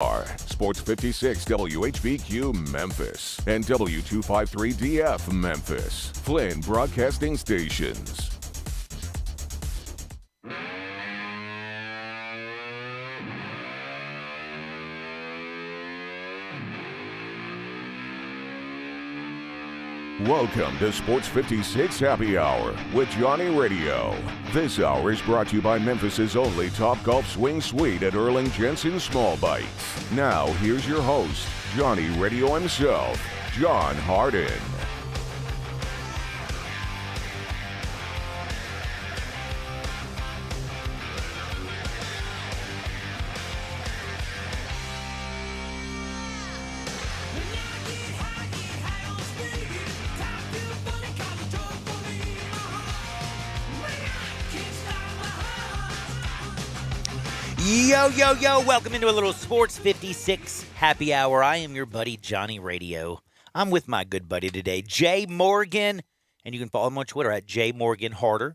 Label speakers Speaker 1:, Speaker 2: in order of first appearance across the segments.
Speaker 1: Sports 56 WHBQ Memphis and W253DF Memphis, Flynn Broadcasting Stations. Welcome to Sports 56 Happy Hour with Johnny Radio. This hour is brought to you by Memphis's only Topgolf Swing Suite at Erling Jensen Small Bites. Now, here's your host, Johnny Radio himself, John Harden.
Speaker 2: Yo, welcome into a little Sports 56 Happy Hour. I am your buddy, Johnny Radio. I'm with my good buddy today, Jay Morgan, and you can follow him on Twitter at JMorganHarder.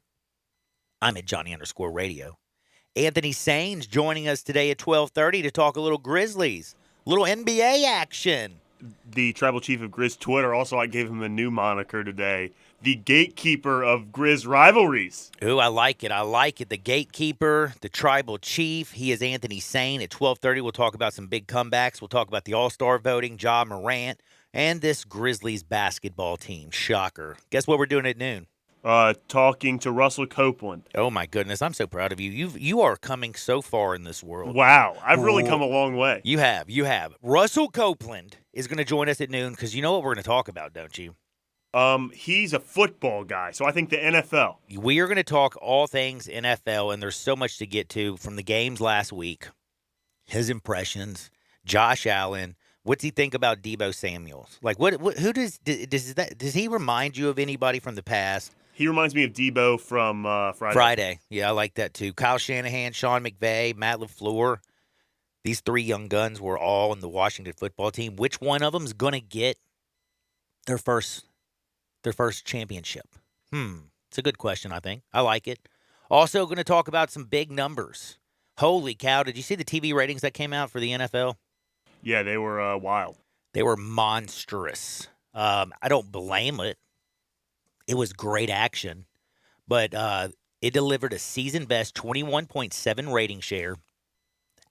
Speaker 2: I'm at Johnny_Radio. Anthony Sain's joining us today at 12:30 to talk a little Grizzlies, a little NBA action.
Speaker 3: The tribal chief of Grizz Twitter, also I gave him a new moniker today, the gatekeeper of Grizz rivalries.
Speaker 2: Ooh, I like it. The gatekeeper, the tribal chief. He is Anthony Sain. At 12:30, we'll talk about some big comebacks. We'll talk about the All-Star voting, Ja Morant, and this Grizzlies basketball team. Shocker. Guess what we're doing at noon?
Speaker 3: Talking to Russell Copeland.
Speaker 2: Oh, my goodness. I'm so proud of you. You are coming so far in this world.
Speaker 3: Wow. I've really come a long way.
Speaker 2: You have. Russell Copeland is going to join us at noon because you know what we're going to talk about, don't you?
Speaker 3: He's a football guy, so I think the NFL.
Speaker 2: We are going to talk all things NFL, and there's so much to get to from the games last week, his impressions, Josh Allen. What's he think about Deebo Samuels? Like, who does he remind you of anybody from the past?
Speaker 3: He reminds me of Deebo from Friday.
Speaker 2: Yeah, I like that too. Kyle Shanahan, Sean McVay, Matt LaFleur. These three young guns were all in the Washington football team. Which one of them is going to get their first championship? It's a good question, I think. I like it. Also going to talk about some big numbers. Holy cow, did you see the TV ratings that came out for the NFL?
Speaker 3: Yeah, they were wild.
Speaker 2: They were monstrous. I don't blame it. It was great action. But it delivered a season-best 21.7 rating share,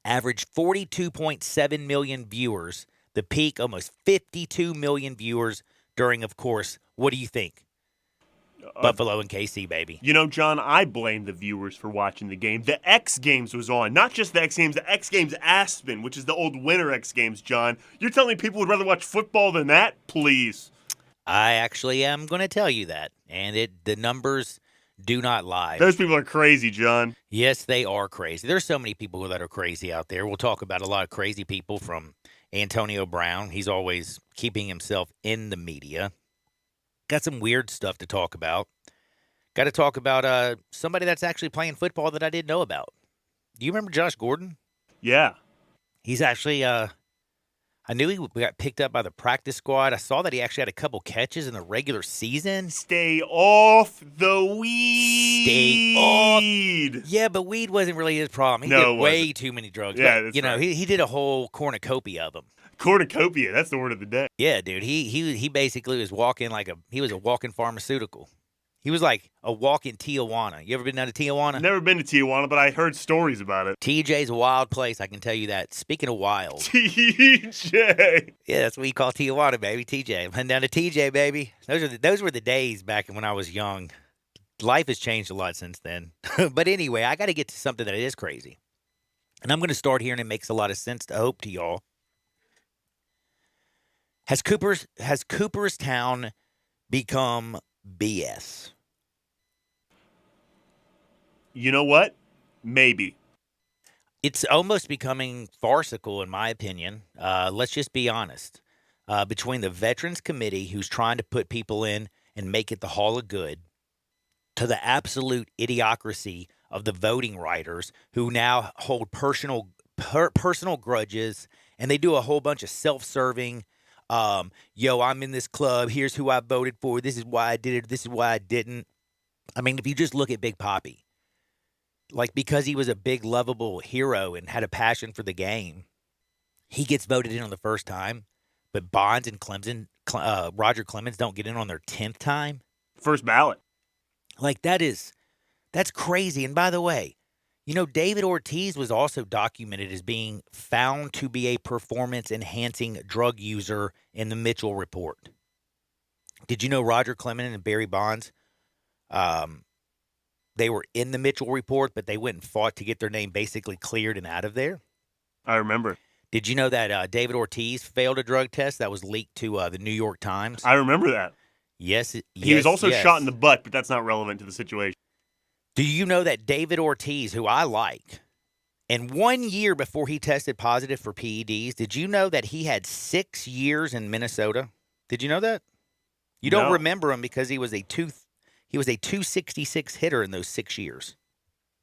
Speaker 2: averaged 42.7 million viewers, the peak almost 52 million viewers during, of course, what do you think? Buffalo and KC, baby.
Speaker 3: You know, John, I blame the viewers for watching the game. The X Games was on. Not just the X Games, the X Games Aspen, which is the old Winter X Games, John. You're telling me people would rather watch football than that? Please.
Speaker 2: I actually am going to tell you that, and the numbers do not lie.
Speaker 3: Those people are crazy, John.
Speaker 2: Yes, they are crazy. There's so many people that are crazy out there. We'll talk about a lot of crazy people from Antonio Brown. He's always keeping himself in the media. Got some weird stuff to talk about. Got to talk about somebody that's actually playing football that I didn't know about. Do you remember Josh Gordon?
Speaker 3: Yeah.
Speaker 2: He's actually, I knew he got picked up by the practice squad. I saw that he actually had a couple catches in the regular season.
Speaker 3: Stay off the weed.
Speaker 2: Stay off. Yeah, but weed wasn't really his problem. He did way too many drugs.
Speaker 3: Yeah,
Speaker 2: but,
Speaker 3: that's right.
Speaker 2: He did a whole cornucopia of them.
Speaker 3: Cornucopia, that's the word of the day.
Speaker 2: Yeah, dude. He basically was walking he was a walking pharmaceutical. He was like a walking Tijuana. You ever been down to Tijuana?
Speaker 3: Never been to Tijuana, but I heard stories about it.
Speaker 2: TJ's a wild place, I can tell you that. Speaking of wild.
Speaker 3: TJ.
Speaker 2: Yeah, that's what you call Tijuana, baby. TJ. Been down to TJ, baby. Those were the days back when I was young. Life has changed a lot since then. But anyway, I got to get to something that is crazy. And I'm going to start here, and it makes a lot of sense to hope to y'all. Has Cooperstown become BS?
Speaker 3: You know what? Maybe.
Speaker 2: It's almost becoming farcical, in my opinion. Let's just be honest. Between the Veterans Committee, who's trying to put people in and make it the Hall of Good, to the absolute idiocracy of the voting writers, who now hold personal grudges, and they do a whole bunch of self-serving. I'm in this club. Here's who I voted for. This is why I did it. This is why I didn't. I mean, if you just look at Big Papi, like, because he was a big, lovable hero and had a passion for the game, He gets voted in on the first time, but Bonds and Roger Clemens don't get in on their 10th time.
Speaker 3: First ballot.
Speaker 2: Like, that's crazy. And by the way, David Ortiz was also documented as being found to be a performance-enhancing drug user in the Mitchell report. Did you know Roger Clemens and Barry Bonds, they were in the Mitchell report, but they went and fought to get their name basically cleared and out of there?
Speaker 3: I remember.
Speaker 2: Did you know that David Ortiz failed a drug test that was leaked to the New York Times?
Speaker 3: I remember that.
Speaker 2: Yes.
Speaker 3: He was also shot in the butt, but that's not relevant to the situation.
Speaker 2: Do you know that David Ortiz, who I like, and 1 year before he tested positive for PEDs, did you know that he had 6 years in Minnesota? Did you know that? You don't
Speaker 3: No.
Speaker 2: remember him because he was a 266 hitter in those 6 years.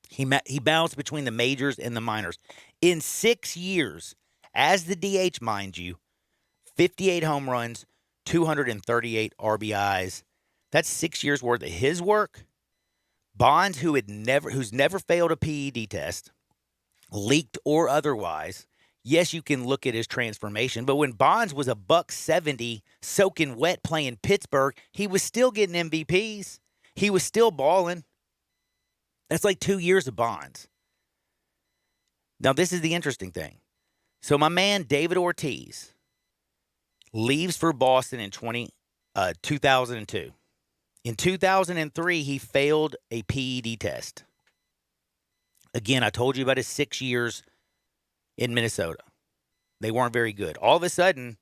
Speaker 2: He bounced between the majors and the minors. In 6 years, as the DH, mind you, 58 home runs, 238 RBIs. That's 6 years worth of his work. Bonds, who's never failed a PED test, leaked or otherwise. Yes, you can look at his transformation, but when Bonds was a $170 soaking wet playing Pittsburgh, he was still getting MVPs. He was still balling. That's like 2 years of Bonds. Now, this is the interesting thing. So my man, David Ortiz, leaves for Boston in 2002. In 2003, he failed a PED test. Again, I told you about his 6 years in Minnesota. They weren't very good. All of a sudden,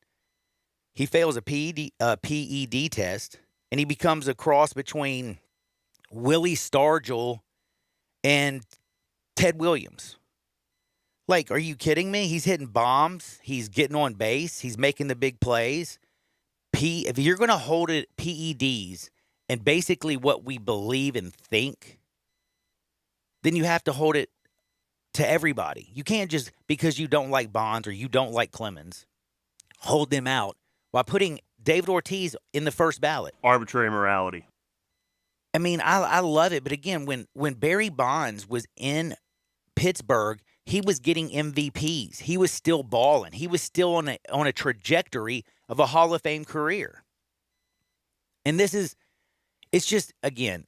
Speaker 2: he fails a PED test, and he becomes a cross between Willie Stargell and Ted Williams. Like, are you kidding me? He's hitting bombs. He's getting on base. He's making the big plays. If you're going to hold it PEDs and basically what we believe and think, then you have to hold it to everybody. You can't just, because you don't like Bonds or you don't like Clemens, hold them out while putting David Ortiz in the first ballot.
Speaker 3: Arbitrary morality.
Speaker 2: I mean, I love it. But again, when Barry Bonds was in Pittsburgh, he was getting MVPs. He was still balling. He was still on a trajectory of a Hall of Fame career. And it's just, again,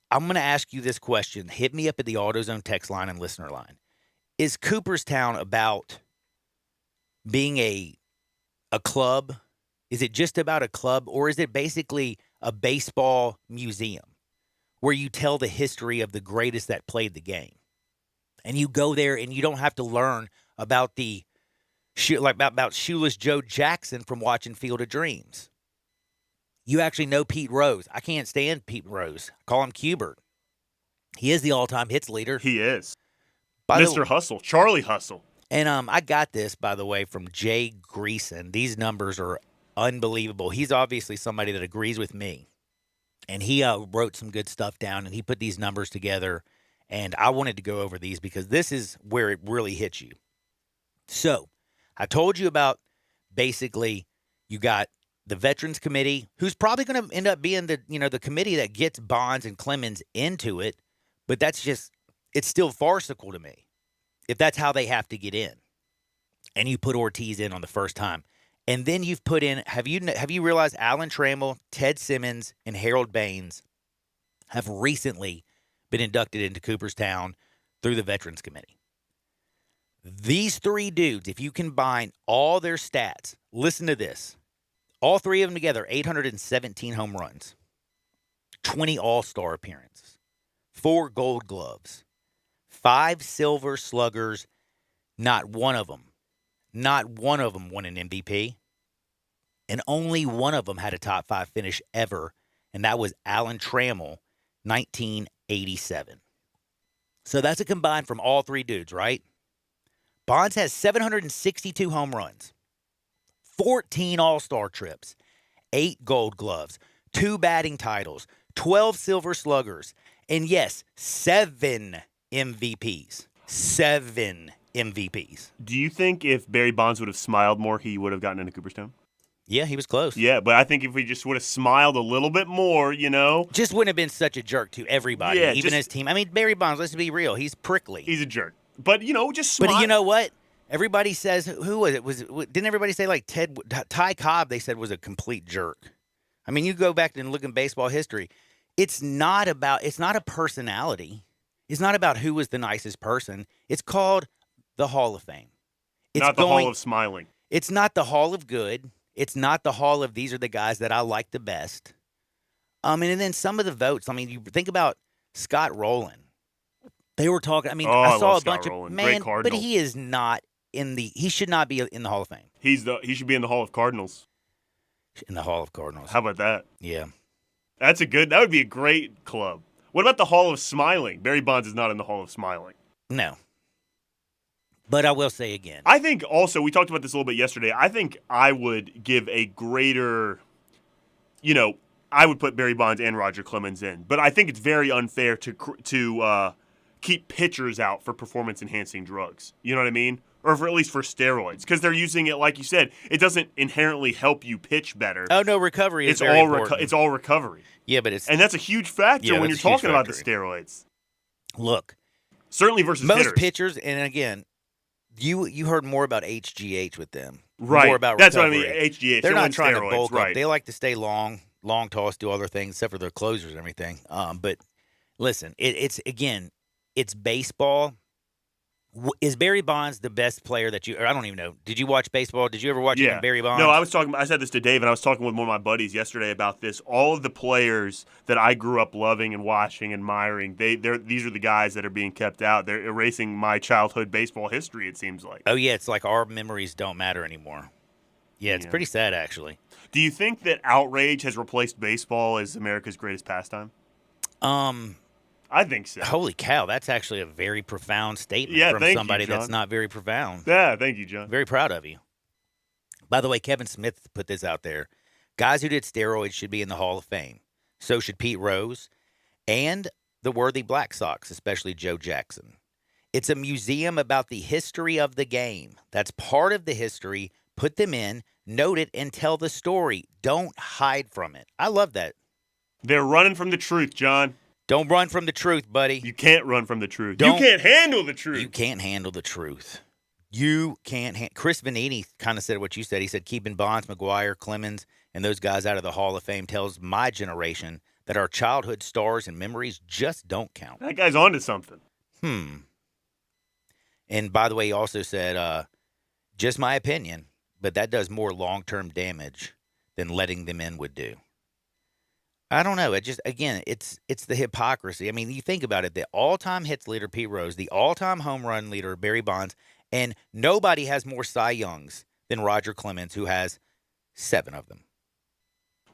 Speaker 2: I'm going to ask you this question. Hit me up at the AutoZone text line and listener line. Is Cooperstown about being a club? Is it just about a club, or is it basically a baseball museum where you tell the history of the greatest that played the game? And you go there and you don't have to learn about about Shoeless Joe Jackson from watching Field of Dreams. You actually know Pete Rose. I can't stand Pete Rose. I call him Cubert. He is the all-time hits leader.
Speaker 3: He is. Mr. Hustle. Charlie Hustle.
Speaker 2: And I got this, by the way, from Jay Greason. These numbers are unbelievable. He's obviously somebody that agrees with me. And he wrote some good stuff down, and he put these numbers together. And I wanted to go over these because this is where it really hits you. So I told you about basically you got the Veterans Committee, who's probably going to end up being the committee that gets Bonds and Clemens into it. But it's still farcical to me if that's how they have to get in. And you put Ortiz in on the first time. And then you've put in, have you realized Alan Trammell, Ted Simmons, and Harold Baines have recently been inducted into Cooperstown through the Veterans Committee? These three dudes, if you combine all their stats, listen to this. All three of them together, 817 home runs, 20 All-Star appearances, 4 Gold Gloves, 5 Silver Sluggers. Not one of them won an MVP. And only one of them had a top 5 finish ever, and that was Alan Trammell, 1987. So that's a combined from all three dudes, right? Bonds has 762 home runs, 14 All-Star trips, 8 Gold Gloves, 2 batting titles, 12 Silver Sluggers, and yes, 7 MVPs. 7 MVPs.
Speaker 3: Do you think if Barry Bonds would have smiled more, he would have gotten into Cooperstown?
Speaker 2: Yeah, he was close.
Speaker 3: Yeah, but I think if we just would have smiled a little bit more,
Speaker 2: Just wouldn't have been such a jerk to everybody,
Speaker 3: Yeah,
Speaker 2: even his team. I mean, Barry Bonds, let's be real, he's prickly.
Speaker 3: He's a jerk. But, just smile.
Speaker 2: But you know what? Everybody says, who was it? Didn't everybody say like Ty Cobb? They said was a complete jerk. I mean, you go back and look in baseball history. It's not a personality. It's not about who was the nicest person. It's called the Hall of Fame. It's
Speaker 3: not the Hall of Smiling.
Speaker 2: It's not the Hall of Good. It's not the Hall of these are the guys that I like the best. And then some of the votes. I mean, you think about Scott Rowland. They were talking. I mean, I saw a bunch of man, but he is not in the. He should not be in the Hall of Fame.
Speaker 3: He should be in the Hall of Cardinals.
Speaker 2: In the Hall of Cardinals.
Speaker 3: How about that?
Speaker 2: Yeah,
Speaker 3: that would be a great club. What about the Hall of Smiling? Barry Bonds is not in the Hall of Smiling.
Speaker 2: No. But I will say again.
Speaker 3: I think also, we talked about this a little bit yesterday. I think I would give a greater, I would put Barry Bonds and Roger Clemens in. But I think it's very unfair to keep pitchers out for performance-enhancing drugs. You know what I mean? Or at least for steroids. Because they're using it, like you said, it doesn't inherently help you pitch better.
Speaker 2: Oh, no, recovery is very important.
Speaker 3: It's all recovery.
Speaker 2: Yeah, but
Speaker 3: and that's a huge factor when you're talking about the steroids.
Speaker 2: Look.
Speaker 3: Certainly versus
Speaker 2: most pitchers, and again, you heard more about HGH with them.
Speaker 3: Right.
Speaker 2: More about
Speaker 3: that's
Speaker 2: recovery.
Speaker 3: What I mean, HGH.
Speaker 2: They're not trying
Speaker 3: steroids,
Speaker 2: to bulk
Speaker 3: right.
Speaker 2: up. They like to stay long toss, do other things, except for their closers and everything. But listen, it's baseball. Is Barry Bonds the best player that you – or I don't even know. Did you watch baseball? Did you ever watch even Barry Bonds?
Speaker 3: No, I said this to Dave, and I was talking with one of my buddies yesterday about this. All of the players that I grew up loving and watching, admiring, these are the guys that are being kept out. They're erasing my childhood baseball history, it seems like.
Speaker 2: Oh, yeah, it's like our memories don't matter anymore. Yeah, it's pretty sad, actually.
Speaker 3: Do you think that outrage has replaced baseball as America's greatest pastime? I think so.
Speaker 2: Holy cow, that's actually a very profound statement from somebody that's not very profound.
Speaker 3: Yeah, thank you, John.
Speaker 2: Very proud of you. By the way, Kevin Smith put this out there. Guys who did steroids should be in the Hall of Fame. So should Pete Rose and the worthy Black Sox, especially Joe Jackson. It's a museum about the history of the game. That's part of the history. Put them in, note it, and tell the story. Don't hide from it. I love that.
Speaker 3: They're running from the truth, John.
Speaker 2: Don't run from the truth, buddy.
Speaker 3: You can't run from the truth. You can't handle the truth.
Speaker 2: You can't handle the truth. You can't. Chris Vanini kind of said what you said. He said keeping Bonds, McGuire, Clemens, and those guys out of the Hall of Fame tells my generation that our childhood stars and memories just don't count.
Speaker 3: That guy's onto something.
Speaker 2: And by the way, he also said, just my opinion, but that does more long-term damage than letting them in would do. I don't know. It just, again, it's the hypocrisy. I mean, you think about it. The all-time hits leader, Pete Rose, the all-time home run leader, Barry Bonds, and nobody has more Cy Youngs than Roger Clemens, who has 7 of them.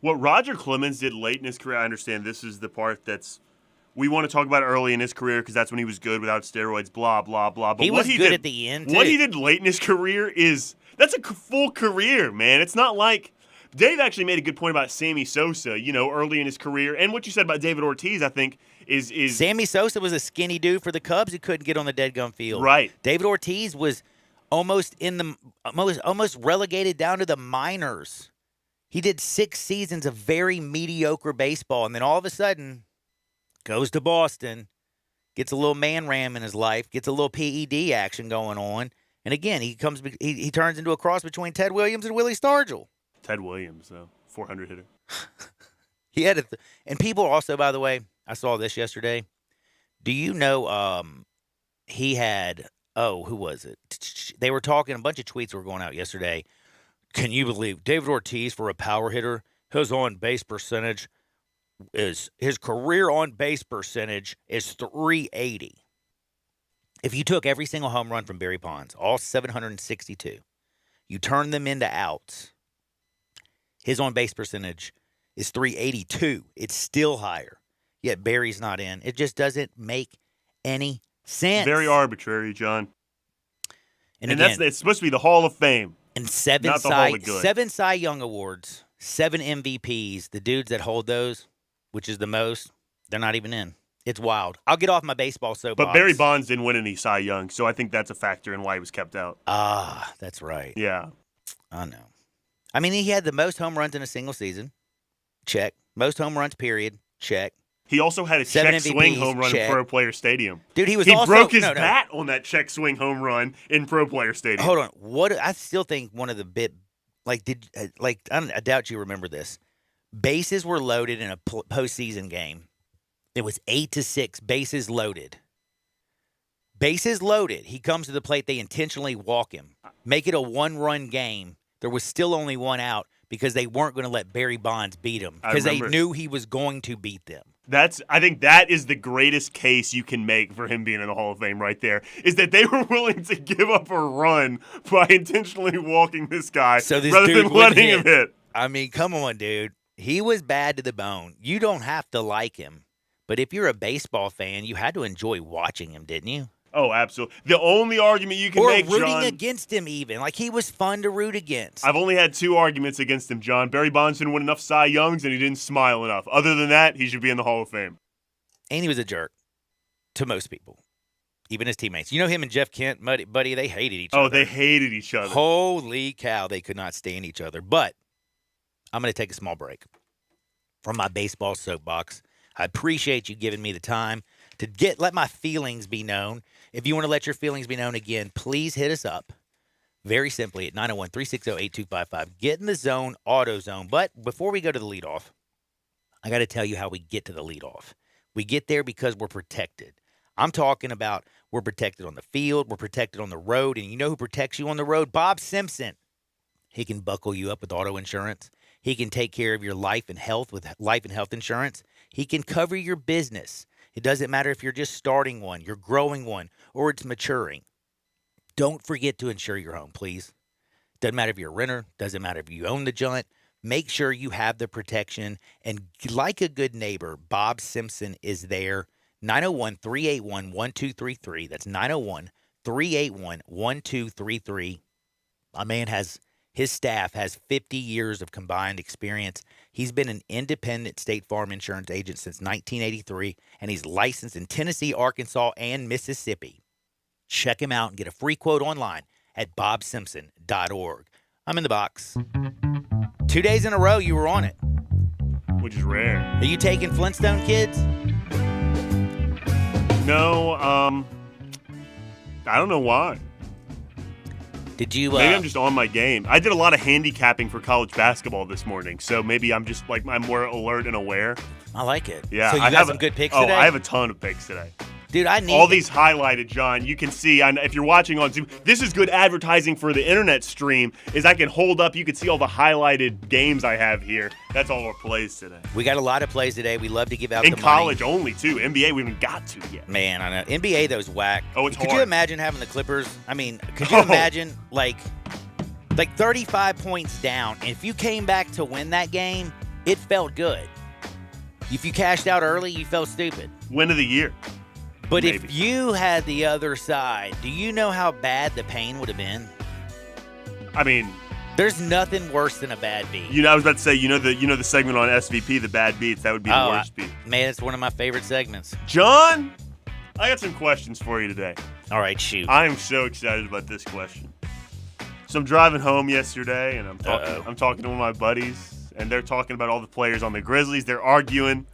Speaker 3: What Roger Clemens did late in his career, I understand this is the part that's, we want to talk about early in his career because that's when he was good without steroids, blah, blah, blah. But
Speaker 2: he was good at the end, too.
Speaker 3: What he did late in his career that's a full career, man. It's not like, Dave actually made a good point about Sammy Sosa, early in his career. And what you said about David Ortiz, I think, is
Speaker 2: Sammy Sosa was a skinny dude for the Cubs who couldn't get on the dead gum field.
Speaker 3: Right.
Speaker 2: David Ortiz was almost relegated down to the minors. He did 6 seasons of very mediocre baseball, and then all of a sudden goes to Boston, gets a little man ram in his life, gets a little PED action going on, and again he turns into a cross between Ted Williams and Willie Stargell.
Speaker 3: Ted Williams, though, 400 hitter.
Speaker 2: He had and people also, by the way, I saw this yesterday. Do you know he had, who was it? They were talking, a bunch of tweets were going out yesterday. Can you believe David Ortiz, for a power hitter, his on-base percentage his career on-base percentage is .380. If you took every single home run from Barry Bonds, all 762, you turn them into outs, his on-base percentage is .382. It's still higher, yet Barry's not in. It just doesn't make any sense.
Speaker 3: Very arbitrary, John. And
Speaker 2: again,
Speaker 3: it's supposed to be the Hall of Fame.
Speaker 2: And 7 Cy Young Awards, 7 MVPs. The dudes that hold those, which is the most, they're not even in. It's wild. I'll get off my baseball soapbox.
Speaker 3: But Barry Bonds didn't win any Cy Young, so I think that's a factor in why he was kept out.
Speaker 2: Ah, that's right.
Speaker 3: Yeah.
Speaker 2: I know. I mean, he had the most home runs in a single season. Check. Most home runs, period. Check.
Speaker 3: He also had a
Speaker 2: 7
Speaker 3: check swing
Speaker 2: MVPs,
Speaker 3: home run
Speaker 2: check.
Speaker 3: in Pro Player Stadium.
Speaker 2: Dude, he
Speaker 3: broke his bat on that check swing home run in Pro Player Stadium.
Speaker 2: Hold on. What I still think one of the I doubt you remember this. Bases were loaded in a postseason game. It was 8-6, bases loaded. Bases loaded. He comes to the plate. They intentionally walk him. Make it a one-run game. There was still only one out because they weren't going to let Barry Bonds beat him because they knew he was going to beat them.
Speaker 3: I think that is the greatest case you can make for him being in the Hall of Fame right there, is that they were willing to give up a run by intentionally walking this guy rather than letting him hit.
Speaker 2: I mean, come on, dude. He was bad to the bone. You don't have to like him. But if you're a baseball fan, you had to enjoy watching him, didn't you?
Speaker 3: Oh, absolutely. The only argument you can make, John...
Speaker 2: Or rooting against him even. Like, he was fun to root against.
Speaker 3: I've only had 2 arguments against him, John. Barry Bonds didn't win enough Cy Youngs, and he didn't smile enough. Other than that, he should be in the Hall of Fame.
Speaker 2: And he was a jerk to most people, even his teammates. You know him and Jeff Kent, buddy, they hated each other.
Speaker 3: Oh, they hated each other.
Speaker 2: Holy cow, they could not stand each other. But I'm going to take a small break from my baseball soapbox. I appreciate you giving me the time to let my feelings be known. If you want to let your feelings be known again, please hit us up very simply at 901-360-8255. Get in the zone, AutoZone. But before we go to the leadoff, I got to tell you how we get to the leadoff. We get there because we're protected. I'm talking about we're protected on the field, we're protected on the road, and you know who protects you on the road? Bob Simpson. He can buckle you up with auto insurance. He can take care of your life and health with life and health insurance. He can cover your business. It doesn't matter if you're just starting one, you're growing one, or it's maturing. Don't forget to insure your home, please. Doesn't matter if you're a renter. Doesn't matter if you own the joint. Make sure you have the protection. And like a good neighbor, Bob Simpson is there. 901-381-1233. That's 901-381-1233. My man his staff has 50 years of combined experience. He's been an independent State Farm insurance agent since 1983, and he's licensed in Tennessee, Arkansas, and Mississippi. Check him out and get a free quote online at bobsimpson.org. I'm in the box. 2 days in a row, you were on it.
Speaker 3: Which is rare.
Speaker 2: Are you taking Flintstone kids?
Speaker 3: No, I don't know why.
Speaker 2: Did you?
Speaker 3: Maybe I'm just on my game. I did a lot of handicapping for college basketball this morning, so maybe I'm just I'm more alert and aware.
Speaker 2: I like it.
Speaker 3: Yeah,
Speaker 2: so you got some good picks today?
Speaker 3: I have a ton of picks today.
Speaker 2: Dude, I need
Speaker 3: all these highlighted, John. You can see, if you're watching on Zoom, this is good advertising for the internet stream, is I can hold up, you can see all the highlighted games I have here. That's all our plays today.
Speaker 2: We got a lot of plays today. We love to give out the money.
Speaker 3: In college only, too. NBA, we haven't got to yet.
Speaker 2: Man, I know. NBA, those whack.
Speaker 3: Oh, it's
Speaker 2: Could
Speaker 3: hard.
Speaker 2: you imagine having the Clippers? I mean, could you imagine, like 35 points down, and if you came back to win that game, it felt good. If you cashed out early, you felt stupid.
Speaker 3: Win of the year.
Speaker 2: But
Speaker 3: Maybe.
Speaker 2: If you had the other side, do you know how bad the pain would have been?
Speaker 3: I mean,
Speaker 2: there's nothing worse than a bad beat.
Speaker 3: I was about to say, the segment on SVP, the bad beats, that would be the worst beat.
Speaker 2: Man, it's one of my favorite segments.
Speaker 3: John, I got some questions for you today.
Speaker 2: All right, shoot.
Speaker 3: I am so excited about this question. So I'm driving home yesterday, and I'm talking to one of my buddies, and they're talking about all the players on the Grizzlies. They're arguing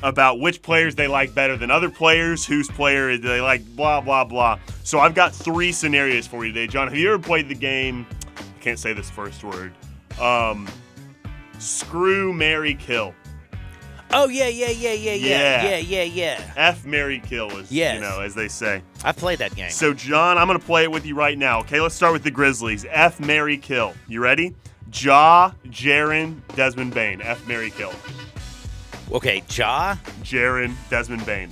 Speaker 3: about which players they like better than other players, whose player they like, blah, blah, blah. So I've got 3 scenarios for you today. John, have you ever played the game, I can't say this first word, Screw, Marry, Kill?
Speaker 2: Oh, yeah.
Speaker 3: F, Marry, Kill is, as they say.
Speaker 2: I played that game.
Speaker 3: So, John, I'm going to play it with you right now. Okay, let's start with the Grizzlies. F, Marry, Kill. You ready? Ja, Jaren, Desmond Bane. F, Marry, Kill.
Speaker 2: Okay, Ja,
Speaker 3: Jaren, Desmond Bane.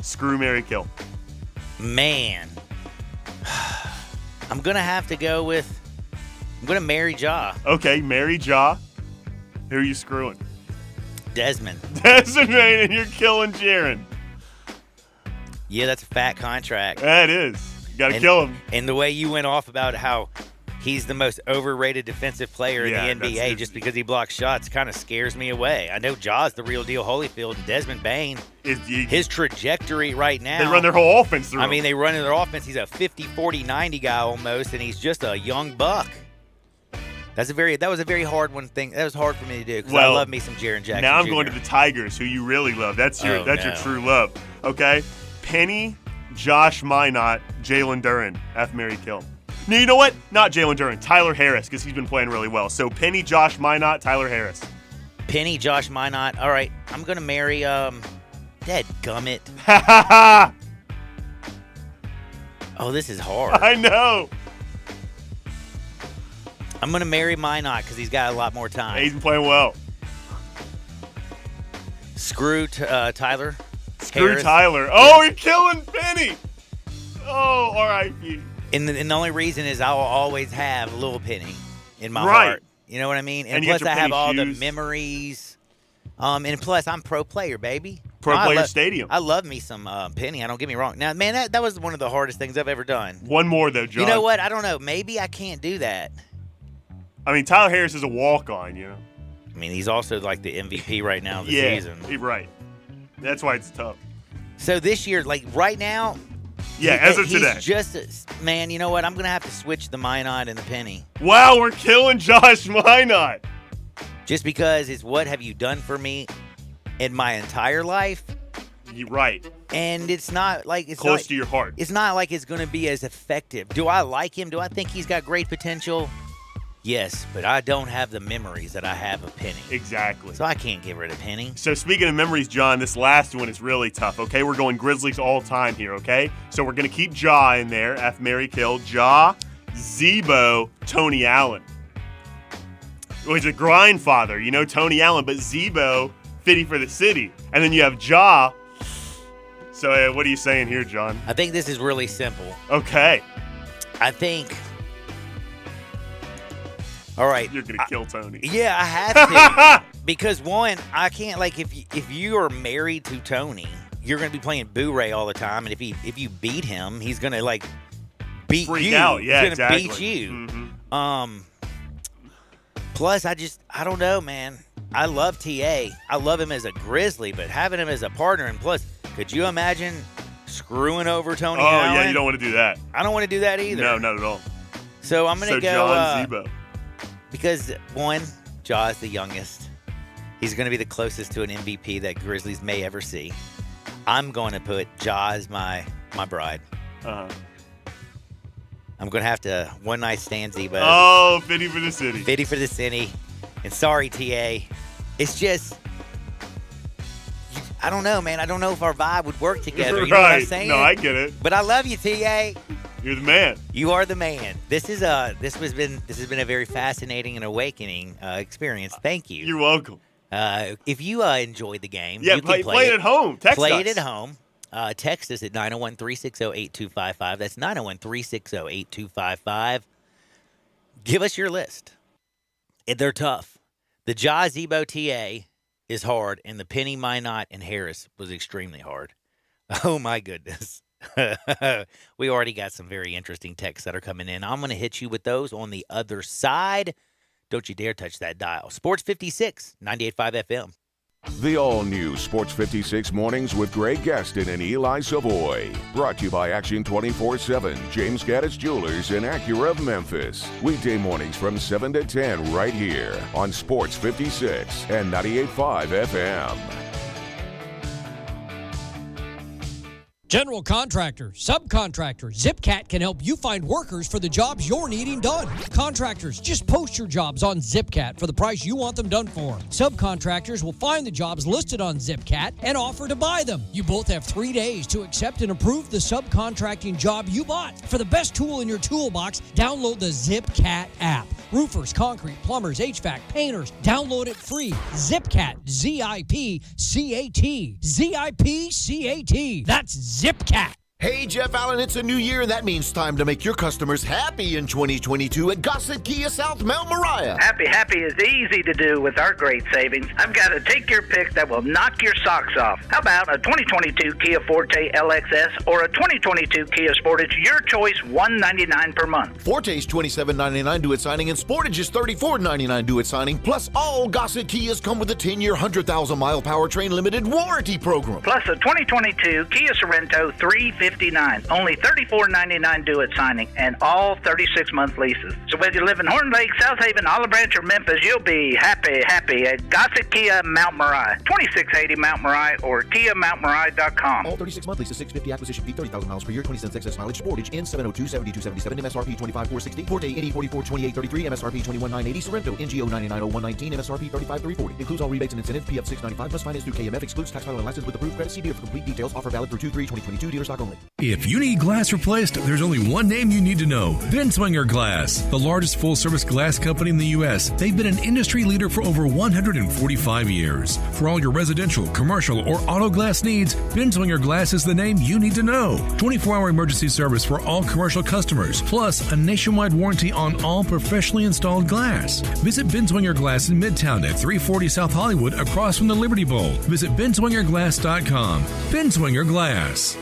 Speaker 3: Screw, Marry, Kill.
Speaker 2: Man. I'm going to have to go with, I'm going to marry Ja.
Speaker 3: Okay, marry Ja. Who are you screwing?
Speaker 2: Desmond.
Speaker 3: Desmond Bane, and you're killing Jaren.
Speaker 2: Yeah, that's a fat contract.
Speaker 3: That is. You got to kill him.
Speaker 2: And the way you went off about how he's the most overrated defensive player in the NBA just because he blocks shots kind of scares me away. I know Ja's the real deal Holyfield, and Desmond Bane, his trajectory right now.
Speaker 3: They run their whole offense through him.
Speaker 2: They run their offense. He's a 50, 40, 90 guy almost, and he's just a young buck. That was a very hard one thing. That was hard for me to do because
Speaker 3: Well,
Speaker 2: I love me some Jaren Jackson.
Speaker 3: Now I'm
Speaker 2: Jr.
Speaker 3: going to the Tigers, who you really love. That's your
Speaker 2: no.
Speaker 3: true love. Okay? Penny, Josh Minot, Jalen Duren. F, Mary, kill. No, you know what? Not Jalen Duren. Tyler Harris, because he's been playing really well. So Penny, Josh Minot, Tyler Harris.
Speaker 2: Penny, Josh Minot. All right, I'm going to marry, dadgummit.
Speaker 3: Ha ha ha!
Speaker 2: Oh, this is hard.
Speaker 3: I know.
Speaker 2: I'm going to marry Minot because he's got a lot more time.
Speaker 3: He's been playing well.
Speaker 2: Screw Tyler.
Speaker 3: Screw
Speaker 2: Harris.
Speaker 3: Tyler. Oh, you're killing Penny. Oh, R.I.P.
Speaker 2: And the only reason is I'll always have Lil Penny in my
Speaker 3: Right.
Speaker 2: heart. You know what I mean?
Speaker 3: And you
Speaker 2: plus
Speaker 3: get your
Speaker 2: I have
Speaker 3: Penny
Speaker 2: all
Speaker 3: shoes.
Speaker 2: the memories. And plus I'm pro player, baby.
Speaker 3: Pro
Speaker 2: No, I
Speaker 3: Player
Speaker 2: love-
Speaker 3: Stadium.
Speaker 2: I love me some Penny. I don't get me wrong. Now, man, that was one of the hardest things I've ever done.
Speaker 3: One more, though, John.
Speaker 2: You know what? I don't know. Maybe I can't do that.
Speaker 3: I mean, Tyler Harris is a walk-on, you know?
Speaker 2: I mean, he's also like the MVP right now of the
Speaker 3: Yeah,
Speaker 2: season.
Speaker 3: you're right. That's why it's tough.
Speaker 2: So this year, like right now,
Speaker 3: Yeah, as of
Speaker 2: he's
Speaker 3: today.
Speaker 2: just man. You know what? I'm gonna have to switch the Minot and the Penny,
Speaker 3: Wow, we're killing Josh Minot.
Speaker 2: just because it's what have you done for me in my entire life,
Speaker 3: You're right.
Speaker 2: and it's not like it's
Speaker 3: Close
Speaker 2: not,
Speaker 3: to your heart.
Speaker 2: It's not like it's gonna be as effective. Do I like him? Do I think he's got great potential? Yes, but I don't have the memories that I have of Penny,
Speaker 3: Exactly.
Speaker 2: so I can't get rid of Penny.
Speaker 3: So speaking of memories, John, this last one is really tough, okay? We're going Grizzlies all time here, okay? So we're going to keep Ja in there, F, Mary, kill. Ja, Zebo, Tony Allen. Well, he's a grind father, you know, Tony Allen, but Zebo, Fitty for the City. And then you have Ja. So what are you saying here, John?
Speaker 2: I think this is really simple.
Speaker 3: Okay.
Speaker 2: I think. All right.
Speaker 3: You're going to kill Tony.
Speaker 2: Yeah, I have to. Because one, I can't like if you are married to Tony, you're gonna be playing Boo-Ray all the time, and if you beat him, he's gonna like beat
Speaker 3: Freak
Speaker 2: you.
Speaker 3: out. Yeah,
Speaker 2: he's gonna
Speaker 3: exactly.
Speaker 2: beat you.
Speaker 3: Mhm.
Speaker 2: Plus, I don't know, man. I love TA. I love him as a Grizzly, but having him as a partner, and plus, could you imagine screwing over Tony
Speaker 3: Oh,
Speaker 2: Allen?
Speaker 3: yeah, you don't want to do that.
Speaker 2: I don't want to do that either.
Speaker 3: No, not at all.
Speaker 2: So I'm gonna
Speaker 3: So
Speaker 2: go
Speaker 3: John Zebo.
Speaker 2: because one, Ja is the youngest. He's going to be the closest to an MVP that Grizzlies may ever see. I'm going to put Ja as my bride.
Speaker 3: Uh-huh.
Speaker 2: I'm going to have to one night stand Zebo.
Speaker 3: Oh, Fitty for the City.
Speaker 2: Fitty for the city. And sorry, TA. It's just, I don't know, man. I don't know if our vibe would work together. You know what I'm saying?
Speaker 3: No, I get it.
Speaker 2: But I love you, TA.
Speaker 3: You're the man.
Speaker 2: You are the man. This has been a very fascinating and awakening experience. Thank you.
Speaker 3: You're welcome.
Speaker 2: If you enjoyed the game,
Speaker 3: Yeah,
Speaker 2: you can
Speaker 3: play it at home. Text
Speaker 2: play
Speaker 3: us.
Speaker 2: it at home. Text us at 901-360-8255. That's 901-360-8255. Give us your list. They're tough. The Ja Zebo TA is hard, and the Penny, Minot, and Harris was extremely hard. Oh, my goodness. We already got some very interesting texts that are coming in. I'm going to hit you with those on the other side. Don't you dare touch that dial. Sports 56, 98.5 FM.
Speaker 1: The all-new Sports 56 Mornings with Greg Gaston and Eli Savoy. Brought to you by Action 24/7, James Gaddis Jewelers, and Acura of Memphis. Weekday mornings from 7 to 10 right here on Sports 56 and 98.5 FM.
Speaker 4: General contractors, subcontractors, Zipcat can help you find workers for the jobs you're needing done. Contractors, just post your jobs on Zipcat for the price you want them done for. Subcontractors will find the jobs listed on Zipcat and offer to buy them. You both have 3 days to accept and approve the subcontracting job you bought. For the best tool in your toolbox, download the Zipcat app. Roofers, concrete, plumbers, HVAC, painters, download it free. Zipcat, Z-I-P-C-A-T. Z-I-P-C-A-T. That's Zipcat.
Speaker 5: Hey, Jeff Allen, it's a new year, and that means time to make your customers happy in 2022 at Gossett Kia South Mount Moriah.
Speaker 6: Happy is easy to do with our great savings. I've got a take your pick that will knock your socks off. How about a 2022 Kia Forte LXS or a 2022 Kia Sportage? Your choice, $199 per month.
Speaker 5: Forte's $27.99 due at signing, and Sportage is $34.99 due at signing. Plus, all Gossett Kias come with a 10-year, 100,000-mile powertrain limited warranty program.
Speaker 6: Plus a 2022 Kia Sorento 350 $1,059. Only $34.99 due at signing, and all 36-month leases. So whether you live in Horn Lake, South Haven, Olive Branch, or Memphis, you'll be happy at Gossett Kia Mount Moriah, 2680 Mount Moriah, or KiaMountMoriah.com.
Speaker 5: All 36-month leases, 650 acquisition fee, 30,000 miles per year, 20 cents excess mileage, Sportage, N702, 7277, MSRP 25,460, Forte 80, 44, 2833, MSRP 21,980, Sorrento, NGO 990119, MSRP 35,340. Includes all rebates and incentives, PF 695, plus finance through KMF, excludes tax title and license with approved credit. See dealer for complete details. Offer valid through 2/3/2022, dealer stock only.
Speaker 7: If you need glass replaced, there's only one name you need to know. Binswanger Glass, the largest full-service glass company in the U.S. They've been an industry leader for over 145 years. For all your residential, commercial, or auto glass needs, Binswanger Glass is the name you need to know. 24-hour emergency service for all commercial customers, plus a nationwide warranty on all professionally installed glass. Visit Binswanger Glass in Midtown at 340 South Hollywood, across from the Liberty Bowl. Visit binswingerglass.com. Binswanger Glass.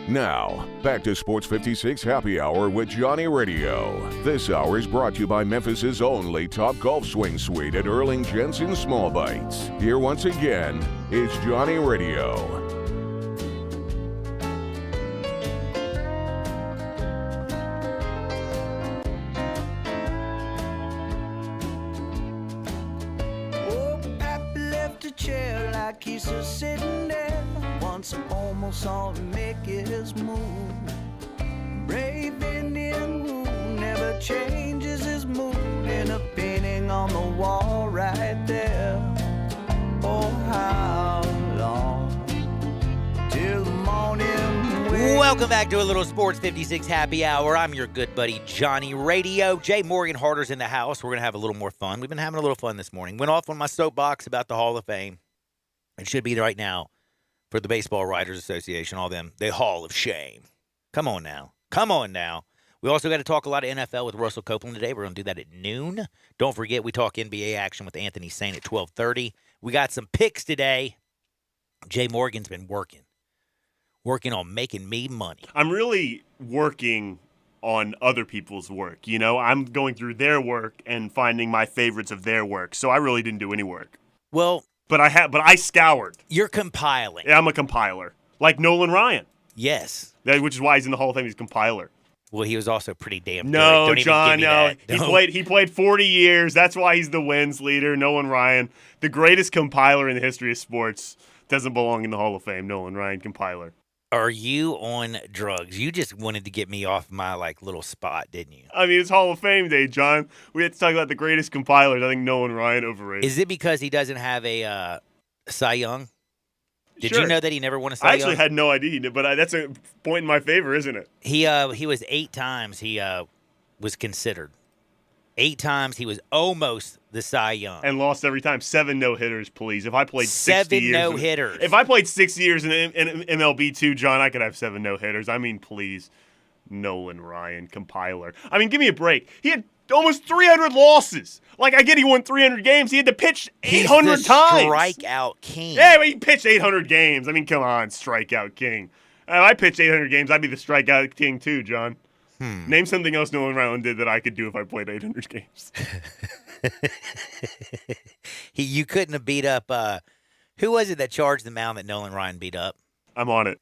Speaker 1: Now, back to Sports 56 Happy Hour with Johnny Radio. This hour is brought to you by Memphis's only Top Golf Swing Suite at Erling Jensen Small Bites. Here once again is Johnny Radio.
Speaker 8: Oh, Pappy left a chair like he's just sitting there. Once I almost saw him make his move. Brave Indian who never changes his mood. In a painting on the wall right there. Oh, how long till the morning?
Speaker 2: Welcome back to a little Sports 56 Happy Hour. I'm your good buddy, Johnny Radio. Jay Morgan Harder's in the house. We're going to have a little more fun. We've been having a little fun this morning. Went off on my soapbox about the Hall of Fame. It should be right now for the Baseball Writers Association, all them, the Hall of Shame. Come on now. Come on now. We also got to talk a lot of NFL with Russell Copeland today. We're going to do that at noon. Don't forget, we talk NBA action with Anthony Sain at 12:30. We got some picks today. Jay Morgan's been working on making me money.
Speaker 3: I'm really working on other people's work. You know, I'm going through their work and finding my favorites of their work. So I really didn't do any work.
Speaker 2: Well,
Speaker 3: But I scoured.
Speaker 2: you're compiling.
Speaker 3: Yeah, I'm a compiler. Like Nolan Ryan.
Speaker 2: Yes.
Speaker 3: Which is why he's in the Hall of Fame. He's a compiler.
Speaker 2: Well, he was also pretty damn good.
Speaker 3: No,
Speaker 2: Don't even
Speaker 3: John,
Speaker 2: give me
Speaker 3: no.
Speaker 2: that.
Speaker 3: He played 40 years. That's why he's the wins leader. Nolan Ryan, the greatest compiler in the history of sports, doesn't belong in the Hall of Fame. Nolan Ryan, compiler.
Speaker 2: Are you on drugs? You just wanted to get me off my little spot, didn't you?
Speaker 3: I mean, it's Hall of Fame day, John. We have to talk about the greatest compilers. I think Nolan Ryan overrated.
Speaker 2: Is it because he doesn't have a Cy Young? Did
Speaker 3: Sure.
Speaker 2: you know that he never won a Cy
Speaker 3: I actually
Speaker 2: Young?
Speaker 3: had no idea, but that's a point in my favor, isn't it?
Speaker 2: He was 8 times he was considered. 8 times he was almost the Cy Young.
Speaker 3: And lost every time. 7 no-hitters, please. If I played 60
Speaker 2: 7
Speaker 3: years,
Speaker 2: no-hitters.
Speaker 3: If I played 60 years in MLB too, John, I could have 7 no-hitters. I mean, please. Nolan Ryan, compiler. I mean, give me a break. He had almost 300 losses. Like, I get he won 300 games. He had to pitch 800
Speaker 2: He's the
Speaker 3: times.
Speaker 2: strikeout king.
Speaker 3: Yeah, but he pitched 800 games. I mean, come on, strikeout king. If I pitched 800 games, I'd be the strikeout king too, John. Name something else Nolan Ryan did that I could do if I played 800 games.
Speaker 2: You couldn't have beat up who was it that charged the mound that Nolan Ryan beat up?
Speaker 3: I'm on it.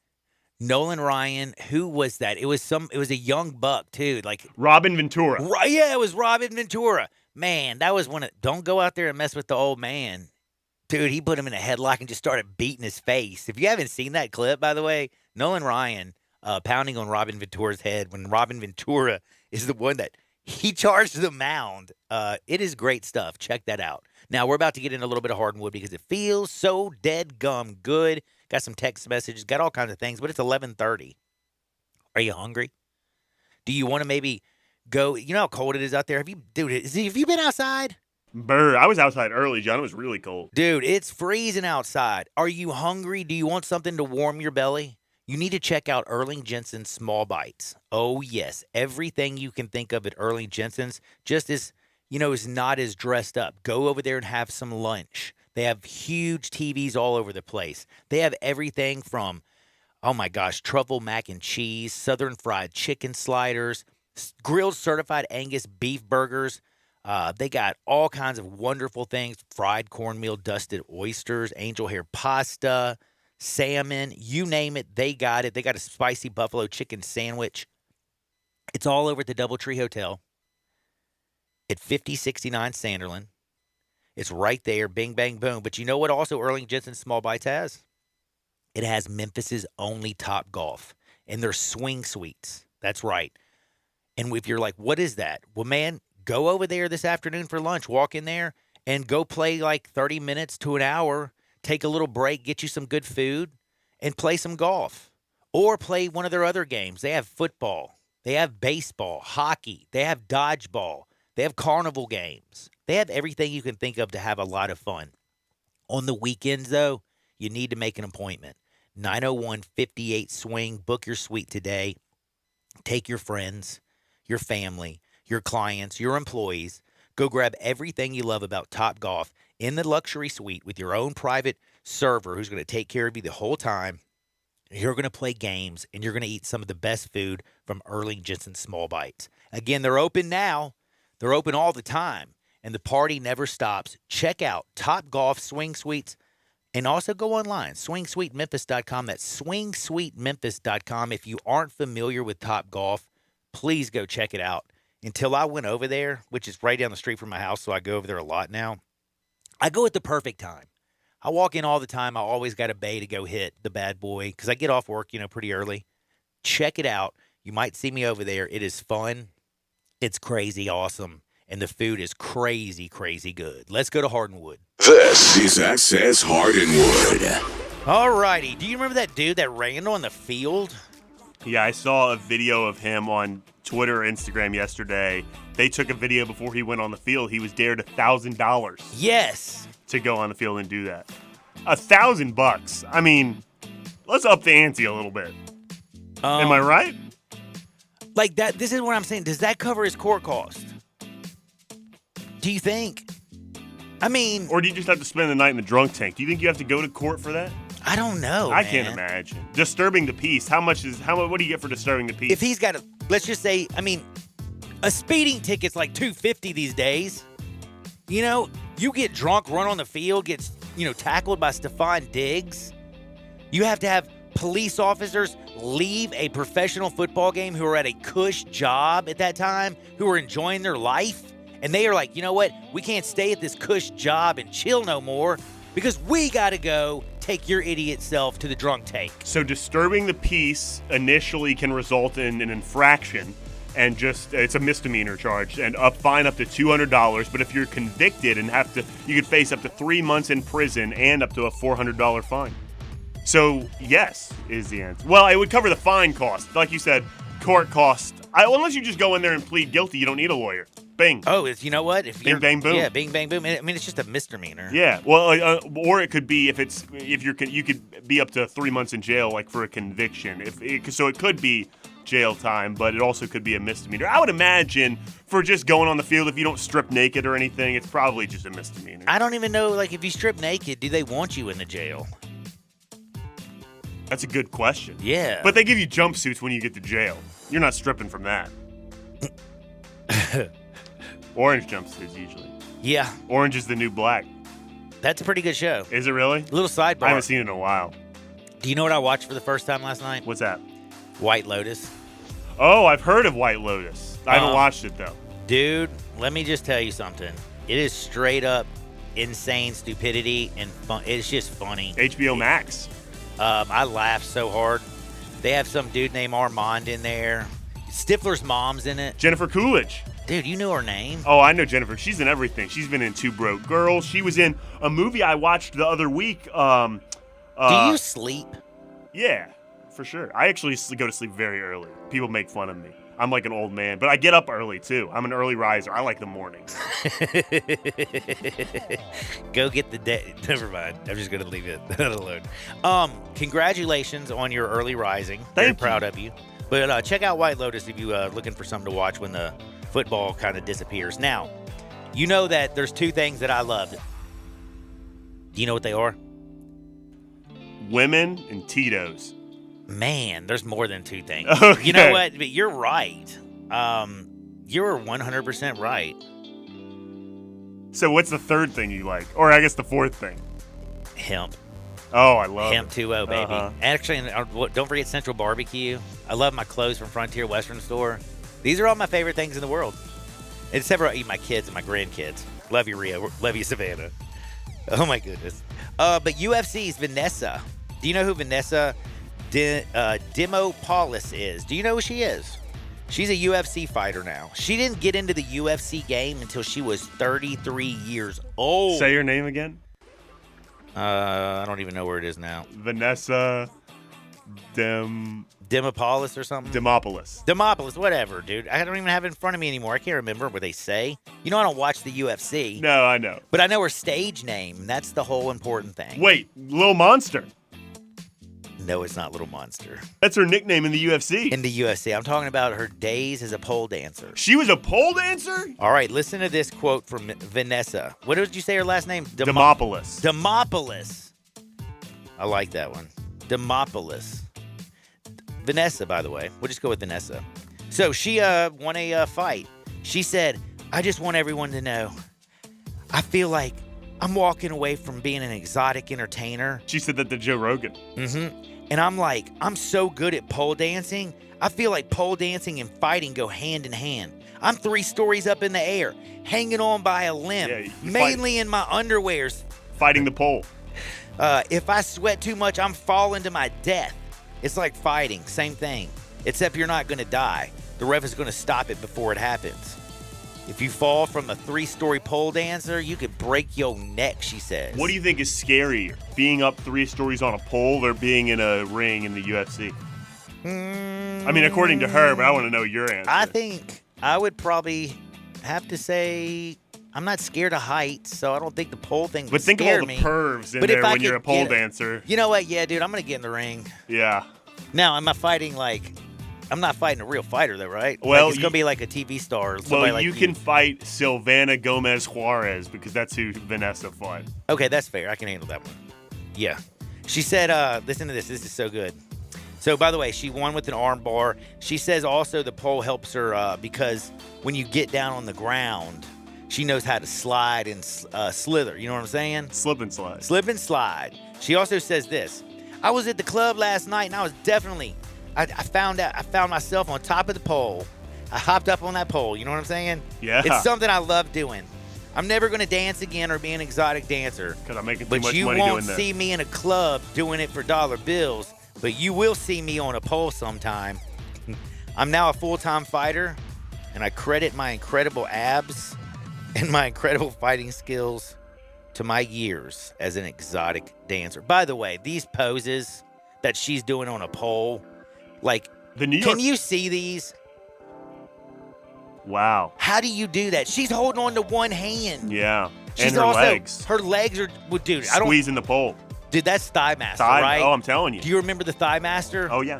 Speaker 2: Nolan Ryan, who was that? It was a young buck too, like
Speaker 3: Robin Ventura.
Speaker 2: Right, yeah, it was Robin Ventura. Man, that was don't go out there and mess with the old man. Dude, he put him in a headlock and just started beating his face. If you haven't seen that clip, by the way, Nolan Ryan pounding on Robin Ventura's head when Robin Ventura is the one that he charged the mound. It is great stuff. Check that out. Now, we're about to get in a little bit of hardwood because it feels so dead gum good. Got some text messages, got all kinds of things, but it's 11:30. Are you hungry? Do you want to maybe go? You know how cold it is out there? Have you been outside?
Speaker 3: Brr, I was outside early, John. It was really cold.
Speaker 2: Dude, it's freezing outside. Are you hungry? Do you want something to warm your belly? You need to check out Erling Jensen's Small Bites. Oh, yes. Everything you can think of at Erling Jensen's just is not as dressed up. Go over there and have some lunch. They have huge TVs all over the place. They have everything from, oh my gosh, truffle mac and cheese, southern fried chicken sliders, grilled certified Angus beef burgers, They got all kinds of wonderful things: fried cornmeal, dusted oysters, angel hair pasta, salmon, you name it, they got it. They got a spicy buffalo chicken sandwich. It's all over at the Doubletree Hotel at 5069 Sanderland. It's right there, bing, bang, boom. But you know what also Erling Jensen Small Bites has? It has Memphis's only Top Golf and their swing suites. That's right. And if you're like, what is that? Well, man, go over there this afternoon for lunch. Walk in there and go play like 30 minutes to an hour. Take a little break, get you some good food, and play some golf. Or play one of their other games. They have football. They have baseball, hockey. They have dodgeball. They have carnival games. They have everything you can think of to have a lot of fun. On the weekends, though, you need to make an appointment. 901-58 Swing. Book your suite today. Take your friends, your family, your clients, your employees. Go grab everything you love about Topgolf in the luxury suite with your own private server who's going to take care of you the whole time. You're going to play games, and you're going to eat some of the best food from Erling Jensen Small Bites. Again, they're open now. They're open all the time, and the party never stops. Check out Topgolf Swing Suites, and also go online, swingsuitememphis.com. That's swingsuitememphis.com. If you aren't familiar with Topgolf, please go check it out. Until I went over there, which is right down the street from my house, so I go over there a lot now, I go at the perfect time. I walk in all the time. I always got a bay to go hit the bad boy because I get off work, pretty early. Check it out. You might see me over there. It is fun. It's crazy awesome. And the food is crazy, crazy good. Let's go to Hardinwood.
Speaker 1: This is Access Hardinwood.
Speaker 2: All righty. Do you remember that dude that ran on the field?
Speaker 3: Yeah, I saw a video of him on Twitter or Instagram yesterday. They took a video before he went on the field. He was dared $1,000.
Speaker 2: Yes.
Speaker 3: To go on the field and do that. $1,000. I mean, let's up the ante a little bit. Am I right?
Speaker 2: Like that. This is what I'm saying. Does that cover his court cost? Do you think? I mean,
Speaker 3: or do you just have to spend the night in the drunk tank? Do you think you have to go to court for that?
Speaker 2: I don't know.
Speaker 3: I can't imagine. Disturbing the peace. What do you get for disturbing the peace?
Speaker 2: If he's got let's just say, a speeding ticket's like $250 these days. You get drunk, run on the field, get tackled by Stephon Diggs. You have to have police officers leave a professional football game who are at a cush job at that time, who are enjoying their life, and they are like, you know what? We can't stay at this cush job and chill no more because we got to go take your idiot self to the drunk tank.
Speaker 3: So disturbing the peace initially can result in an infraction, and it's a misdemeanor charge and fine up to $200. But if you're convicted and you could face up to 3 months in prison and up to a $400 fine. So yes is the answer. Well, it would cover the fine cost, like you said, court cost. Unless you just go in there and plead guilty, you don't need a lawyer. Bing.
Speaker 2: Oh, you know what?
Speaker 3: Bing, bang, boom.
Speaker 2: Yeah, bing, bang, boom. It's just a misdemeanor.
Speaker 3: Yeah. Well, or it could be you could be up to 3 months in jail, like for a conviction. So it could be jail time, but it also could be a misdemeanor. I would imagine for just going on the field, if you don't strip naked or anything, it's probably just a misdemeanor.
Speaker 2: I don't even know, if you strip naked, do they want you in the jail?
Speaker 3: That's a good question.
Speaker 2: Yeah.
Speaker 3: But they give you jumpsuits when you get to jail. You're not stripping from that. Orange jumpsuits, usually.
Speaker 2: Yeah.
Speaker 3: Orange is the new black.
Speaker 2: That's a pretty good show.
Speaker 3: Is it really?
Speaker 2: Little sidebar.
Speaker 3: I haven't seen it in a while.
Speaker 2: Do you know what I watched for the first time last night?
Speaker 3: What's that?
Speaker 2: White Lotus.
Speaker 3: Oh, I've heard of White Lotus. I haven't watched it, though.
Speaker 2: Dude, let me just tell you something. It is straight up insane stupidity and fun. It's just funny.
Speaker 3: HBO Max.
Speaker 2: I laughed so hard. They have some dude named Armand in there. Stifler's mom's in it.
Speaker 3: Jennifer Coolidge.
Speaker 2: Dude, you know her name.
Speaker 3: Oh, I know Jennifer. She's in everything. She's been in Two Broke Girls. She was in a movie I watched the other week.
Speaker 2: Do you sleep?
Speaker 3: Yeah, for sure. I actually go to sleep very early. People make fun of me. I'm like an old man, but I get up early, too. I'm an early riser. I like the mornings.
Speaker 2: Go get the day. Never mind. I'm just going to leave it alone. Congratulations on your early rising. Very proud of you. But check out White Lotus if you're looking for something to watch when the football kind of disappears. Now, you know that there's two things that I love. Do you know what they are?
Speaker 3: Women and Tito's.
Speaker 2: Man, there's more than two things.
Speaker 3: Okay.
Speaker 2: You know what? But you're right. You're 100% right.
Speaker 3: So what's the third thing you like? Or I guess the fourth thing.
Speaker 2: Hemp.
Speaker 3: Oh, I love
Speaker 2: Hemp
Speaker 3: it.
Speaker 2: 2.0, baby.
Speaker 3: Uh-huh.
Speaker 2: Actually, don't forget Central Barbecue. I love my clothes from Frontier Western Store. These are all my favorite things in the world. Except for I eat my kids and my grandkids. Love you, Rio. Love you, Savannah. Oh, my goodness. But UFC's Vanessa. Do you know who Vanessa Demopoulos is? Do you know who she is? She's a UFC fighter now. She didn't get into the UFC game until she was 33 years old.
Speaker 3: Say your name again.
Speaker 2: I don't even know where it is now.
Speaker 3: Vanessa
Speaker 2: Demopoulos or something?
Speaker 3: Demopoulos,
Speaker 2: whatever, dude. I don't even have it in front of me anymore. I can't remember what they say. You know, I don't watch the UFC.
Speaker 3: No, I know.
Speaker 2: But I know her stage name. That's the whole important thing.
Speaker 3: Wait, Lil Monster.
Speaker 2: No, it's not Little Monster.
Speaker 3: That's her nickname in the UFC.
Speaker 2: In the UFC. I'm talking about her days as a pole dancer.
Speaker 3: She was a pole dancer?
Speaker 2: All right, listen to this quote from Vanessa. What did you say her last name?
Speaker 3: Demopoulos.
Speaker 2: Demopoulos. I like that one. Demopoulos. Vanessa, by the way. We'll just go with Vanessa. So she won a fight. She said, I just want everyone to know, I feel like I'm walking away from being an exotic entertainer.
Speaker 3: She said that to Joe Rogan.
Speaker 2: Mm-hmm. And I'm like, I'm so good at pole dancing. I feel like pole dancing and fighting go hand in hand. I'm 3 stories up in the air, hanging on by a limb, mainly in my underwears.
Speaker 3: Fighting the pole.
Speaker 2: If I sweat too much, I'm falling to my death. It's like fighting, same thing. Except you're not going to die. The ref is going to stop it before it happens. If you fall from a 3-story pole dancer, you could break your neck, she says.
Speaker 3: What do you think is scarier, being up 3 stories on a pole or being in a ring in the UFC? I mean, according to her, but I want to know your answer.
Speaker 2: I think I would probably have to say I'm not scared of heights, so I don't think the pole thing would scare me.
Speaker 3: But think of all the pervs in there when you're a pole dancer.
Speaker 2: You know what? Yeah, dude, I'm going to get in the ring.
Speaker 3: Yeah.
Speaker 2: Now, am I fighting I'm not fighting a real fighter, though, right?
Speaker 3: Well,
Speaker 2: it's going to be like a TV star.
Speaker 3: Well, you can fight Silvana Gomez Juarez because that's who Vanessa fought.
Speaker 2: Okay, that's fair. I can handle that one. Yeah. She said, listen to this. This is so good. So, by the way, she won with an arm bar. She says also the pole helps her because when you get down on the ground, she knows how to slide and slither. You know what I'm saying?
Speaker 3: Slip and slide.
Speaker 2: Slip and slide. She also says this. I was at the club last night, and I was definitely... I found myself on top of the pole. I hopped up on that pole. You know what I'm saying?
Speaker 3: Yeah.
Speaker 2: It's something I love doing. I'm never going to dance again or be an exotic dancer.
Speaker 3: Because I'm making too much money
Speaker 2: But
Speaker 3: doing
Speaker 2: you won't
Speaker 3: this.
Speaker 2: see me in a club doing it for dollar bills. But you will see me on a pole sometime. I'm now a full-time fighter, and I credit my incredible abs and my incredible fighting skills to my years as an exotic dancer. By the way, these poses that she's doing on a pole... Can you see these?
Speaker 3: Wow.
Speaker 2: How do you do that? She's holding on to one hand.
Speaker 3: Yeah.
Speaker 2: She's
Speaker 3: and her legs.
Speaker 2: Her legs are, well, dude.
Speaker 3: Squeezing the pole.
Speaker 2: Dude, that's Thigh Master, right?
Speaker 3: Oh, I'm telling you.
Speaker 2: Do you remember the Thigh Master?
Speaker 3: Oh, yeah.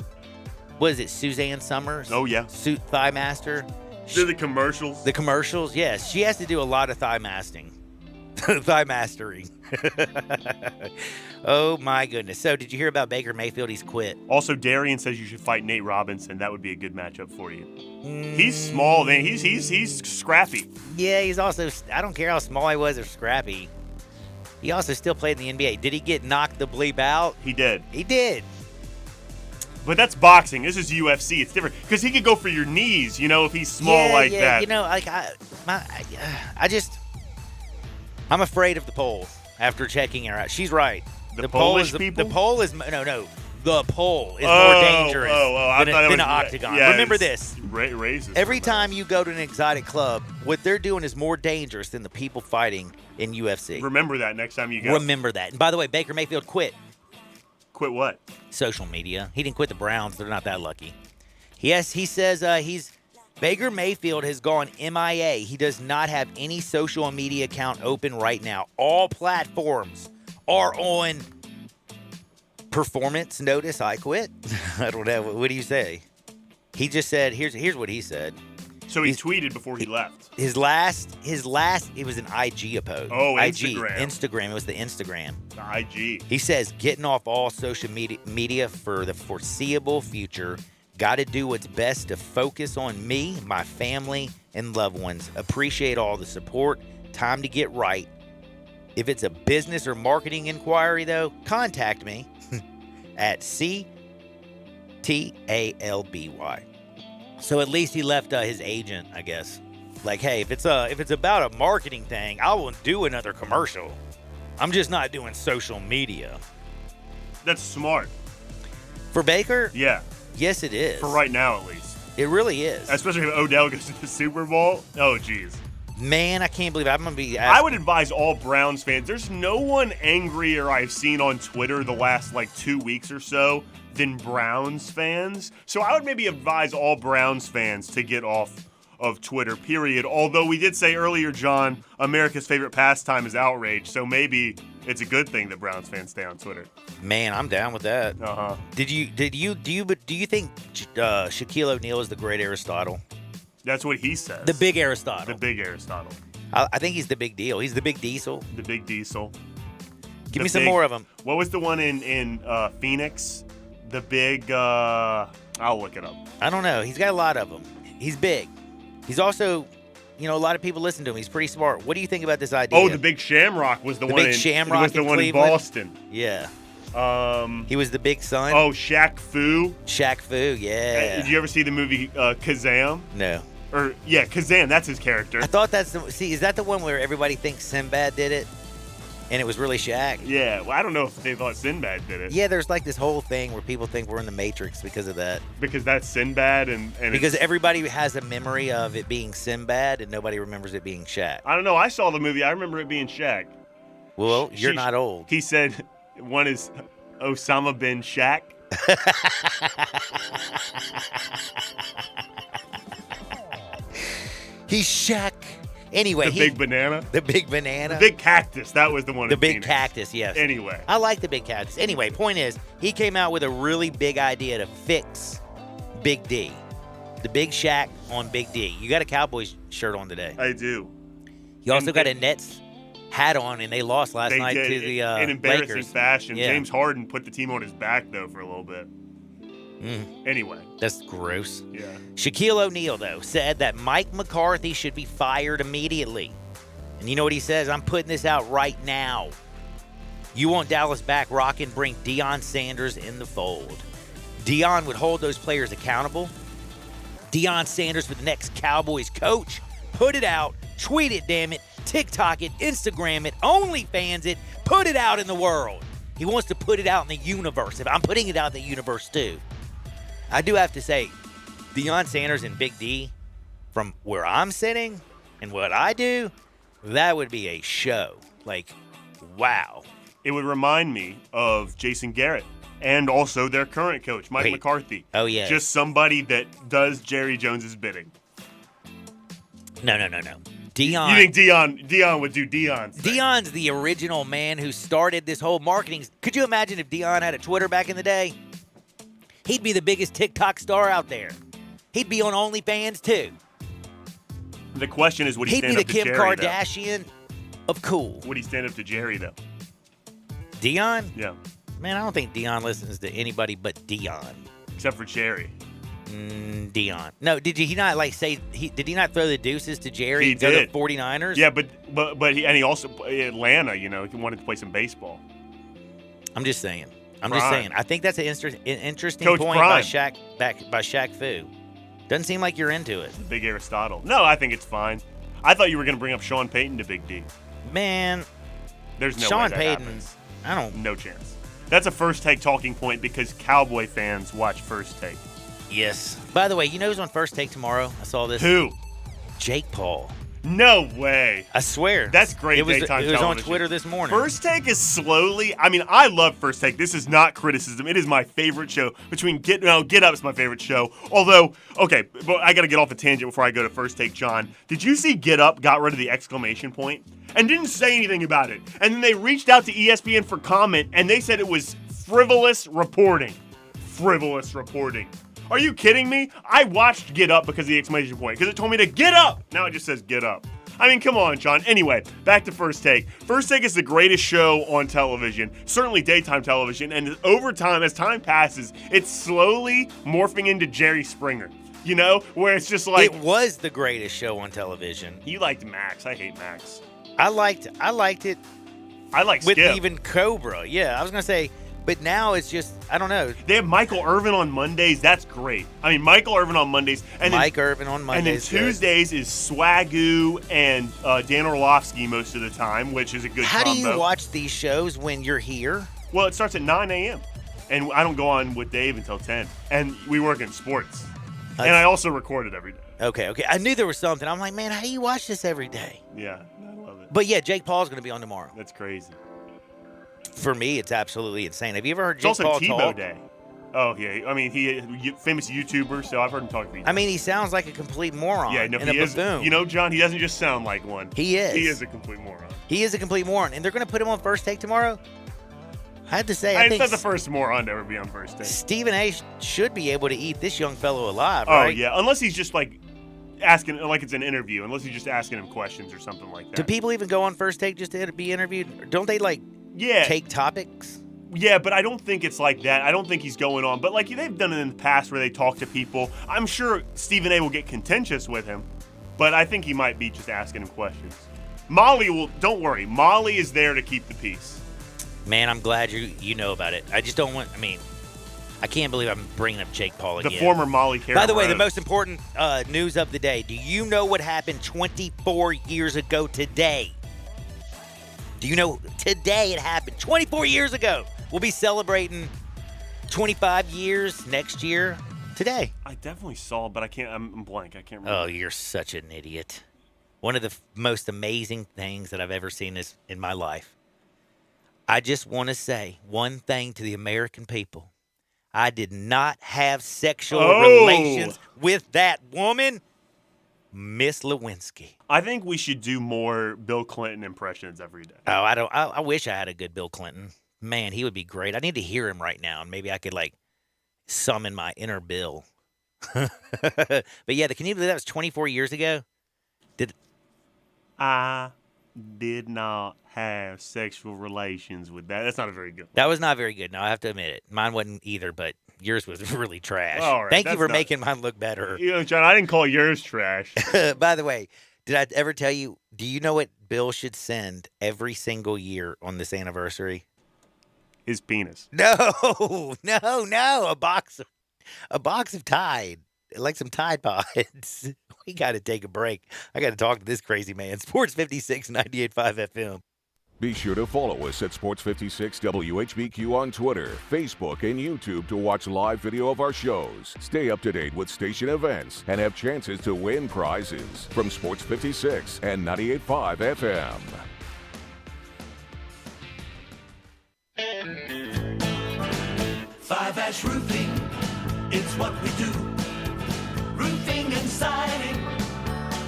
Speaker 2: What is it, Suzanne Summers?
Speaker 3: Oh, yeah.
Speaker 2: Thigh Master.
Speaker 3: The commercials.
Speaker 2: The commercials, yes. She has to do a lot of thigh mastering. Thigh mastering. Oh, my goodness. So, did you hear about Baker Mayfield? He's quit.
Speaker 3: Also, Darian says you should fight Nate Robinson. That would be a good matchup for you. He's small, man. He's scrappy.
Speaker 2: Yeah, he's also, I don't care how small he was or scrappy. He also still played in the NBA. Did he get knocked the bleep out?
Speaker 3: He did.
Speaker 2: He did.
Speaker 3: But that's boxing. This is UFC. It's different. Because he could go for your knees, if he's small like that.
Speaker 2: You know, I'm afraid of the pole after checking her out. She's right.
Speaker 3: The Polish people?
Speaker 2: The pole is, no. The pole is more dangerous than an octagon.
Speaker 3: Yeah,
Speaker 2: Remember this.
Speaker 3: Raises.
Speaker 2: Every time you go to an exotic club, what they're doing is more dangerous than the people fighting in UFC.
Speaker 3: Remember that next time you go.
Speaker 2: Remember that. And by the way, Baker Mayfield quit.
Speaker 3: Quit what?
Speaker 2: Social media. He didn't quit the Browns. They're not that lucky. Yes, he says Baker Mayfield has gone MIA. He does not have any social media account open right now. All platforms are on performance notice. I quit. I don't know. What do you say? He just said, here's what he said.
Speaker 3: So he tweeted before he left.
Speaker 2: His last, it was an IG post.
Speaker 3: Oh,
Speaker 2: Instagram. Instagram. It was the Instagram.
Speaker 3: The IG.
Speaker 2: He says, getting off all social media for the foreseeable future. Got to do what's best to focus on me, my family, and loved ones. Appreciate all the support. time to get right. If it's a business or marketing inquiry, though, contact me at CTALBY. So at least he left his agent, I guess. Like, hey, if it's about a marketing thing, I will do another commercial. I'm just not doing social media.
Speaker 3: That's smart.
Speaker 2: For Baker?
Speaker 3: Yeah.
Speaker 2: Yes, it is.
Speaker 3: For right now, at least.
Speaker 2: It really is.
Speaker 3: Especially if Odell goes to the Super Bowl. Oh, geez.
Speaker 2: Man, I can't believe it. I'm going to be
Speaker 3: I would advise all Browns fans. There's no one angrier I've seen on Twitter the last, 2 weeks or so than Browns fans. So I would maybe advise all Browns fans to get off of Twitter, period. Although we did say earlier, John, America's favorite pastime is outrage. So maybe it's a good thing that Browns fans stay on Twitter.
Speaker 2: Man, I'm down with that.
Speaker 3: Uh-huh.
Speaker 2: Do you think Shaquille O'Neal is the great Aristotle?
Speaker 3: That's what he says.
Speaker 2: The big Aristotle.
Speaker 3: The big Aristotle.
Speaker 2: I think he's the big deal. He's the big diesel.
Speaker 3: The big diesel.
Speaker 2: Give me some more of them.
Speaker 3: What was the one in Phoenix? The big, I'll look it up.
Speaker 2: I don't know. He's got a lot of them. He's big. He's also, a lot of people listen to him. He's pretty smart. What do you think about this idea?
Speaker 3: Oh, the big Shamrock was the one
Speaker 2: big Shamrock
Speaker 3: was the
Speaker 2: in
Speaker 3: one in
Speaker 2: Cleveland?
Speaker 3: Boston.
Speaker 2: Yeah. He was the big son.
Speaker 3: Oh, Shaq Fu.
Speaker 2: Shaq Fu, yeah.
Speaker 3: Did you ever see the movie Kazam?
Speaker 2: No.
Speaker 3: Kazam, that's his character.
Speaker 2: I thought is that the one where everybody thinks Sinbad did it? And it was really Shaq?
Speaker 3: Yeah, well, I don't know if they thought Sinbad did it.
Speaker 2: Yeah, there's this whole thing where people think we're in the Matrix because of that.
Speaker 3: Because that's Sinbad and
Speaker 2: because everybody has a memory of it being Sinbad and nobody remembers it being Shaq.
Speaker 3: I don't know. I saw the movie. I remember it being Shaq.
Speaker 2: Well, you're not old.
Speaker 3: He said one is Osama bin Shaq.
Speaker 2: He's Shaq. Anyway,
Speaker 3: the big banana.
Speaker 2: The big banana.
Speaker 3: The big cactus. That was the one.
Speaker 2: The big cactus, yes.
Speaker 3: Anyway.
Speaker 2: I like the big cactus. Anyway, point is, he came out with a really big idea to fix Big D. The big Shaq on Big D. You got a Cowboys shirt on today.
Speaker 3: I do.
Speaker 2: You also got a Nets hat on, and they lost last night to the
Speaker 3: in embarrassing
Speaker 2: Lakers.
Speaker 3: fashion.
Speaker 2: Yeah.
Speaker 3: James Harden put the team on his back, though, for a little bit. Anyway.
Speaker 2: That's gross.
Speaker 3: Yeah.
Speaker 2: Shaquille O'Neal, though, said that Mike McCarthy should be fired immediately. And you know what he says? I'm putting this out right now. You want Dallas back, rockin', bring Deion Sanders in the fold. Deion would hold those players accountable. Deion Sanders for the next Cowboys coach. Put it out. Tweet it, damn it. TikTok it. Instagram it. OnlyFans it. Put it out in the world. He wants to put it out in the universe. If I'm putting it out in the universe, too. I do have to say, Deion Sanders and Big D, from where I'm sitting and what I do, that would be a show. Wow.
Speaker 3: It would remind me of Jason Garrett and also their current coach, Mike McCarthy.
Speaker 2: Oh, yeah.
Speaker 3: Just somebody that does Jerry Jones's bidding.
Speaker 2: No. Deion.
Speaker 3: You think Deion would do Deion's thing?
Speaker 2: Deion's the original man who started this whole marketing. Could you imagine if Deion had a Twitter back in the day? He'd be the biggest TikTok star out there. He'd be on OnlyFans, too.
Speaker 3: The question is, would he stand up to Jerry,
Speaker 2: He'd be the Kim Kardashian of cool.
Speaker 3: Would he stand up to Jerry, though?
Speaker 2: Deion?
Speaker 3: Yeah.
Speaker 2: Man, I don't think Deion listens to anybody but Deion.
Speaker 3: Except for Jerry.
Speaker 2: Deion. No, did he not say did he not throw the deuces to Jerry?
Speaker 3: He did.
Speaker 2: To the 49ers?
Speaker 3: Yeah, but he also Atlanta, he wanted to play some baseball.
Speaker 2: I'm just saying. I think that's an interesting
Speaker 3: Coach
Speaker 2: point
Speaker 3: Prime.
Speaker 2: by Shaq Fu. Doesn't seem like you're into it.
Speaker 3: Big Aristotle. No, I think it's fine. I thought you were going to bring up Sean Payton to Big D.
Speaker 2: Man,
Speaker 3: there's no
Speaker 2: Sean
Speaker 3: way that
Speaker 2: Payton.
Speaker 3: happens. No chance. That's a First Take talking point because Cowboy fans watch First Take.
Speaker 2: Yes. By the way, you know who's on First Take tomorrow? I saw this.
Speaker 3: Who?
Speaker 2: Jake Paul.
Speaker 3: No way.
Speaker 2: I swear.
Speaker 3: That's great daytime television.
Speaker 2: It was on Twitter this morning.
Speaker 3: First Take is slowly. I mean, I love First Take. This is not criticism. It is my favorite show. Get Up is my favorite show. Although, okay, but I got to get off the tangent before I go to First Take, John. Did you see Get Up got rid of the exclamation point and didn't say anything about it? And then they reached out to ESPN for comment, and they said it was frivolous reporting. Frivolous reporting. Are you kidding me? I watched Get Up because of the exclamation point, because it told me to get up. Now it just says get up. I mean, come on, John. Anyway, back to First Take. First Take is the greatest show on television, certainly daytime television, and over time, as time passes, it's slowly morphing into Jerry Springer. You know, where it's just like...
Speaker 2: It was the greatest show on television.
Speaker 3: You liked Max. I hate Max.
Speaker 2: I liked it
Speaker 3: I like
Speaker 2: with
Speaker 3: Skip.
Speaker 2: even Cobra. Yeah, I was gonna say, but now it's just I don't know.
Speaker 3: They have Michael Irvin on Mondays. That's great. I mean, Michael Irvin on Mondays. And
Speaker 2: Mike Irvin on Mondays.
Speaker 3: And then Tuesdays is Swagoo and Dan Orlovsky most of the time, which is a good
Speaker 2: How
Speaker 3: combo.
Speaker 2: do you watch these shows when you're here?
Speaker 3: Well, it starts at 9 a.m. And I don't go on with Dave until 10. And we work in sports. And I also record it every day.
Speaker 2: Okay. I knew there was something. I'm like, man, how do you watch this every day?
Speaker 3: Yeah, I love it.
Speaker 2: But yeah, Jake Paul's going to be on tomorrow.
Speaker 3: That's crazy.
Speaker 2: For me, it's absolutely insane. Have you ever heard
Speaker 3: It's
Speaker 2: Jake
Speaker 3: also
Speaker 2: Paul
Speaker 3: Tebow
Speaker 2: talk?
Speaker 3: Day. Oh, yeah. I mean, he famous YouTuber, so I've heard him talk for years.
Speaker 2: I mean, he sounds like a complete moron.
Speaker 3: Yeah, no,
Speaker 2: and
Speaker 3: he
Speaker 2: a
Speaker 3: is.
Speaker 2: buffoon.
Speaker 3: You know, John, he doesn't just sound like one.
Speaker 2: He is.
Speaker 3: He is a complete moron.
Speaker 2: He is a complete moron. And they're going to put him on First Take tomorrow? I have to say, I
Speaker 3: It's
Speaker 2: think
Speaker 3: not the first moron to ever be on First Take.
Speaker 2: Stephen A. should be able to eat this young fellow alive,
Speaker 3: Oh,
Speaker 2: right?
Speaker 3: yeah. Unless he's just like asking, like it's an interview, unless he's just asking him questions or something like that.
Speaker 2: Do people even go on First Take just to be interviewed? Don't they, like,
Speaker 3: Yeah.
Speaker 2: take topics?
Speaker 3: Yeah, but I don't think it's like that. I don't think he's going on. But like they've done it in the past where they talk to people. I'm sure Stephen A. will get contentious with him, but I think he might be just asking him questions. Molly will. Don't worry. Molly is there to keep the peace.
Speaker 2: Man, I'm glad you know about it. I just don't want. I mean, I can't believe I'm bringing up Jake Paul
Speaker 3: The
Speaker 2: again.
Speaker 3: former Molly Karen
Speaker 2: By the way, the
Speaker 3: Rose.
Speaker 2: most important news of the day. Do you know what happened 24 years ago today? Do you know today it happened 24 years ago? We'll be celebrating 25 years next year today.
Speaker 3: I definitely saw, but I can't. I'm blank. I can't remember.
Speaker 2: Oh, you're such an idiot. One of the most amazing things that I've ever seen is in my life. I just want to say one thing to the American people. I did not have sexual relations with that woman, Miss Lewinsky.
Speaker 3: I think we should do more Bill Clinton impressions every day.
Speaker 2: Oh, I wish I had a good Bill Clinton. Man, he would be great. I need to hear him right now, and maybe I could, like, summon my inner Bill. But, yeah, can you believe that was 24 years ago?
Speaker 3: I did not have sexual relations with that. That's not a very good one.
Speaker 2: That was not very good. No, I have to admit it. Mine wasn't either, but yours was really trash.
Speaker 3: All right,
Speaker 2: Thank you
Speaker 3: that's
Speaker 2: for
Speaker 3: not-
Speaker 2: making mine look better.
Speaker 3: You know, John, I didn't call yours trash.
Speaker 2: By the way, did I ever tell you, do you know what Bill should send every single year on this anniversary?
Speaker 3: His penis.
Speaker 2: No. A box of Tide, like some Tide Pods. We got to take a break. I got to talk to this crazy man. Sports 56, 98.5 FM.
Speaker 1: Be sure to follow us at Sports 56 WHBQ on Twitter, Facebook, and YouTube to watch live video of our shows. Stay up to date with station events and have chances to win prizes from Sports 56 and 98.5 FM.
Speaker 8: Five Ash Roofing, it's what we do. Roofing and siding,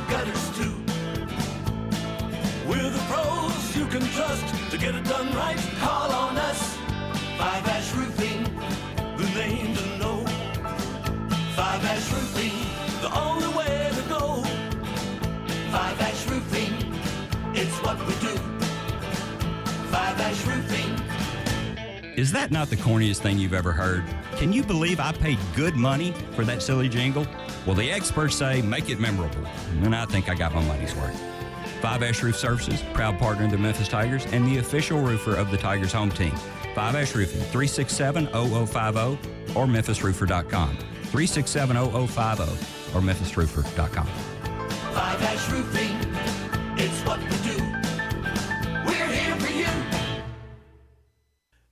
Speaker 8: gutters too. We're the pros you can trust to get it done right. Call on us. Five Ash Roofing, the name to know. Five Ash Roofing, the only way to go. Five Ash Roofing, it's what we do. Five Ash Roofing.
Speaker 9: Is that not the corniest thing you've ever heard? Can you believe I paid good money for that silly jingle? Well, the experts say make it memorable, and I think I got my money's worth. Five Ash Roof Services, proud partner of the Memphis Tigers and the official roofer of the Tigers home team. Five Ash Roofing, 367-0050 or memphisroofer.com. 367-0050 or memphisroofer.com.
Speaker 8: Five Ash Roofing, it's what we do. We're here for you.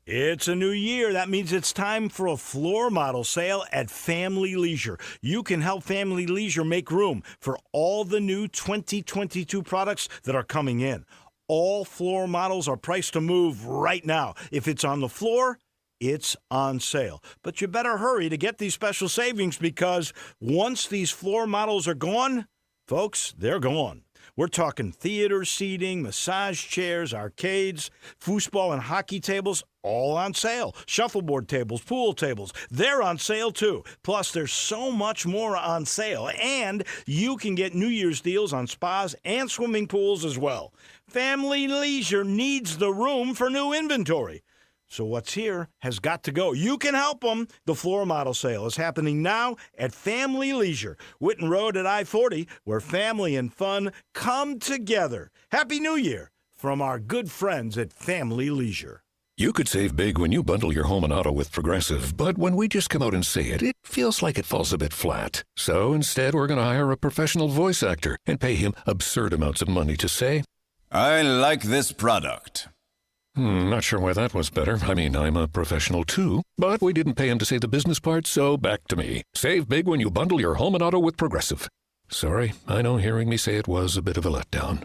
Speaker 10: It's a new year. That means it's time for a floor model sale at Family Leisure. You can help Family Leisure make room for all the new 2022 products that are coming in. All floor models are priced to move right now. If it's on the floor, it's on sale. But you better hurry to get these special savings because once these floor models are gone, folks, they're gone. We're talking theater seating, massage chairs, arcades, foosball and hockey tables, all on sale. Shuffleboard tables, pool tables, they're on sale too. Plus, there's so much more on sale. And you can get New Year's deals on spas and swimming pools as well. Family Leisure needs the room for new inventory. So what's here has got to go. You can help them. The floor model sale is happening now at Family Leisure, Witten Road at I-40, where family and fun come together. Happy New Year from our good friends at Family Leisure.
Speaker 7: You could save big when you bundle your home and auto with Progressive, but when we just come out and say it, it feels like it falls a bit flat. So instead, we're going to hire a professional voice actor and pay him absurd amounts of money to say,
Speaker 11: I like this product.
Speaker 7: Not sure why that was better. I mean, I'm a professional too, but we didn't pay him to say the business part, so back to me. Save big when you bundle your home and auto with Progressive. Sorry, I know hearing me say it was a bit of a letdown.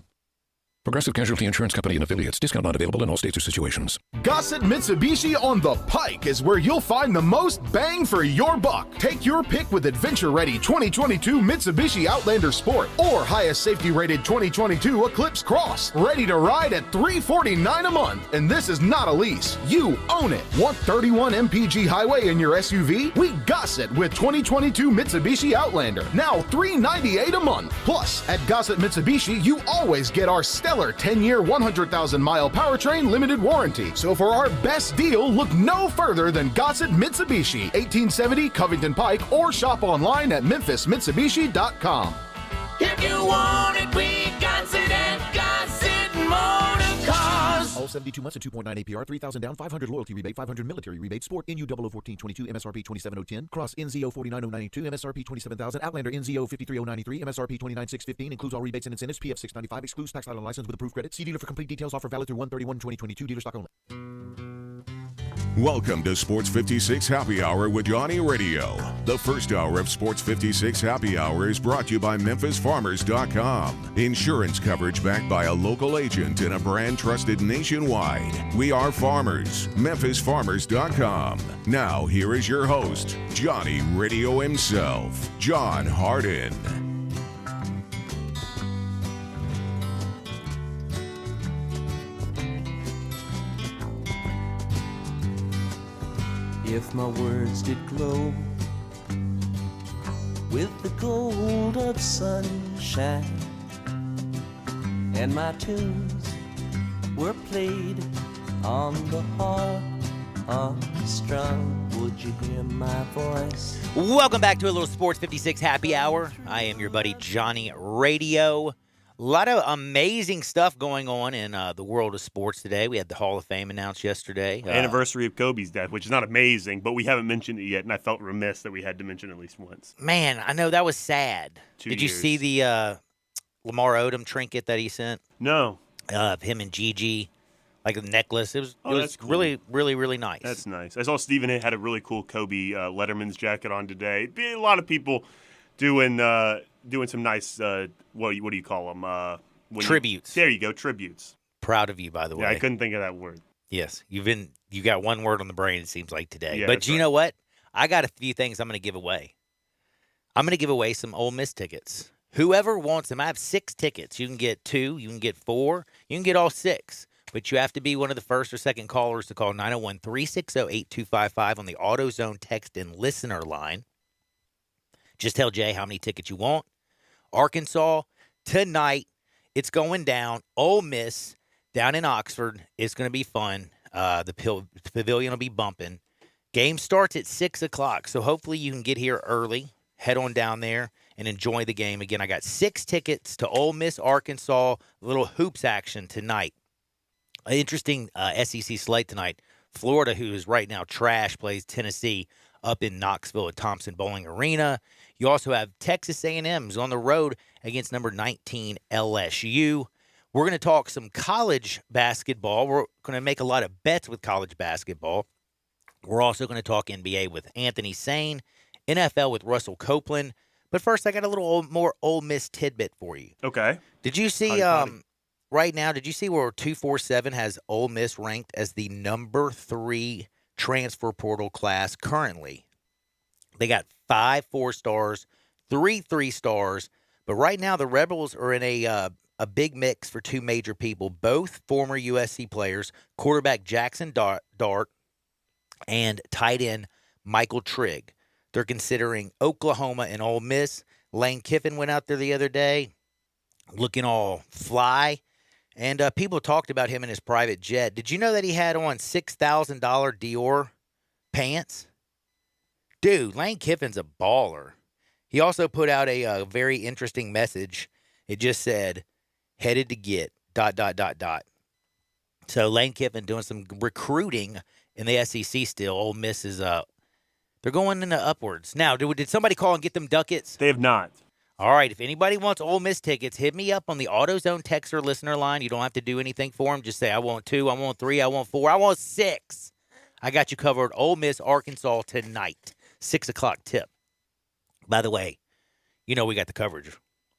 Speaker 7: Progressive Casualty Insurance Company and Affiliates. Discount not available in all states or situations.
Speaker 12: Gossett Mitsubishi on the Pike is where you'll find the most bang for your buck. Take your pick with adventure-ready 2022 Mitsubishi Outlander Sport or highest safety-rated 2022 Eclipse Cross. Ready to ride at $349 a month. And this is not a lease. You own it. Want 31 mpg highway in your SUV? We Gossett with 2022 Mitsubishi Outlander. Now $398 a month. Plus, at Gossett Mitsubishi, you always get our stellar 10-year, 100,000-mile powertrain limited warranty. So for our best deal, look no further than Gossett Mitsubishi, 1870 Covington Pike, or shop online at memphismitsubishi.com.
Speaker 8: If you want it, we got it at Gossett Motor Cars.
Speaker 5: All 72 months at 2.9 APR, 3,000 down, 500 loyalty rebate, 500 military rebate, Sport NU 001422, MSRP 27010, Cross NZO 49092, MSRP 27,000, Outlander NZO 53093, MSRP 29615, includes all rebates and incentives, PF 695, excludes tax title license with approved credit. See dealer for complete details, offer valid through 1/31/2022, dealer stock only.
Speaker 1: Welcome to Sports 56 Happy Hour with Johnny Radio. The first hour of Sports 56 Happy Hour is brought to you by MemphisFarmers.com. Insurance coverage backed by a local agent and a brand trusted nationwide. We are farmers. MemphisFarmers.com. Now, here is your host, Johnny Radio himself, John Harden.
Speaker 8: If my words did glow with the gold of sunshine, and my tunes were played on the harp unstrung, would you hear my voice?
Speaker 2: Welcome back to a little Sports 56 Happy Hour. I am your buddy Johnny Radio. A lot of amazing stuff going on in the world of sports today. We had the Hall of Fame announced yesterday.
Speaker 3: Anniversary of Kobe's death, which is not amazing, but we haven't mentioned it yet, and I felt remiss that we had to mention it at least once.
Speaker 2: Man, I know that was sad.
Speaker 3: 2
Speaker 2: Did
Speaker 3: years.
Speaker 2: you see the Lamar Odom trinket that he sent?
Speaker 3: No.
Speaker 2: Him and Gigi, like a necklace. It was
Speaker 3: that's cool.
Speaker 2: really, really, really nice.
Speaker 3: That's nice. I saw Stephen had a really cool Kobe Letterman's jacket on today. A lot of people doing some nice, what do you call them?
Speaker 2: Tributes.
Speaker 3: There you go, tributes.
Speaker 2: Proud of you, by the way.
Speaker 3: Yeah, I couldn't think of that word.
Speaker 2: Yes, you got one word on the brain, it seems like, today.
Speaker 3: Yeah,
Speaker 2: but you
Speaker 3: right.
Speaker 2: know what? I got a few things I'm going to give away. I'm going to give away some Ole Miss tickets. Whoever wants them, I have 6 tickets. You can get 2, you can get 4, you can get all 6. But you have to be one of the first or second callers to call 901-360-8255 on the AutoZone text and listener line. Just tell Jay how many tickets you want. Arkansas, tonight, it's going down. Ole Miss down in Oxford. It's going to be fun. The pavilion will be bumping. Game starts at 6 o'clock, so hopefully you can get here early, head on down there, and enjoy the game. Again, I got 6 tickets to Ole Miss, Arkansas, little hoops action tonight. An interesting SEC slate tonight. Florida, who is right now trash, plays Tennessee up in Knoxville at Thompson Bowling Arena. You also have Texas A&M's on the road against number 19 LSU. We're going to talk some college basketball. We're going to make a lot of bets with college basketball. We're also going to talk NBA with Anthony Sain, NFL with Russell Copeland. But first, I got a little more Ole Miss tidbit for you.
Speaker 3: Okay.
Speaker 2: Did you see right now, did you see where 247 has Ole Miss ranked as the number 3 transfer portal class currently? They got 5 4-stars, 3 3-stars, but right now the Rebels are in a big mix for 2 major people, both former USC players, quarterback Jackson Dart and tight end Michael Trigg. They're considering Oklahoma and Ole Miss. Lane Kiffin went out there the other day looking all fly. And people talked about him in his private jet. Did you know that he had on $6,000 Dior pants? Dude, Lane Kiffin's a baller. He also put out a very interesting message. It just said, headed to get ... So Lane Kiffin doing some recruiting in the SEC still. Ole Miss is they're going into upwards. Now, did somebody call and get them ducats?
Speaker 3: They have not.
Speaker 2: All right, if anybody wants Ole Miss tickets, hit me up on the AutoZone Texter listener line. You don't have to do anything for them. Just say, I want 2, I want 3, I want 4, I want 6. I got you covered. Ole Miss, Arkansas tonight, 6 o'clock tip. By the way, you know we got the coverage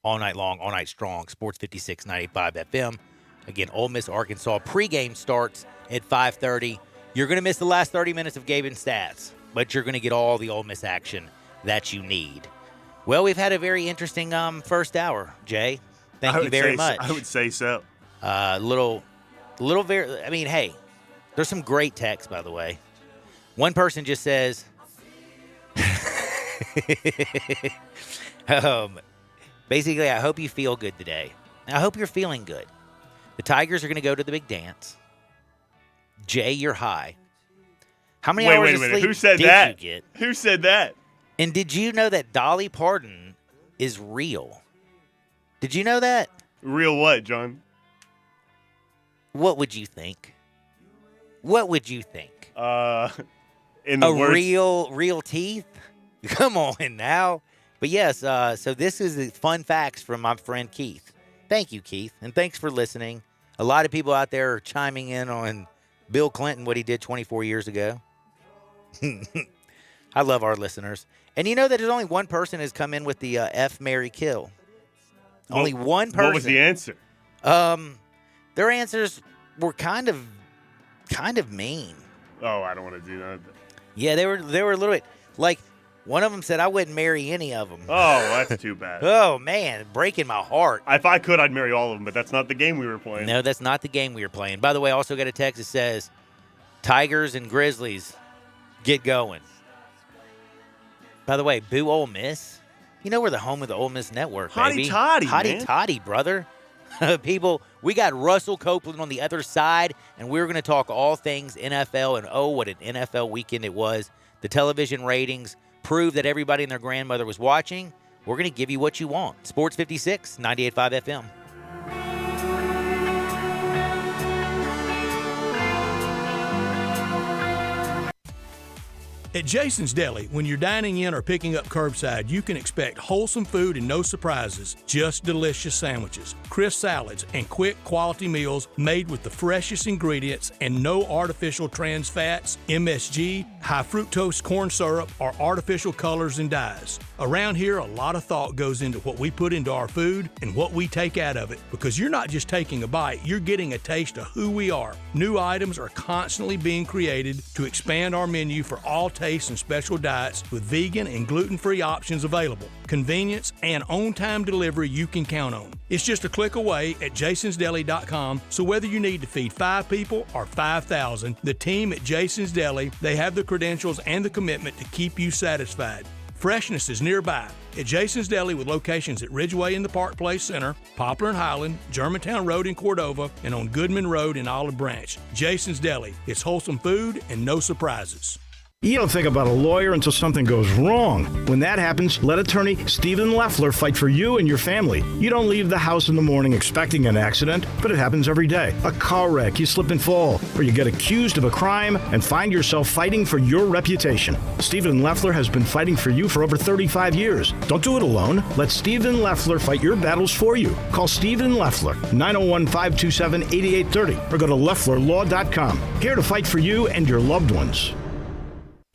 Speaker 2: all night long, all night strong. Sports 56, 98.5 FM. Again, Ole Miss, Arkansas. Pregame starts at 5:30. You're going to miss the last 30 minutes of Gabe and Stats, but you're going to get all the Ole Miss action that you need. Well, we've had a very interesting first hour, Jay. Thank you very much.
Speaker 3: I would say so.
Speaker 2: Hey, there's some great texts, by the way. One person just says, basically, I hope you feel good today. I hope you're feeling good. The Tigers are going to go to the big dance. Jay, you're high. How many hours of sleep
Speaker 3: Who said
Speaker 2: did
Speaker 3: that?
Speaker 2: you get?
Speaker 3: Who said that?
Speaker 2: And did you know that Dolly Parton is real? Did you know that?
Speaker 3: Real what, John?
Speaker 2: What would you think? What would you think?
Speaker 3: In the words,
Speaker 2: real teeth? Come on now. But yes, so this is the fun facts from my friend Keith. Thank you, Keith, and thanks for listening. A lot of people out there are chiming in on Bill Clinton, what he did 24 years ago. I love our listeners. And you know that there's only one person has come in with the F, Marry, Kill. Only one person.
Speaker 3: What was the answer?
Speaker 2: Their answers were kind of mean.
Speaker 3: Oh, I don't want to do that.
Speaker 2: Yeah, they were a little bit like, one of them said, I wouldn't marry any of them.
Speaker 3: Oh, that's too bad.
Speaker 2: Oh, man, breaking my heart.
Speaker 3: If I could, I'd marry all of them, but that's not the game we were playing.
Speaker 2: No, that's not the game we were playing. By the way, I also got a text that says, Tigers and Grizzlies, get going. By the way, boo Ole Miss. You know we're the home of the Ole Miss Network, baby.
Speaker 3: Hotty
Speaker 2: toddy, brother. People, we got Russell Copeland on the other side, and we're going to talk all things NFL, and oh, what an NFL weekend it was. The television ratings prove that everybody and their grandmother was watching. We're going to give you what you want. Sports 56, 98.5 FM.
Speaker 13: At Jason's Deli, when you're dining in or picking up curbside, you can expect wholesome food and no surprises, just delicious sandwiches, crisp salads, and quick quality meals made with the freshest ingredients and no artificial trans fats, MSG, high fructose corn syrup, or artificial colors and dyes. Around here, a lot of thought goes into what we put into our food and what we take out of it, because you're not just taking a bite, you're getting a taste of who we are. New items are constantly being created to expand our menu for all tastes and special diets with vegan and gluten-free options available. Convenience and on-time delivery you can count on. It's just a click away at jasonsdeli.com, so whether you need to feed 5 people or 5,000, the team at Jason's Deli, they have the credentials and the commitment to keep you satisfied. Freshness is nearby at Jason's Deli with locations at Ridgeway in the Park Place Center, Poplar and Highland, Germantown Road in Cordova, and on Goodman Road in Olive Branch. Jason's Deli. It's wholesome food and no surprises.
Speaker 14: You don't think about a lawyer until something goes wrong. When that happens, let attorney Stephen Leffler fight for you and your family. You don't leave the house in the morning expecting an accident, but it happens every day. A car wreck, you slip and fall, or you get accused of a crime and find yourself fighting for your reputation. Stephen Leffler has been fighting for you for over 35 years. Don't do it alone. Let Stephen Leffler fight your battles for you. Call Stephen Leffler, 901-527-8830, or go to LefflerLaw.com. Here to fight for you and your loved ones.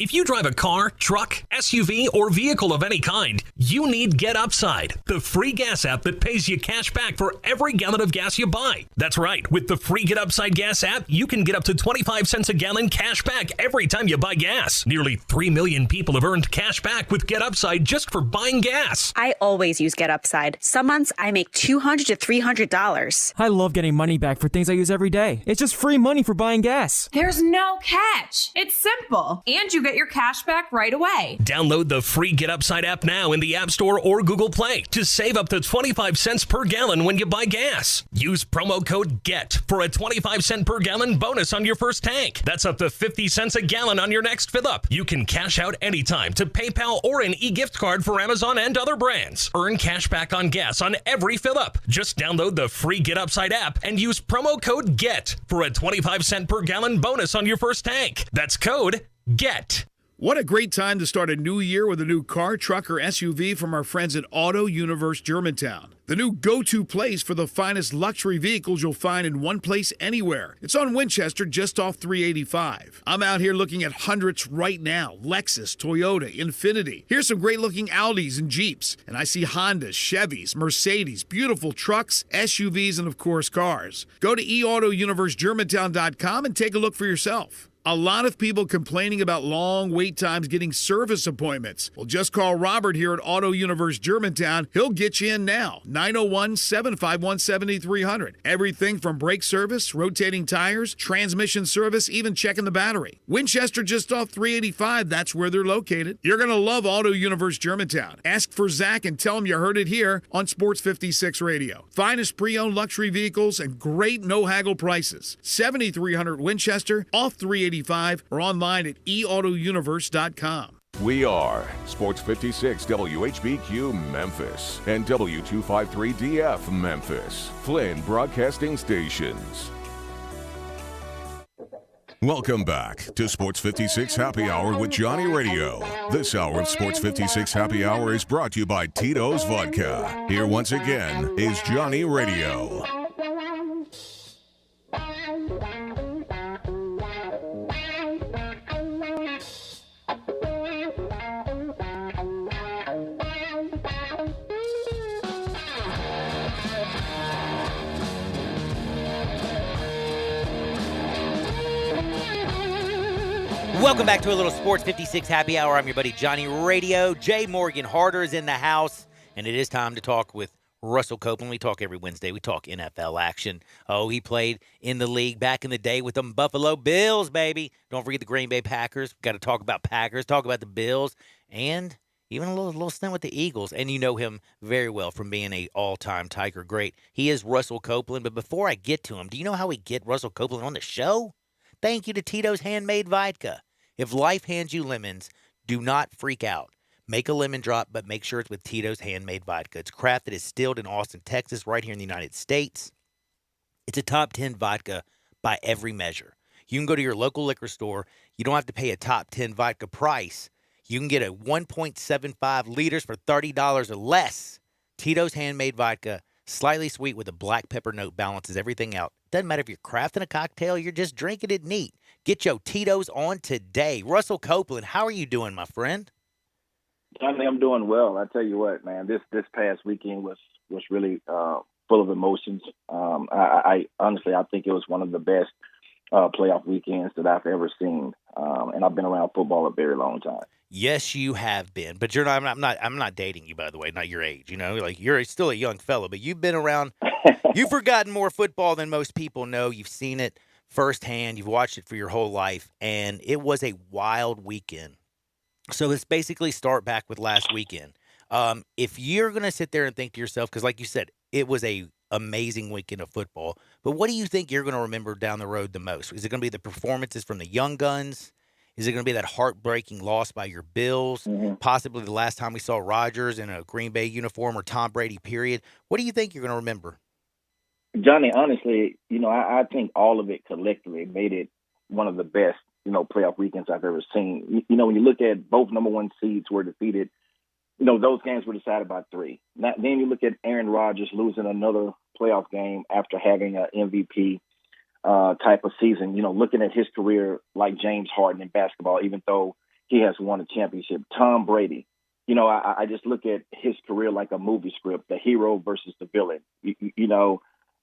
Speaker 15: If you drive a car, truck, SUV, or vehicle of any kind, you need Get Upside, the free gas app that pays you cash back for every gallon of gas you buy. That's right. With the free Get Upside gas app, you can get up to 25 cents a gallon cash back every time you buy gas. Nearly 3 million people have earned cash back with Get Upside just for buying gas.
Speaker 16: I always use Get Upside. Some months I make $200 to $300.
Speaker 17: I love getting money back for things I use every day. It's just free money for buying gas.
Speaker 18: There's no catch. It's simple. And you get
Speaker 17: get your cash back right away.
Speaker 15: Download the free Get Upside app now in the App Store or Google Play to save up to 25 cents per gallon when you buy gas. Use promo code GET for a 25 cent per gallon bonus on your first tank. That's up to 50 cents a gallon on your next fill up. You can cash out anytime to PayPal or an e-gift card for Amazon and other brands. Earn cash back on gas on every fill up. Just download the free Get Upside app and use promo code GET for a 25 cent per gallon bonus on your first tank. That's code GET.
Speaker 18: What a great time to start a new year with a new car, truck, or SUV from our friends at Auto Universe Germantown. The new go-to place for the finest luxury vehicles you'll find in one place anywhere. It's on Winchester, just off 385. I'm out here looking at hundreds right now. Lexus, Toyota, Infiniti. Here's some great-looking Audis and Jeeps. And I see Hondas, Chevys, Mercedes, beautiful trucks, SUVs, and, of course, cars. Go to eAutoUniverseGermantown.com and take a look for yourself. A lot of people complaining about long wait times getting service appointments. Well, just call Robert here at Auto Universe Germantown. He'll get you in now. 901-751-7300. Everything from brake service, rotating tires, transmission service, even checking the battery. Winchester just off 385. That's where they're located. You're going to love Auto Universe Germantown. Ask for Zach and tell him you heard it here on Sports 56 Radio. Finest pre-owned luxury vehicles and great no-haggle prices. 7300 Winchester off 385 or online at eAutoUniverse.com.
Speaker 1: We are Sports 56 WHBQ Memphis and W253DF Memphis, Flynn Broadcasting Stations. Welcome back to Sports 56 Happy Hour with Johnny Radio. This hour of Sports 56 Happy Hour is brought to you by Tito's Vodka. Here once again is Johnny Radio.
Speaker 2: Welcome back to a little Sports 56 Happy Hour. I'm your buddy Johnny Radio. Jay Morgan Harder is in the house, and it is time to talk with Russell Copeland. We talk every Wednesday. We talk NFL action. Oh, he played in the league back in the day with them Buffalo Bills, baby. Don't forget the Green Bay Packers. Got to talk about Packers, talk about the Bills, and even a little stint with the Eagles. And you know him very well from being an all-time Tiger great. He is Russell Copeland. But before I get to him, do you know how we get Russell Copeland on the show? Thank you to Tito's Handmade Vodka. If life hands you lemons, do not freak out. Make a lemon drop, but make sure it's with Tito's Handmade Vodka. It's craft that is distilled in Austin, Texas, right here in the United States. It's a top 10 vodka by every measure. You can go to your local liquor store. You don't have to pay a top 10 vodka price. You can get a 1.75 liters for $30 or less. Tito's Handmade Vodka, slightly sweet with a black pepper note, balances everything out. Doesn't matter if you're crafting a cocktail, you're just drinking it neat. Get your Tito's on today. Russell Copeland, how are you doing, my friend?
Speaker 19: Johnny, I'm doing well. I tell you what, man, this past weekend was really full of emotions. I honestly, I think it was one of the best playoff weekends that I've ever seen. And I've been around football a very long time.
Speaker 2: Yes, you have been, but you're not. I'm not dating you, by the way. Not your age. You know, like you're still a young fellow, but you've been around. You've forgotten more football than most people know. You've seen it firsthand. You've watched it for your whole life, and it was a wild weekend. So let's basically start back with last weekend. If you're gonna sit there and think to yourself, because like you said, it was a amazing weekend of football. But what do you think you're gonna remember down the road the most? Is it gonna be the performances from the young guns? Is it going to be that heartbreaking loss by your Bills? Mm-hmm. Possibly the last time we saw Rodgers in a Green Bay uniform or Tom Brady, period. What do you think you're going to remember?
Speaker 19: Johnny, honestly, I think all of it collectively made it one of the best, playoff weekends I've ever seen. When you look at both number one seeds were defeated, those games were decided by 3. Then you look at Aaron Rodgers losing another playoff game after having an MVP type of season, looking at his career like James Harden in basketball, even though he has won a championship. Tom Brady, I just look at his career like a movie script, the hero versus the villain,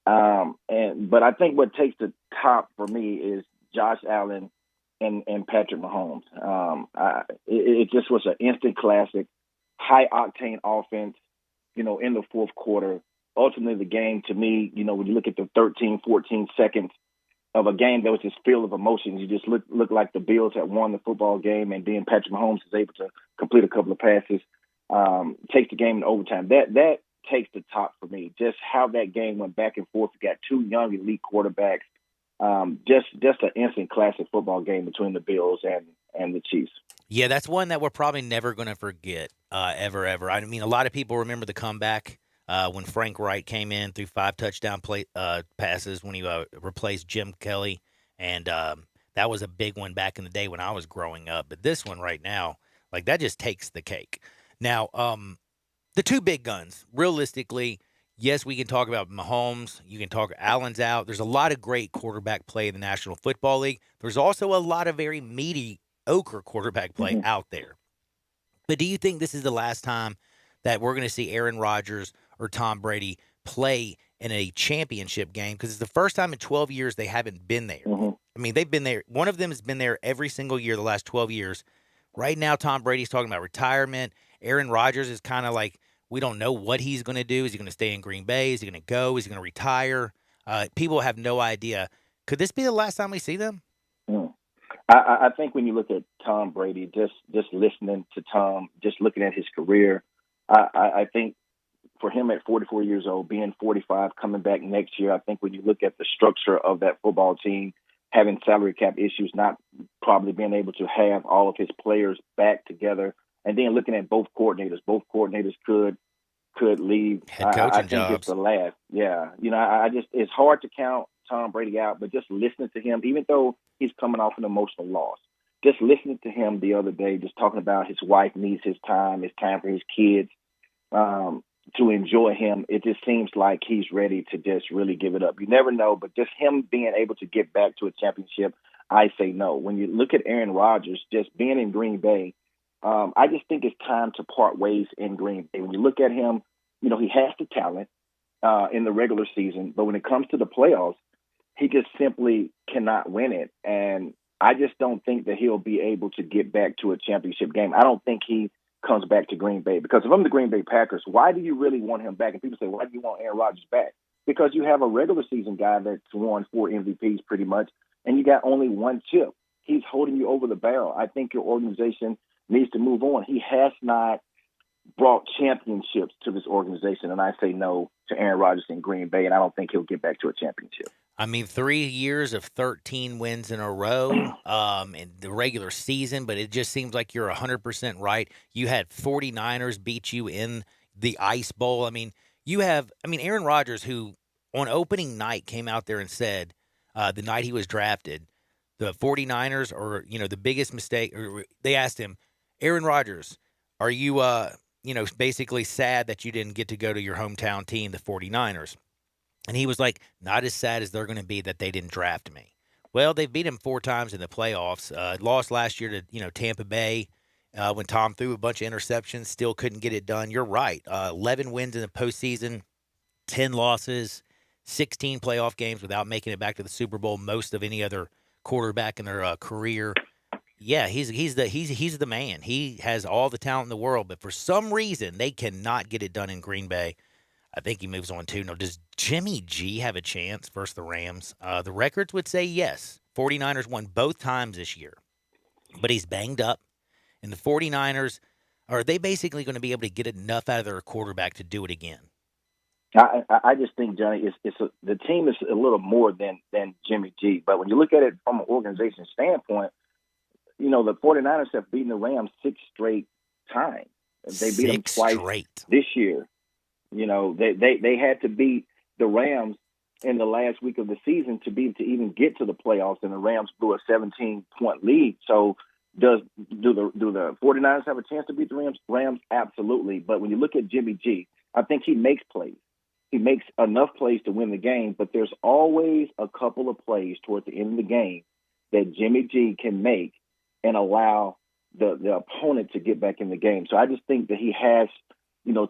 Speaker 19: but I think what takes the top for me is Josh Allen and Patrick Mahomes. It just was an instant classic, high octane offense, in the fourth quarter. Ultimately, the game to me, when you look at the 13, 14 seconds of a game that was just filled of emotions. You just look like the Bills had won the football game, and then Patrick Mahomes is able to complete a couple of passes, takes the game in overtime. That takes the top for me. Just how that game went back and forth. You got two young elite quarterbacks. Just an instant classic football game between the Bills and the Chiefs.
Speaker 2: Yeah, that's one that we're probably never going to forget, ever. I mean, a lot of people remember the comeback when Frank Wright came in, threw 5 touchdown passes when he replaced Jim Kelly, and that was a big one back in the day when I was growing up. But this one right now, like, that just takes the cake. Now, the two big guns, realistically, yes, we can talk about Mahomes. You can talk Allen's out. There's a lot of great quarterback play in the National Football League. There's also a lot of very mediocre quarterback play out there. But do you think this is the last time that we're going to see Aaron Rodgers or Tom Brady play in a championship game? Because it's the first time in 12 years they haven't been there. I mean, they've been there. One of them has been there every single year the last 12 years. Right now, Tom Brady's talking about retirement. Aaron Rodgers is kind of like, we don't know what he's going to do. Is he going to stay in Green Bay? Is he going to go? Is he going to retire? People have no idea. Could this be the last time we see them?
Speaker 19: I think when you look at Tom Brady, just listening to Tom, just looking at his career, I think for him at 44 years old, being 45, coming back next year, I think when you look at the structure of that football team, having salary cap issues, not probably being able to have all of his players back together, and then looking at both coordinators could leave.
Speaker 2: Head coaching
Speaker 19: I think
Speaker 2: jobs.
Speaker 19: it's the last. Yeah. I just, it's hard to count Tom Brady out, but just listening to him, even though he's coming off an emotional loss, just listening to him the other day, just talking about his wife needs his time for his kids, to enjoy him. It just seems like he's ready to just really give it up. You never know, but just him being able to get back to a championship, I say no. When you look at Aaron Rodgers, just being in Green Bay, I just think it's time to part ways in Green Bay. When you look at him, he has the talent in the regular season, but when it comes to the playoffs, he just simply cannot win it. And I just don't think that he'll be able to get back to a championship game. I don't think he comes back to Green Bay, because if I'm the Green Bay Packers, why do you really want him back? And people say, why do you want Aaron Rodgers back? Because you have a regular season guy that's won 4 MVPs pretty much, and you got only one chip. He's holding you over the barrel. I think your organization needs to move on. He has not brought championships to this organization, and I say no to Aaron Rodgers in Green Bay, and I don't think he'll get back to a championship.
Speaker 2: I mean, 3 years of 13 wins in a row in the regular season, but it just seems like you're 100% right. You had 49ers beat you in the Ice Bowl. I mean, Aaron Rodgers, who on opening night came out there and said the night he was drafted, the 49ers are, the biggest mistake. They asked him, Aaron Rodgers, are you, basically sad that you didn't get to go to your hometown team, the 49ers? And he was like, not as sad as they're going to be that they didn't draft me. Well, they beat him 4 times in the playoffs. Lost last year to, Tampa Bay when Tom threw a bunch of interceptions, still couldn't get it done. You're right. 11 wins in the postseason, 10 losses, 16 playoff games without making it back to the Super Bowl, most of any other quarterback in their career. Yeah, he's the man. He has all the talent in the world, but for some reason they cannot get it done in Green Bay. I think he moves on too. Now, does Jimmy G have a chance versus the Rams? The records would say yes. 49ers won both times this year, but he's banged up. And the 49ers, are they basically going to be able to get enough out of their quarterback to do it again?
Speaker 19: I just think, Johnny, the team is a little more than Jimmy G. But when you look at it from an organization standpoint, the 49ers have beaten the Rams 6 straight times. They beat them twice this year. They had to beat the Rams in the last week of the season to even get to the playoffs, and the Rams blew a 17-point lead. So do the 49ers have a chance to beat the Rams? Absolutely. But when you look at Jimmy G, I think he makes plays. He makes enough plays to win the game, but there's always a couple of plays toward the end of the game that Jimmy G can make and allow the opponent to get back in the game. So I just think that he has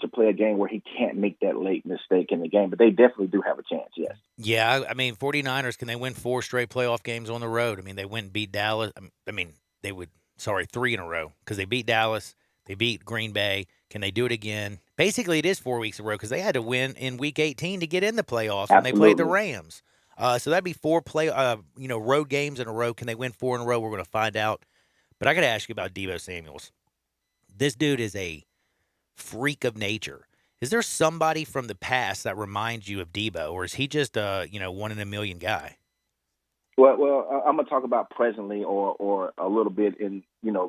Speaker 19: to play a game where he can't make that late mistake in the game. But they definitely do have a chance, yes.
Speaker 2: Yeah, 49ers, can they win 4 straight playoff games on the road? I mean, they went and beat Dallas. 3 in a row, because they beat Dallas, they beat Green Bay. Can they do it again? Basically, it is 4 weeks in a row, because they had to win in Week 18 to get in the playoffs when they played the Rams. So that'd be 4 road games in a row. Can they win 4 in a row? We're going to find out. But I got to ask you about Deebo Samuels. This dude is a freak of nature. Is there somebody from the past that reminds you of Deebo, or is he just a one in a million guy?
Speaker 19: Well, I'm gonna talk about presently, or a little bit in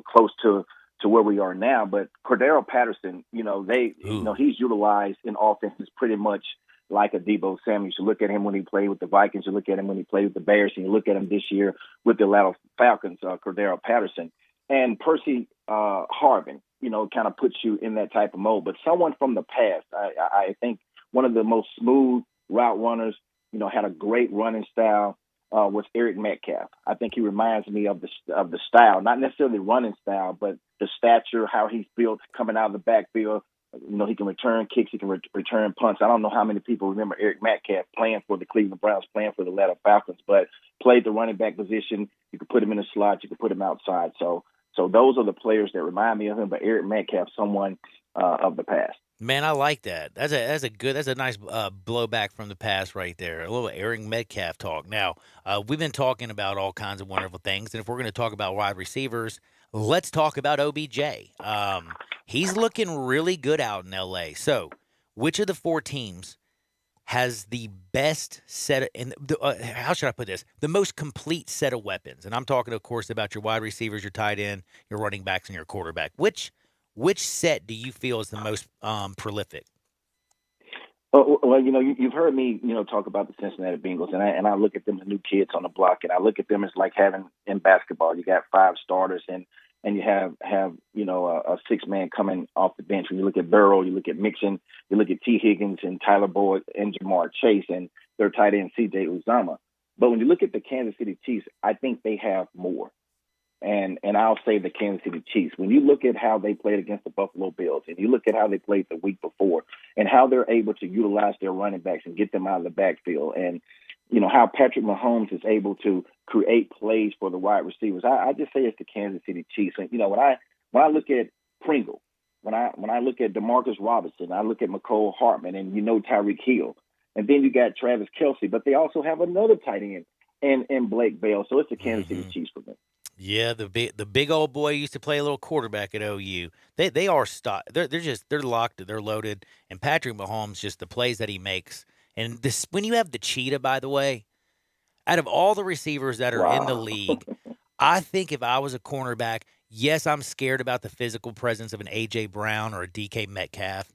Speaker 19: close to where we are now. But Cordero Patterson, he's utilized in offenses pretty much like a Deebo Samuel. You look at him when he played with the Vikings. You look at him when he played with the Bears, and you look at him this year with the Atlanta Falcons. Cordero Patterson and Percy Harvin, kind of puts you in that type of mode. But someone from the past, I think one of the most smooth route runners, had a great running style. Was Eric Metcalf. I think he reminds me of the style, not necessarily running style, but the stature, how he's built coming out of the backfield. He can return kicks, he can return punts. I don't know how many people remember Eric Metcalf playing for the Cleveland Browns, playing for the Atlanta Falcons, but played the running back position. You could put him in a slot, you could put him outside. So those are the players that remind me of him. But Eric Metcalf, someone of the past.
Speaker 2: Man, I like that. That's a nice blowback from the past right there. A little Eric Metcalf talk. Now, we've been talking about all kinds of wonderful things, and if we're going to talk about wide receivers, let's talk about OBJ. He's looking really good out in LA. So, which of the 4 teams has the best set of, how should I put this? The most complete set of weapons. And I'm talking, of course, about your wide receivers, your tight end, your running backs, and your quarterback. Which set do you feel is the most prolific?
Speaker 19: Well, you've heard me, talk about the Cincinnati Bengals, and I look at them as new kids on the block, and I look at them as like having in basketball, you got 5 starters, and you have a 6-man coming off the bench. When you look at Burrow, you look at Mixon, you look at T. Higgins and Tyler Boyd and Jamar Chase and their tight end C.J. Uzomah. But when you look at the Kansas City Chiefs, I think they have more. And I'll say the Kansas City Chiefs. When you look at how they played against the Buffalo Bills, and you look at how they played the week before, and how they're able to utilize their running backs and get them out of the backfield, and how Patrick Mahomes is able to create plays for the wide receivers, I just say it's the Kansas City Chiefs. And when I look at Pringle, when I look at DeMarcus Robinson, I look at McCole Hartman, and Tyreek Hill, and then you got Travis Kelce, but they also have another tight end and Blake Bell. So it's the Kansas City Chiefs for me.
Speaker 2: Yeah, the big old boy used to play a little quarterback at OU. They are stopped. They're locked. They're loaded. And Patrick Mahomes, just the plays that he makes. And this, when you have the cheetah, by the way, out of all the receivers that are in the league, I think if I was a cornerback, yes, I'm scared about the physical presence of an A.J. Brown or a DK Metcalf.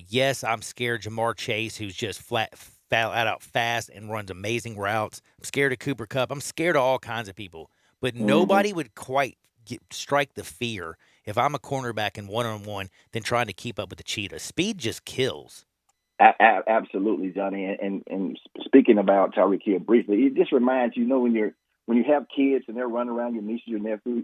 Speaker 2: Yes, I'm scared Jamar Chase, who's just flat out fast and runs amazing routes. I'm scared of Cooper Kupp. I'm scared of all kinds of people. But nobody would quite strike the fear if I'm a cornerback in one-on-one than trying to keep up with the cheetah. Speed just kills.
Speaker 19: Absolutely, Johnny. And speaking about Tyreek Hill briefly, it just reminds you, when you have kids and they're running around, your nieces, your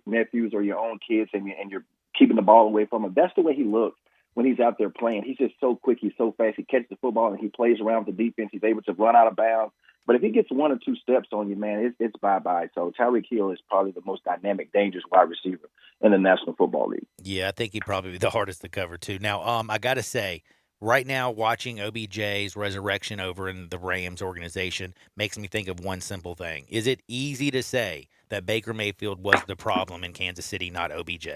Speaker 19: nephews, or your own kids, and you're keeping the ball away from them. That's the way he looks when he's out there playing. He's just so quick. He's so fast. He catches the football and he plays around with the defense. He's able to run out of bounds. But if he gets 1 or 2 steps on you, man, it's bye-bye. So Tyreek Hill is probably the most dynamic, dangerous wide receiver in the National Football League.
Speaker 2: Yeah, I think he'd probably be the hardest to cover, too. Now, I got to say, right now, watching OBJ's resurrection over in the Rams organization makes me think of one simple thing. Is it easy to say that Baker Mayfield was the problem in Kansas City, not OBJ?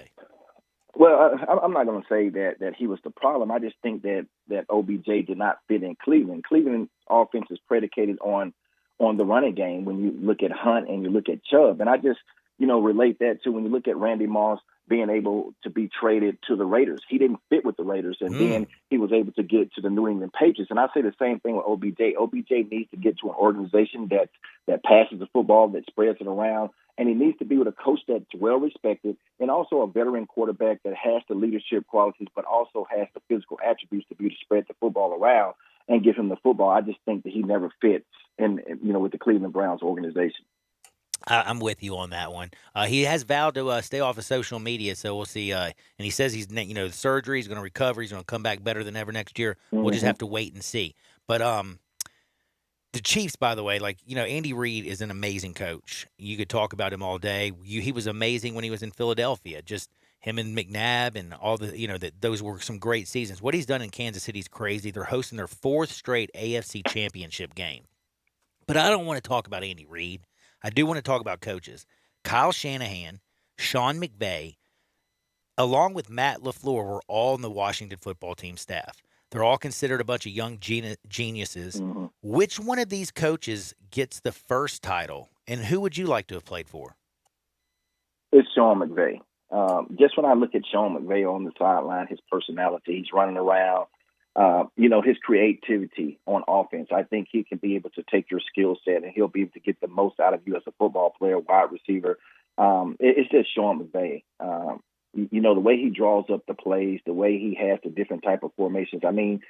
Speaker 19: Well, I'm not going to say that he was the problem. I just think that OBJ did not fit in Cleveland. Cleveland's offense is predicated on the running game when you look at Hunt and you look at Chubb. And I just, relate that to when you look at Randy Moss being able to be traded to the Raiders. He didn't fit with the Raiders, and then he was able to get to the New England Patriots. And I say the same thing with OBJ. OBJ needs to get to an organization that passes the football, that spreads it around, and he needs to be with a coach that's well-respected and also a veteran quarterback that has the leadership qualities but also has the physical attributes to be able to spread the football around and give him the football. I just think that he never fits with the Cleveland Browns organization.
Speaker 2: I'm with you on that one. He has vowed to stay off of social media, so we'll see. And he says he's, the surgery, he's going to recover, he's going to come back better than ever next year. We'll just have to wait and see. But the Chiefs, by the way, Andy Reid is an amazing coach. You could talk about him all day. He was amazing when he was in Philadelphia. Just him and McNabb and all the, those were some great seasons. What he's done in Kansas City is crazy. They're hosting their 4th straight AFC Championship game. But I don't want to talk about Andy Reid. I do want to talk about coaches. Kyle Shanahan, Sean McVay, along with Matt LaFleur, were all in the Washington football team staff. They're all considered a bunch of young geniuses.
Speaker 19: Mm-hmm.
Speaker 2: Which one of these coaches gets the first title, and who would you like to have played for?
Speaker 19: It's Sean McVay. Just when I look at Sean McVay on the sideline, his personality, he's running around, his creativity on offense, I think he can be able to take your skill set and he'll be able to get the most out of you as a football player, wide receiver. It's just Sean McVay. The way he draws up the plays, the way he has the different type of formations. I mean,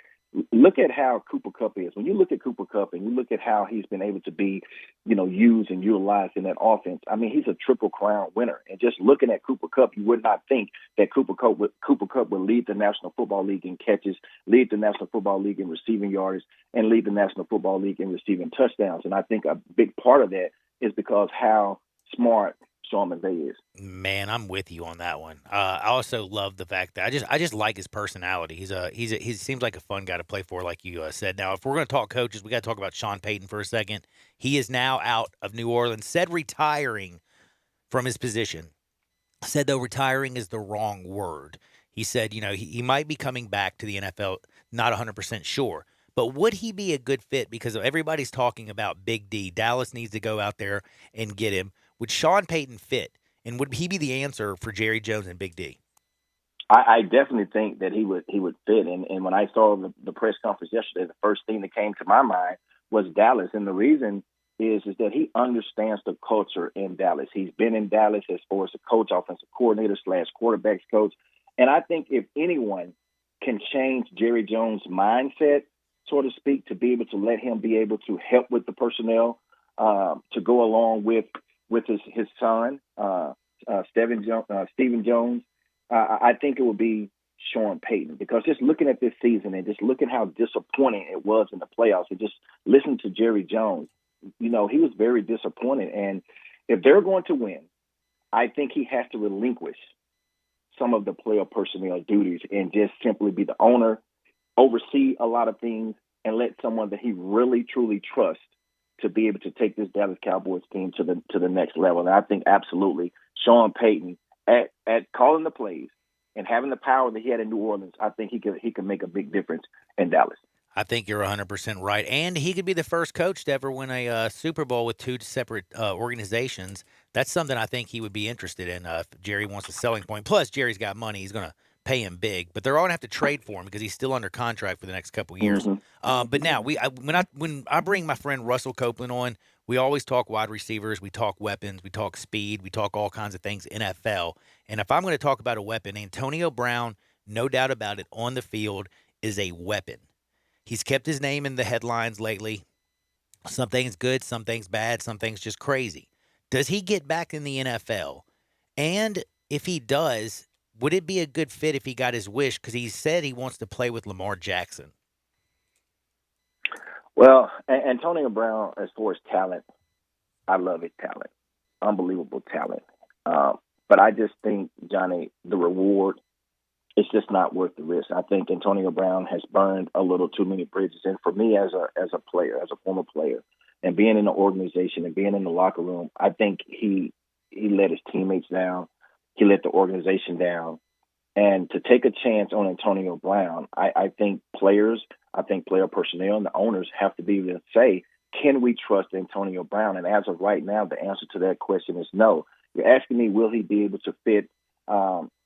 Speaker 19: look at how Cooper Kupp is. When you look at Cooper Kupp and you look at how he's been able to be, used and utilized in that offense, I mean, he's a Triple Crown winner. And just looking at Cooper Kupp, you would not think that Cooper Kupp would lead the National Football League in catches, lead the National Football League in receiving yards, and lead the National Football League in receiving touchdowns. And I think a big part of that is because how smart Sean McVay is.
Speaker 2: Man, I'm with you on that one. I also love the fact that I just like his personality. He seems like a fun guy to play for, like you said. Now, if we're going to talk coaches, we got to talk about Sean Payton for a second. He is now out of New Orleans. Said retiring from his position. Said though retiring is the wrong word. He said he might be coming back to the NFL. Not 100% sure. But would he be a good fit? Because everybody's talking about Big D. Dallas needs to go out there and get him. Would Sean Payton fit? And would he be the answer for Jerry Jones and Big D?
Speaker 19: I definitely think that he would fit. And when I saw the press conference yesterday, the first thing that came to my mind was Dallas. And the reason is that he understands the culture in Dallas. He's been in Dallas as far as a coach, offensive coordinator / quarterbacks coach. And I think if anyone can change Jerry Jones' mindset, so to speak, to be able to let him be able to help with the personnel, to go along with his son, Stephen Jones, I think it would be Sean Payton. Because just looking at this season and just looking how disappointing it was in the playoffs, and just listen to Jerry Jones, he was very disappointed. And if they're going to win, I think he has to relinquish some of the player personnel duties and just simply be the owner, oversee a lot of things, and let someone that he really, truly trusts to be able to take this Dallas Cowboys team to the next level. And I think absolutely Sean Payton at calling the plays and having the power that he had in New Orleans, I think he could make a big difference in Dallas.
Speaker 2: I think you're 100% right. And he could be the first coach to ever win a Super Bowl with two separate organizations. That's something I think he would be interested in if Jerry wants a selling point. Plus, Jerry's got money. He's going to pay him big, but they're all going to have to trade for him because he's still under contract for the next couple of years.
Speaker 19: Mm-hmm.
Speaker 2: But now, when I bring my friend Russell Copeland on, we always talk wide receivers, we talk weapons, we talk speed, we talk all kinds of things NFL. And if I'm going to talk about a weapon, Antonio Brown, no doubt about it, on the field is a weapon. He's kept his name in the headlines lately. Some things good, some things bad, some things just crazy. Does he get back in the NFL? And if he does, would it be a good fit if he got his wish? Because he said he wants to play with Lamar Jackson.
Speaker 19: Well, Antonio Brown, as far as talent, I love his talent. Unbelievable talent. But I just think, Johnny, the reward, it's just not worth the risk. I think Antonio Brown has burned a little too many bridges. And for me as a player, as a former player, and being in the organization and being in the locker room, I think he let his teammates down. He let the organization down. And to take a chance on Antonio Brown, I think player personnel and the owners have to be able to say, can we trust Antonio Brown? And as of right now, the answer to that question is no. You're asking me, will he be able to fit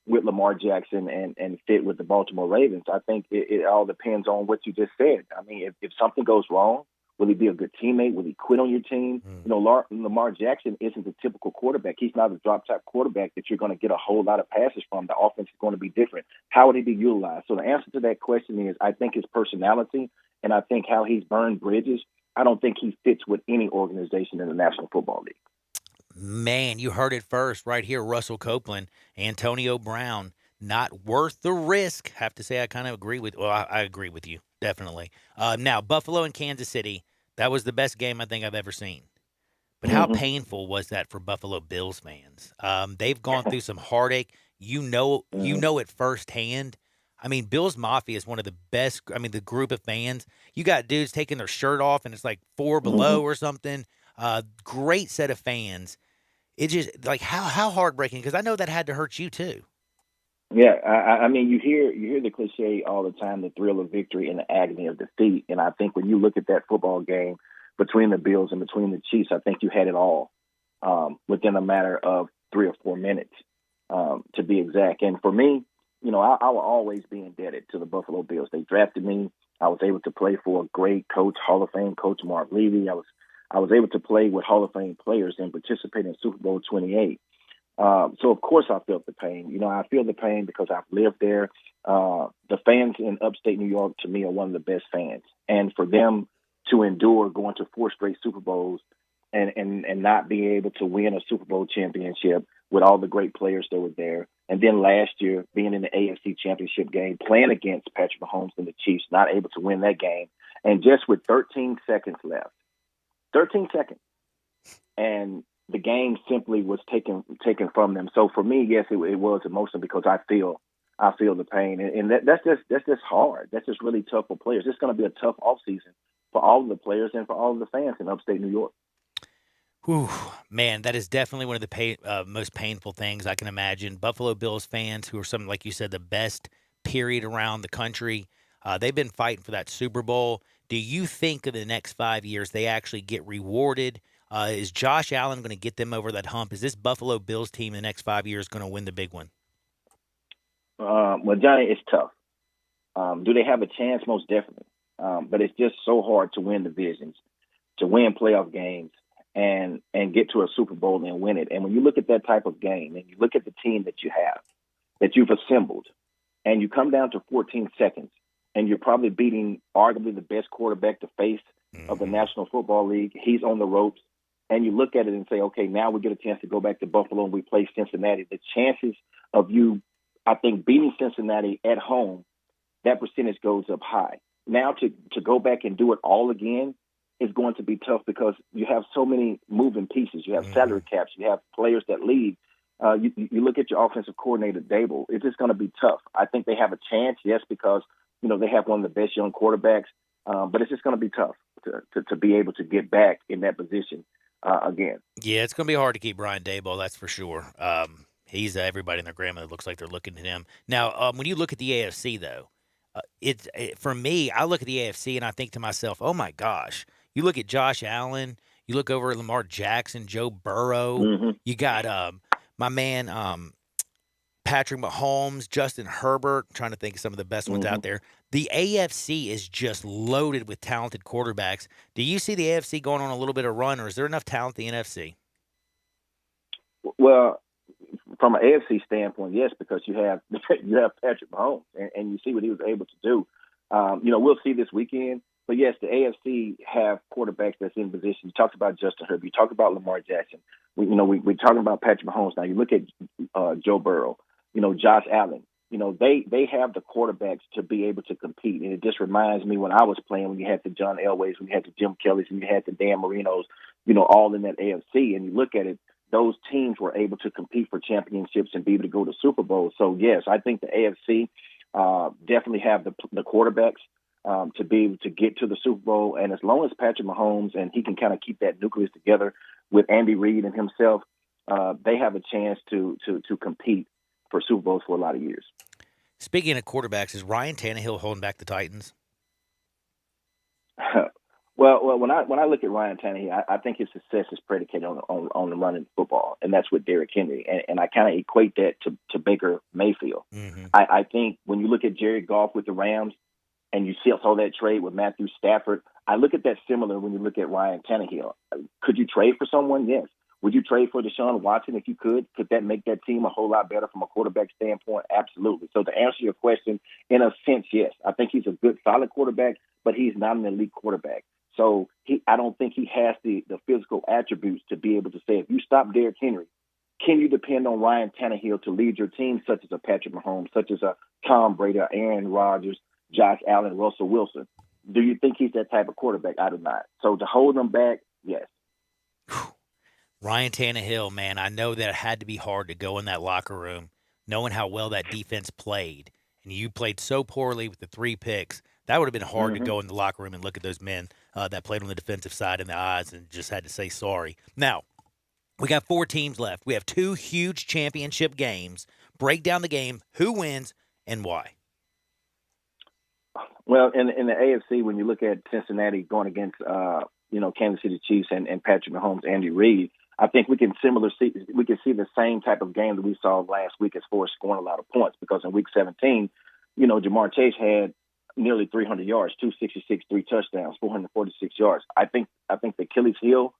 Speaker 19: with Lamar Jackson and fit with the Baltimore Ravens? I think it all depends on what you just said. I mean, if something goes wrong, will he be a good teammate? Will he quit on your team? Lamar Jackson isn't the typical quarterback. He's not a drop-type quarterback that you're going to get a whole lot of passes from. The offense is going to be different. How would he be utilized? So the answer to that question is I think his personality and I think how he's burned bridges, I don't think he fits with any organization in the National Football League.
Speaker 2: Man, you heard it first right here. Russell Copeland, Antonio Brown, not worth the risk. Have to say I kind of agree with – well, I agree with you, definitely. Now, Buffalo and Kansas City, that was the best game I think I've ever seen. But how painful was that for Buffalo Bills fans? They've gone through some heartache. You know it firsthand. I mean, Bills Mafia is one of the best. I mean, the group of fans. You got dudes taking their shirt off, and it's like 4 below or something. Great set of fans. It just like how heartbreaking, because I know that had to hurt you too.
Speaker 19: Yeah, I mean, you hear the cliche all the time, the thrill of victory and the agony of defeat. And I think when you look at that football game between the Bills and between the Chiefs, I think you had it all within a matter of 3 or 4 minutes, to be exact. And for me, I will always be indebted to the Buffalo Bills. They drafted me. I was able to play for a great coach, Hall of Fame coach Mark Levy. I was able to play with Hall of Fame players and participate in Super Bowl 28. So, of course, I felt the pain. I feel the pain because I've lived there. The fans in upstate New York, to me, are one of the best fans. And for them to endure going to 4 straight Super Bowls and not be able to win a Super Bowl championship with all the great players that were there. And then last year, being in the AFC Championship game, playing against Patrick Mahomes and the Chiefs, not able to win that game. And just with 13 seconds left, 13 seconds. And the game simply was taken from them. So for me, yes, it was emotional because I feel the pain, and that's just hard. That's just really tough for players. It's going to be a tough offseason for all of the players and for all of the fans in upstate New York.
Speaker 2: Whew, man, that is definitely one of the most painful things I can imagine. Buffalo Bills fans, who are some, like you said, the best period around the country, they've been fighting for that Super Bowl. Do you think in the next 5 years they actually get rewarded? Is Josh Allen going to get them over that hump? Is this Buffalo Bills team in the next 5 years going to win the big one?
Speaker 19: Well, Johnny, it's tough. Do they have a chance? Most definitely. But it's just so hard to win divisions, to win playoff games, and get to a Super Bowl and win it. And when you look at that type of game and you look at the team that you have, that you've assembled, and you come down to 14 seconds, and you're probably beating arguably the best quarterback to face of the National Football League. He's on the ropes. And you look at it and say, okay, now we get a chance to go back to Buffalo and we play Cincinnati. The chances of you, I think, beating Cincinnati at home, that percentage goes up high. Now to go back and do it all again is going to be tough because you have so many moving pieces. You have salary caps. You have players that leave. You look at your offensive coordinator, Dable. It's just going to be tough. I think they have a chance, yes, because they have one of the best young quarterbacks, but it's just going to be tough to be able to get back in that position again.
Speaker 2: Yeah, it's going to be hard to keep Brian Daboll, that's for sure. He's everybody and their grandmother looks like they're looking at him. Now, when you look at the AFC, though, for me, I look at the AFC and I think to myself, oh, my gosh. You look at Josh Allen. You look over at Lamar Jackson, Joe Burrow. You got my man Patrick Mahomes, Justin Herbert. I'm trying to think of some of the best ones out there. The AFC is just loaded with talented quarterbacks. Do you see the AFC going on a little bit of run, or is there enough talent in the NFC?
Speaker 19: Well, from an AFC standpoint, yes, because you have Patrick Mahomes, and you see what he was able to do. We'll see this weekend. But, yes, the AFC have quarterbacks that's in position. You talked about Justin Herbert. You talked about Lamar Jackson. We're talking about Patrick Mahomes. Now, you look at Joe Burrow, Josh Allen. They have the quarterbacks to be able to compete. And it just reminds me when I was playing, when you had the John Elways, when you had the Jim Kellys, and you had the Dan Marinos, all in that AFC. And you look at it, those teams were able to compete for championships and be able to go to Super Bowl. So, yes, I think the AFC definitely have the quarterbacks to be able to get to the Super Bowl. And as long as Patrick Mahomes and he can kind of keep that nucleus together with Andy Reid and himself, they have a chance to compete for Super Bowls for a lot of years.
Speaker 2: Speaking of quarterbacks, is Ryan Tannehill holding back the Titans?
Speaker 19: Well, when I look at Ryan Tannehill, I think his success is predicated on the running football, and that's with Derrick Henry. And I kind of equate that to Baker Mayfield. I think when you look at Jared Goff with the Rams, and you saw that trade with Matthew Stafford, I look at that similar when you look at Ryan Tannehill. Could you trade for someone? Yes. Would you trade for Deshaun Watson if you could? Could that make that team a whole lot better from a quarterback standpoint? Absolutely. So to answer your question, in a sense, yes. I think he's a good, solid quarterback, but he's not an elite quarterback. So I don't think he has the physical attributes to be able to say, if you stop Derrick Henry, can you depend on Ryan Tannehill to lead your team, such as a Patrick Mahomes, such as a Tom Brady, Aaron Rodgers, Josh Allen, Russell Wilson? Do you think he's that type of quarterback? I do not. So to hold him back, yes.
Speaker 2: Ryan Tannehill, man, I know that it had to be hard to go in that locker room knowing how well that defense played and you played so poorly with the 3 picks, that would have been hard to go in the locker room and look at those men that played on the defensive side in the eyes and just had to say sorry. Now, we got 4 teams left. We have 2 huge championship games. Break down the game, who wins, and why.
Speaker 19: Well, in the AFC, when you look at Cincinnati going against, Kansas City Chiefs and Patrick Mahomes, Andy Reid, I think we can see the same type of game that we saw last week as far as scoring a lot of points, because in Week 17, Jamar Chase had nearly 300 yards, 266, 3 touchdowns, 446 yards. I think the Achilles heel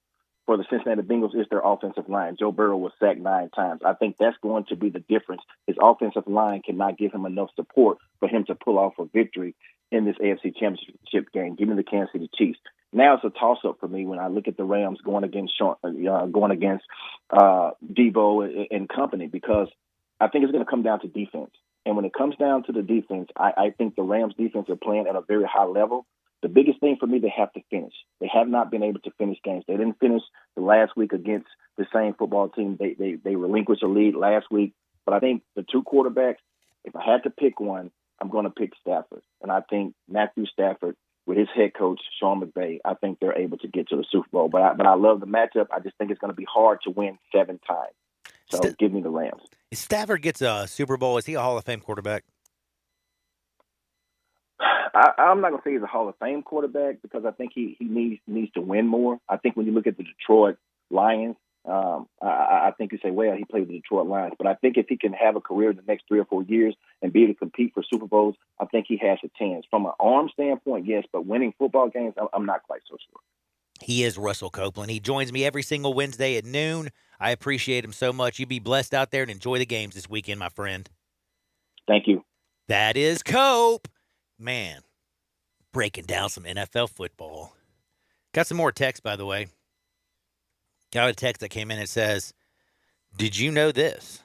Speaker 19: for the Cincinnati Bengals is their offensive line. Joe Burrow was sacked 9 times. I think that's going to be the difference. His offensive line cannot give him enough support for him to pull off a victory in this AFC Championship game. Give me the Kansas City Chiefs. Now it's a toss-up for me when I look at the Rams going against Debo and company, because I think it's going to come down to defense. And when it comes down to the defense, I think the Rams defense are playing at a very high level. The biggest thing for me, they have to finish. They have not been able to finish games. They didn't finish the last week against the same football team. They relinquished a lead last week. But I think the 2 quarterbacks, if I had to pick one, I'm going to pick Stafford. And I think Matthew Stafford, with his head coach, Sean McVay, I think they're able to get to the Super Bowl. But I love the matchup. I just think it's going to be hard to win 7 times. So give me the Rams.
Speaker 2: If Stafford gets a Super Bowl, is he a Hall of Fame quarterback?
Speaker 19: I'm not going to say he's a Hall of Fame quarterback, because I think he needs to win more. I think when you look at the Detroit Lions, I think you say, well, he played with the Detroit Lions. But I think if he can have a career in the next 3 or 4 years and be able to compete for Super Bowls, I think he has a chance. From an arm standpoint, yes, but winning football games, I'm not quite so sure.
Speaker 2: He is Russell Copeland. He joins me every single Wednesday at noon. I appreciate him so much. You be blessed out there and enjoy the games this weekend, my friend.
Speaker 19: Thank you.
Speaker 2: That is Cope. Man, breaking down some NFL football. Got some more text, by the way. Got a text that came in. It says, did you know this?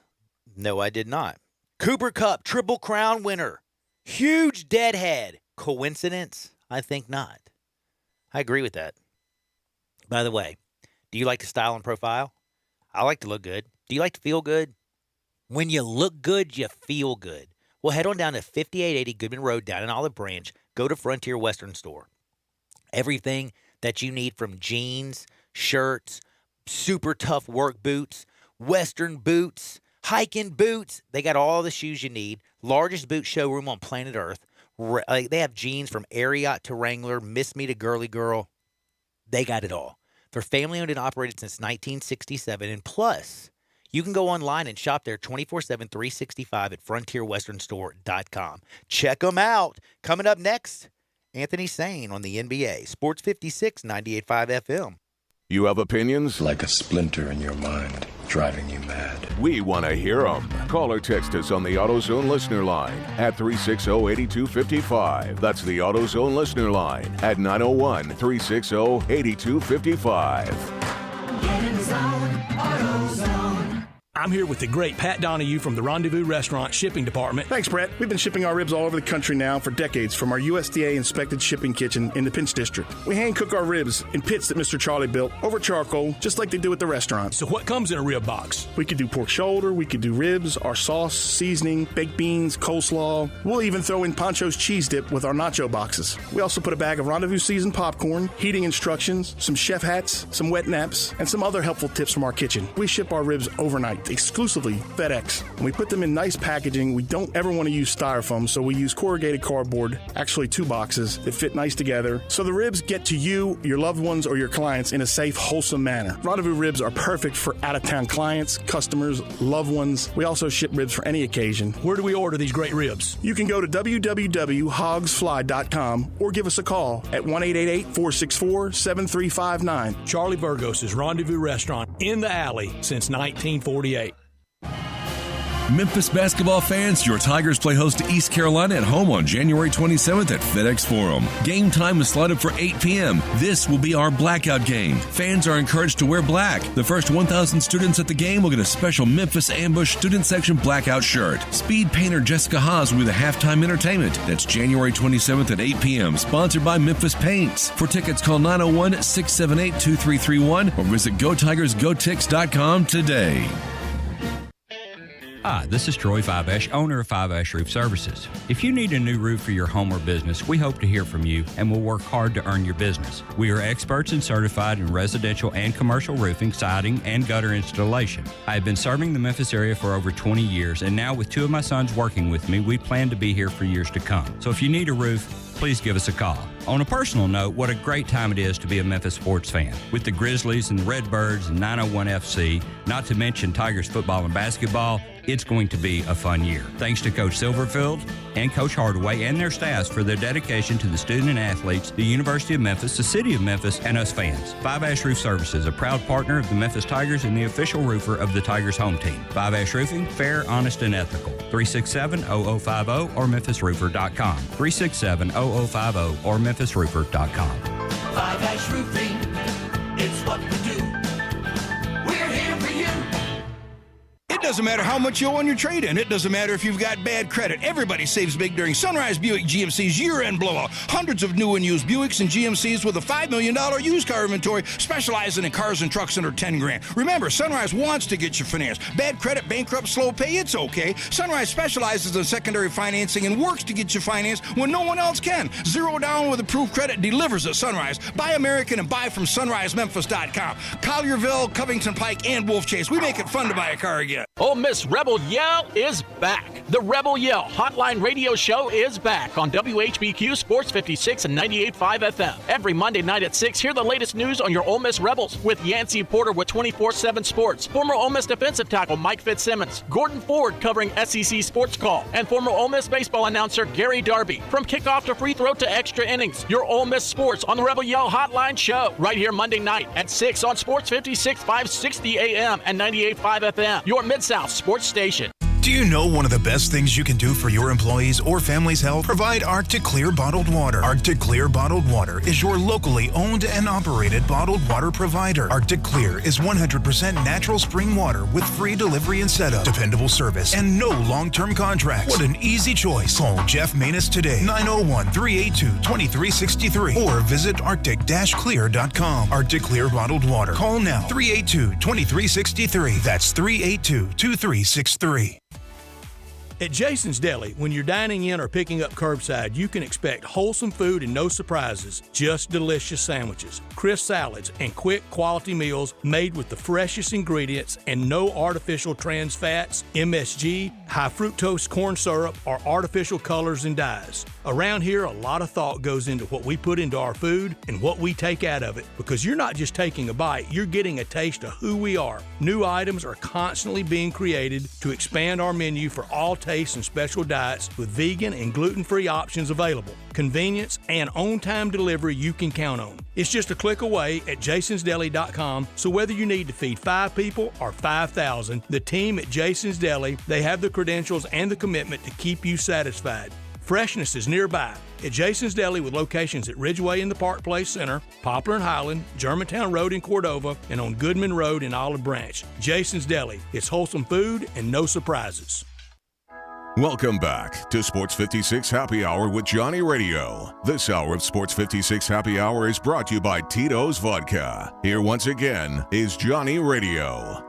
Speaker 2: No, I did not. Cooper Kupp, Triple Crown winner. Huge deadhead. Coincidence? I think not. I agree with that. By the way, do you like to style and profile? I like to look good. Do you like to feel good? When you look good, you feel good. Well, head on down to 5880 Goodman Road down in Olive Branch. Go to Frontier Western Store. Everything that you need, from jeans, shirts, super tough work boots, Western boots, hiking boots. They got all the shoes you need. Largest boot showroom on planet Earth. They have jeans from Ariat to Wrangler, Miss Me to Girly Girl. They got it all. They're family owned and operated since 1967. And plus, you can go online and shop there 24/7, 365 at frontierwesternstore.com. Check them out. Coming up next, Anthony Sain on the NBA. Sports 56, 98.5 FM.
Speaker 1: You have opinions?
Speaker 20: Like a splinter in your mind, driving you mad.
Speaker 1: We want to hear them. Call or text us on the AutoZone listener line at 360-8255. That's the AutoZone listener line at 901-360-8255.
Speaker 8: Get in the zone, AutoZone.
Speaker 13: I'm here with the great Pat Donahue from the Rendezvous Restaurant Shipping Department.
Speaker 21: Thanks, Brett. We've been shipping our ribs all over the country now for decades from our USDA-inspected shipping kitchen in the Pinch District. We hand-cook our ribs in pits that Mr. Charlie built over charcoal, just like they do at the restaurant.
Speaker 13: So what comes in a rib box?
Speaker 21: We could do pork shoulder, we could do ribs, our sauce, seasoning, baked beans, coleslaw. We'll even throw in Pancho's cheese dip with our nacho boxes. We also put a bag of Rendezvous seasoned popcorn, heating instructions, some chef hats, some wet naps, and some other helpful tips from our kitchen. We ship our ribs overnight, exclusively FedEx. And we put them in nice packaging. We don't ever want to use styrofoam, so we use corrugated cardboard, actually 2 boxes that fit nice together, so the ribs get to you, your loved ones, or your clients in a safe, wholesome manner. Rendezvous ribs are perfect for out-of-town clients, customers, loved ones. We also ship ribs for any occasion.
Speaker 13: Where do we order these great ribs?
Speaker 21: You can go to www.hogsfly.com or give us a call at 1-888-464-7359.
Speaker 13: Charlie Burgos' Rendezvous Restaurant in the alley since 1948.
Speaker 7: Memphis basketball fans, your Tigers play host to East Carolina at home on January 27th at FedEx Forum. Game time is slotted for 8 p.m. This will be our blackout game. Fans are encouraged to wear black. The first 1,000 students at the game will get a special Memphis Ambush Student Section blackout shirt. Speed painter Jessica Haas will be the halftime entertainment. That's January 27th at 8 p.m. Sponsored by Memphis Paints. For tickets, call 901-678-2331 or visit GoTigersGoTix.com today.
Speaker 9: Hi, this is Troy Fivesh, owner of Fivesh Roof Services. If you need a new roof for your home or business, we hope to hear from you and will work hard to earn your business. We are experts and certified in residential and commercial roofing, siding, and gutter installation. I have been serving the Memphis area for over 20 years, and now with 2 of my sons working with me, we plan to be here for years to come. So if you need a roof, please give us a call. On a personal note, what a great time it is to be a Memphis sports fan. With the Grizzlies and the Redbirds and 901 FC, not to mention Tigers football and basketball, it's going to be a fun year. Thanks to Coach Silverfield and Coach Hardaway and their staffs for their dedication to the student and athletes, the University of Memphis, the City of Memphis, and us fans. Five Ash Roof Services, a proud partner of the Memphis Tigers and the official roofer of the Tigers home team. Five Ash Roofing, fair, honest, and ethical. 367-0050 or memphisroofer.com. 367-0050 or memphisroofer.com.
Speaker 8: Five Ash Roofing, it's what we do. We're here for you.
Speaker 4: It doesn't matter how much you owe on your trade-in. It doesn't matter if you've got bad credit. Everybody saves big during Sunrise Buick GMC's year-end blowout. Hundreds of new and used Buicks and GMCs with a $5 million used car inventory, specializing in cars and trucks under $10,000. Remember, Sunrise wants to get you financed. Bad credit, bankrupt, slow pay, it's okay. Sunrise specializes in secondary financing and works to get you financed when no one else can. Zero down with approved credit delivers at Sunrise. Buy American and buy from sunrisememphis.com. Collierville, Covington Pike, and Wolf Chase. We make it fun to buy a car again.
Speaker 22: Ole Miss Rebel Yell is back. The Rebel Yell Hotline Radio Show is back on WHBQ Sports 56 and 98.5 FM. Every Monday night at 6, hear the latest news on your Ole Miss Rebels with Yancey Porter with 24/7 Sports, former Ole Miss defensive tackle Mike Fitzsimmons, Gordon Ford covering SEC Sports Call, and former Ole Miss baseball announcer Gary Darby. From kickoff to free throw to extra innings, your Ole Miss Sports on the Rebel Yell Hotline Show right here Monday night at 6 on Sports 56 560 AM and 98.5 FM. Your Mid-South Sports Station.
Speaker 23: Do you know one of the best things you can do for your employees or family's health? Provide Arctic Clear bottled water. Arctic Clear bottled water is your locally owned and operated bottled water provider. Arctic Clear is 100% natural spring water with free delivery and setup, dependable service, and no long-term contracts. What an easy choice. Call Jeff Manus today, 901-382-2363, or visit arctic-clear.com. Arctic Clear bottled water. Call now, 382-2363. That's 382-2363.
Speaker 13: At Jason's Deli, when you're dining in or picking up curbside, you can expect wholesome food and no surprises, just delicious sandwiches, crisp salads, and quick quality meals made with the freshest ingredients and no artificial trans fats, MSG, high fructose corn syrup, or artificial colors and dyes. Around here, a lot of thought goes into what we put into our food and what we take out of it, because you're not just taking a bite, you're getting a taste of who we are. New items are constantly being created to expand our menu for all tastes and special diets with vegan and gluten-free options available. Convenience and on-time delivery you can count on. It's just a click away at jasonsdeli.com, so whether you need to feed 5 people or 5,000, the team at Jason's Deli, they have the credentials and the commitment to keep you satisfied. Freshness is nearby at Jason's Deli with locations at Ridgeway in the Park Place Center, Poplar and Highland, Germantown Road in Cordova, and on Goodman Road in Olive Branch. Jason's Deli. It's wholesome food and no surprises.
Speaker 1: Welcome back to Sports 56 Happy Hour with Johnny Radio. This hour of Sports 56 Happy Hour is brought to you by Tito's Vodka. Here once again is Johnny Radio.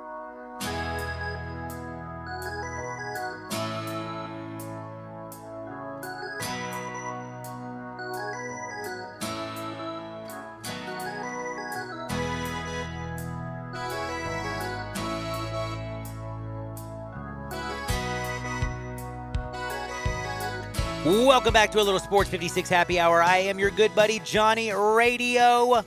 Speaker 2: Welcome back to a little Sports 56 Happy Hour. I am your good buddy, Johnny Radio.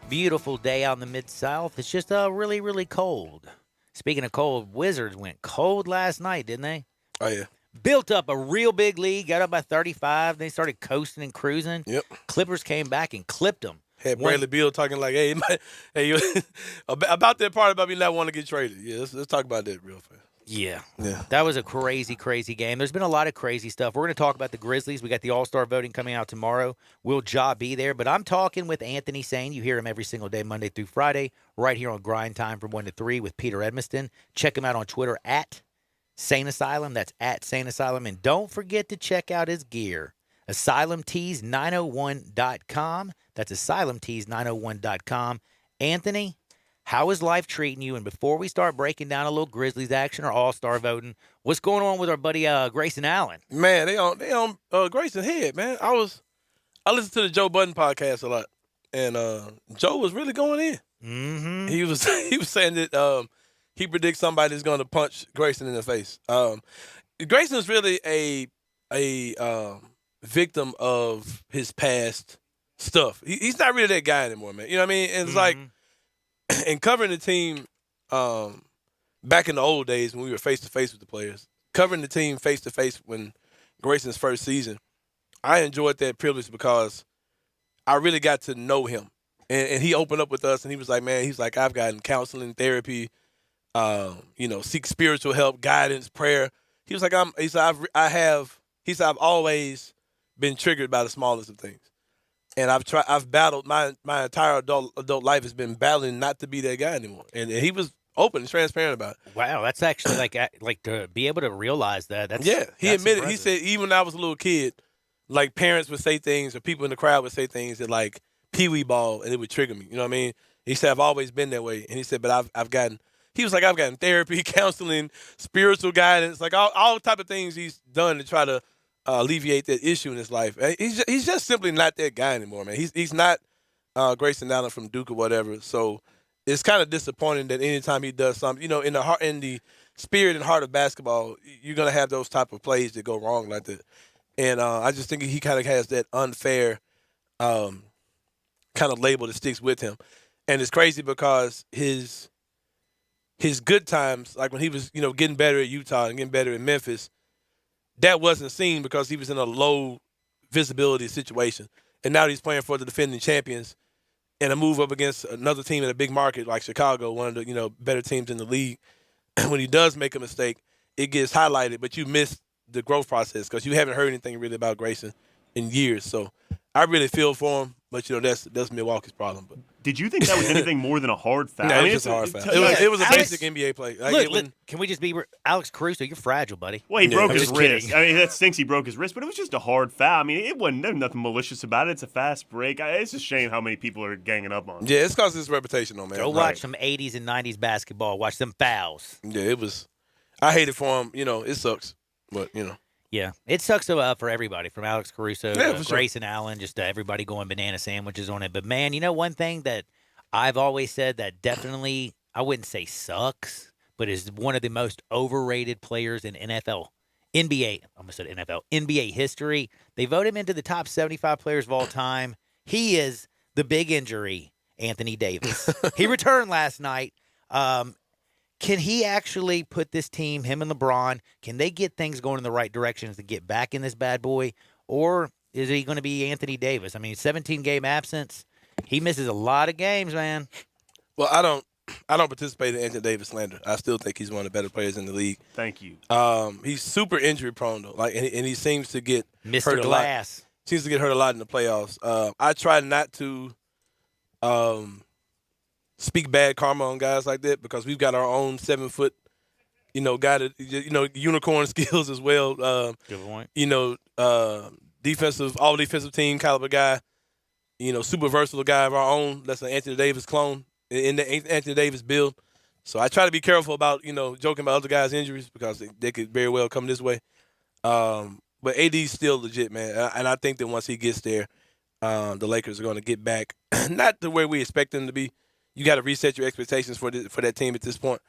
Speaker 2: Beautiful day out in the Mid-South. It's just really, really cold. Speaking of cold, Wizards went cold last night, didn't they?
Speaker 24: Oh, yeah.
Speaker 2: Built up a real big lead, got up by 35. They started coasting and cruising.
Speaker 24: Yep.
Speaker 2: Clippers came back and clipped them.
Speaker 24: Had Bradley Beal talking like, hey, about that part about me not wanting to get traded. Yeah, let's talk about that real fast.
Speaker 2: Yeah. That was a crazy, crazy game. There's been a lot of crazy stuff. We're going to talk about the Grizzlies. We got the All-Star voting coming out tomorrow. Will Ja be there? But I'm talking with Anthony Sain. You hear him every single day, Monday through Friday, right here on Grindtime from 1 to 3 with Peter Edmiston. Check him out on Twitter at Sain Asylum. That's at Sain Asylum. And don't forget to check out his gear. AsylumTees901.com. That's AsylumTees901.com. Anthony, How is life treating you? And before we start breaking down a little Grizzlies action or All-Star voting, what's going on with our buddy Grayson Allen?
Speaker 24: Man, they on Grayson head, man. I listened to the Joe Budden podcast a lot, and Joe was really going in.
Speaker 2: Mm-hmm.
Speaker 24: He was saying that he predicts somebody's going to punch Grayson in the face. Grayson is really a victim of his past stuff. He's not really that guy anymore, man. You know what I mean? And it's like, and covering the team back in the old days when we were face-to-face with the players, covering the team face-to-face when Grayson's first season, I enjoyed that privilege because I really got to know him. And he opened up with us, and he was like, man, he's like, I've gotten counseling, therapy, seek spiritual help, guidance, prayer. He was like, I've always been triggered by the smallest of things. And I've battled my entire adult life has been battling not to be that guy anymore. And he was open and transparent about it.
Speaker 2: Wow, that's actually like to be able to realize that.
Speaker 24: He admitted.
Speaker 2: impressive.
Speaker 24: He said even when I was a little kid, like parents would say things or people in the crowd would say things that like peewee ball, and it would trigger me. You know what I mean? He said I've always been that way, and he said, but I've gotten therapy, counseling, spiritual guidance, like all type of things he's done to try to alleviate that issue in his life. He's just simply not that guy anymore, man. He's not Grayson Allen from Duke or whatever. So it's kind of disappointing that anytime he does something, in the spirit and heart of basketball, you're gonna have those type of plays that go wrong like that. And I just think he kind of has that unfair kind of label that sticks with him. And it's crazy because his good times, like when he was, getting better at Utah and getting better at Memphis, that wasn't seen because he was in a low visibility situation. And now he's playing for the defending champions and a move up against another team in a big market like Chicago, one of the, better teams in the league. When he does make a mistake, it gets highlighted, but you miss the growth process because you haven't heard anything really about Grayson in years. So I really feel for him, but that's Milwaukee's problem. But
Speaker 3: did you think that was anything more than a hard foul?
Speaker 24: No, it was just a hard foul. It was a basic NBA play.
Speaker 2: Look, can we just be Alex Caruso? You're fragile, buddy.
Speaker 3: Well, he broke his wrist. I mean, that stinks. He broke his wrist, but it was just a hard foul. I mean, there's nothing malicious about it. It's a fast break. It's a shame how many people are ganging up on it.
Speaker 24: Yeah, it's because of his reputation, though, man.
Speaker 2: Go watch some 80s and 90s basketball. Watch them fouls.
Speaker 24: Yeah, it was. I hate it for him. It sucks, but
Speaker 2: Yeah, it sucks for everybody, from Alex Caruso to
Speaker 24: sure.
Speaker 2: Grayson Allen, just to everybody going banana sandwiches on it. But, man, one thing that I've always said that definitely, I wouldn't say sucks, but is one of the most overrated players in NBA history. They vote him into the top 75 players of all time. He is the big injury, Anthony Davis. He returned last night. Can he actually put this team, him and LeBron, can they get things going in the right directions to get back in this bad boy? Or is he going to be Anthony Davis? I mean, 17-game absence. He misses a lot of games, man.
Speaker 24: Well, I don't participate in Anthony Davis slander. I still think he's one of the better players in the league.
Speaker 3: Thank you.
Speaker 24: He's super injury prone though. And he seems to get
Speaker 2: Mr.
Speaker 24: hurt
Speaker 2: Glass.
Speaker 24: a lot. Seems to get hurt a lot in the playoffs. I try not to speak bad karma on guys like that because we've got our own 7-foot, guy that unicorn skills as well.
Speaker 2: Good point.
Speaker 24: All defensive team caliber guy. Super versatile guy of our own. That's an Anthony Davis clone in the Anthony Davis build. So I try to be careful about, joking about other guys' injuries because they could very well come this way. But AD's still legit, man. And I think that once he gets there, the Lakers are going to get back, not the way we expect them to be. You got to reset your expectations for that team at this point.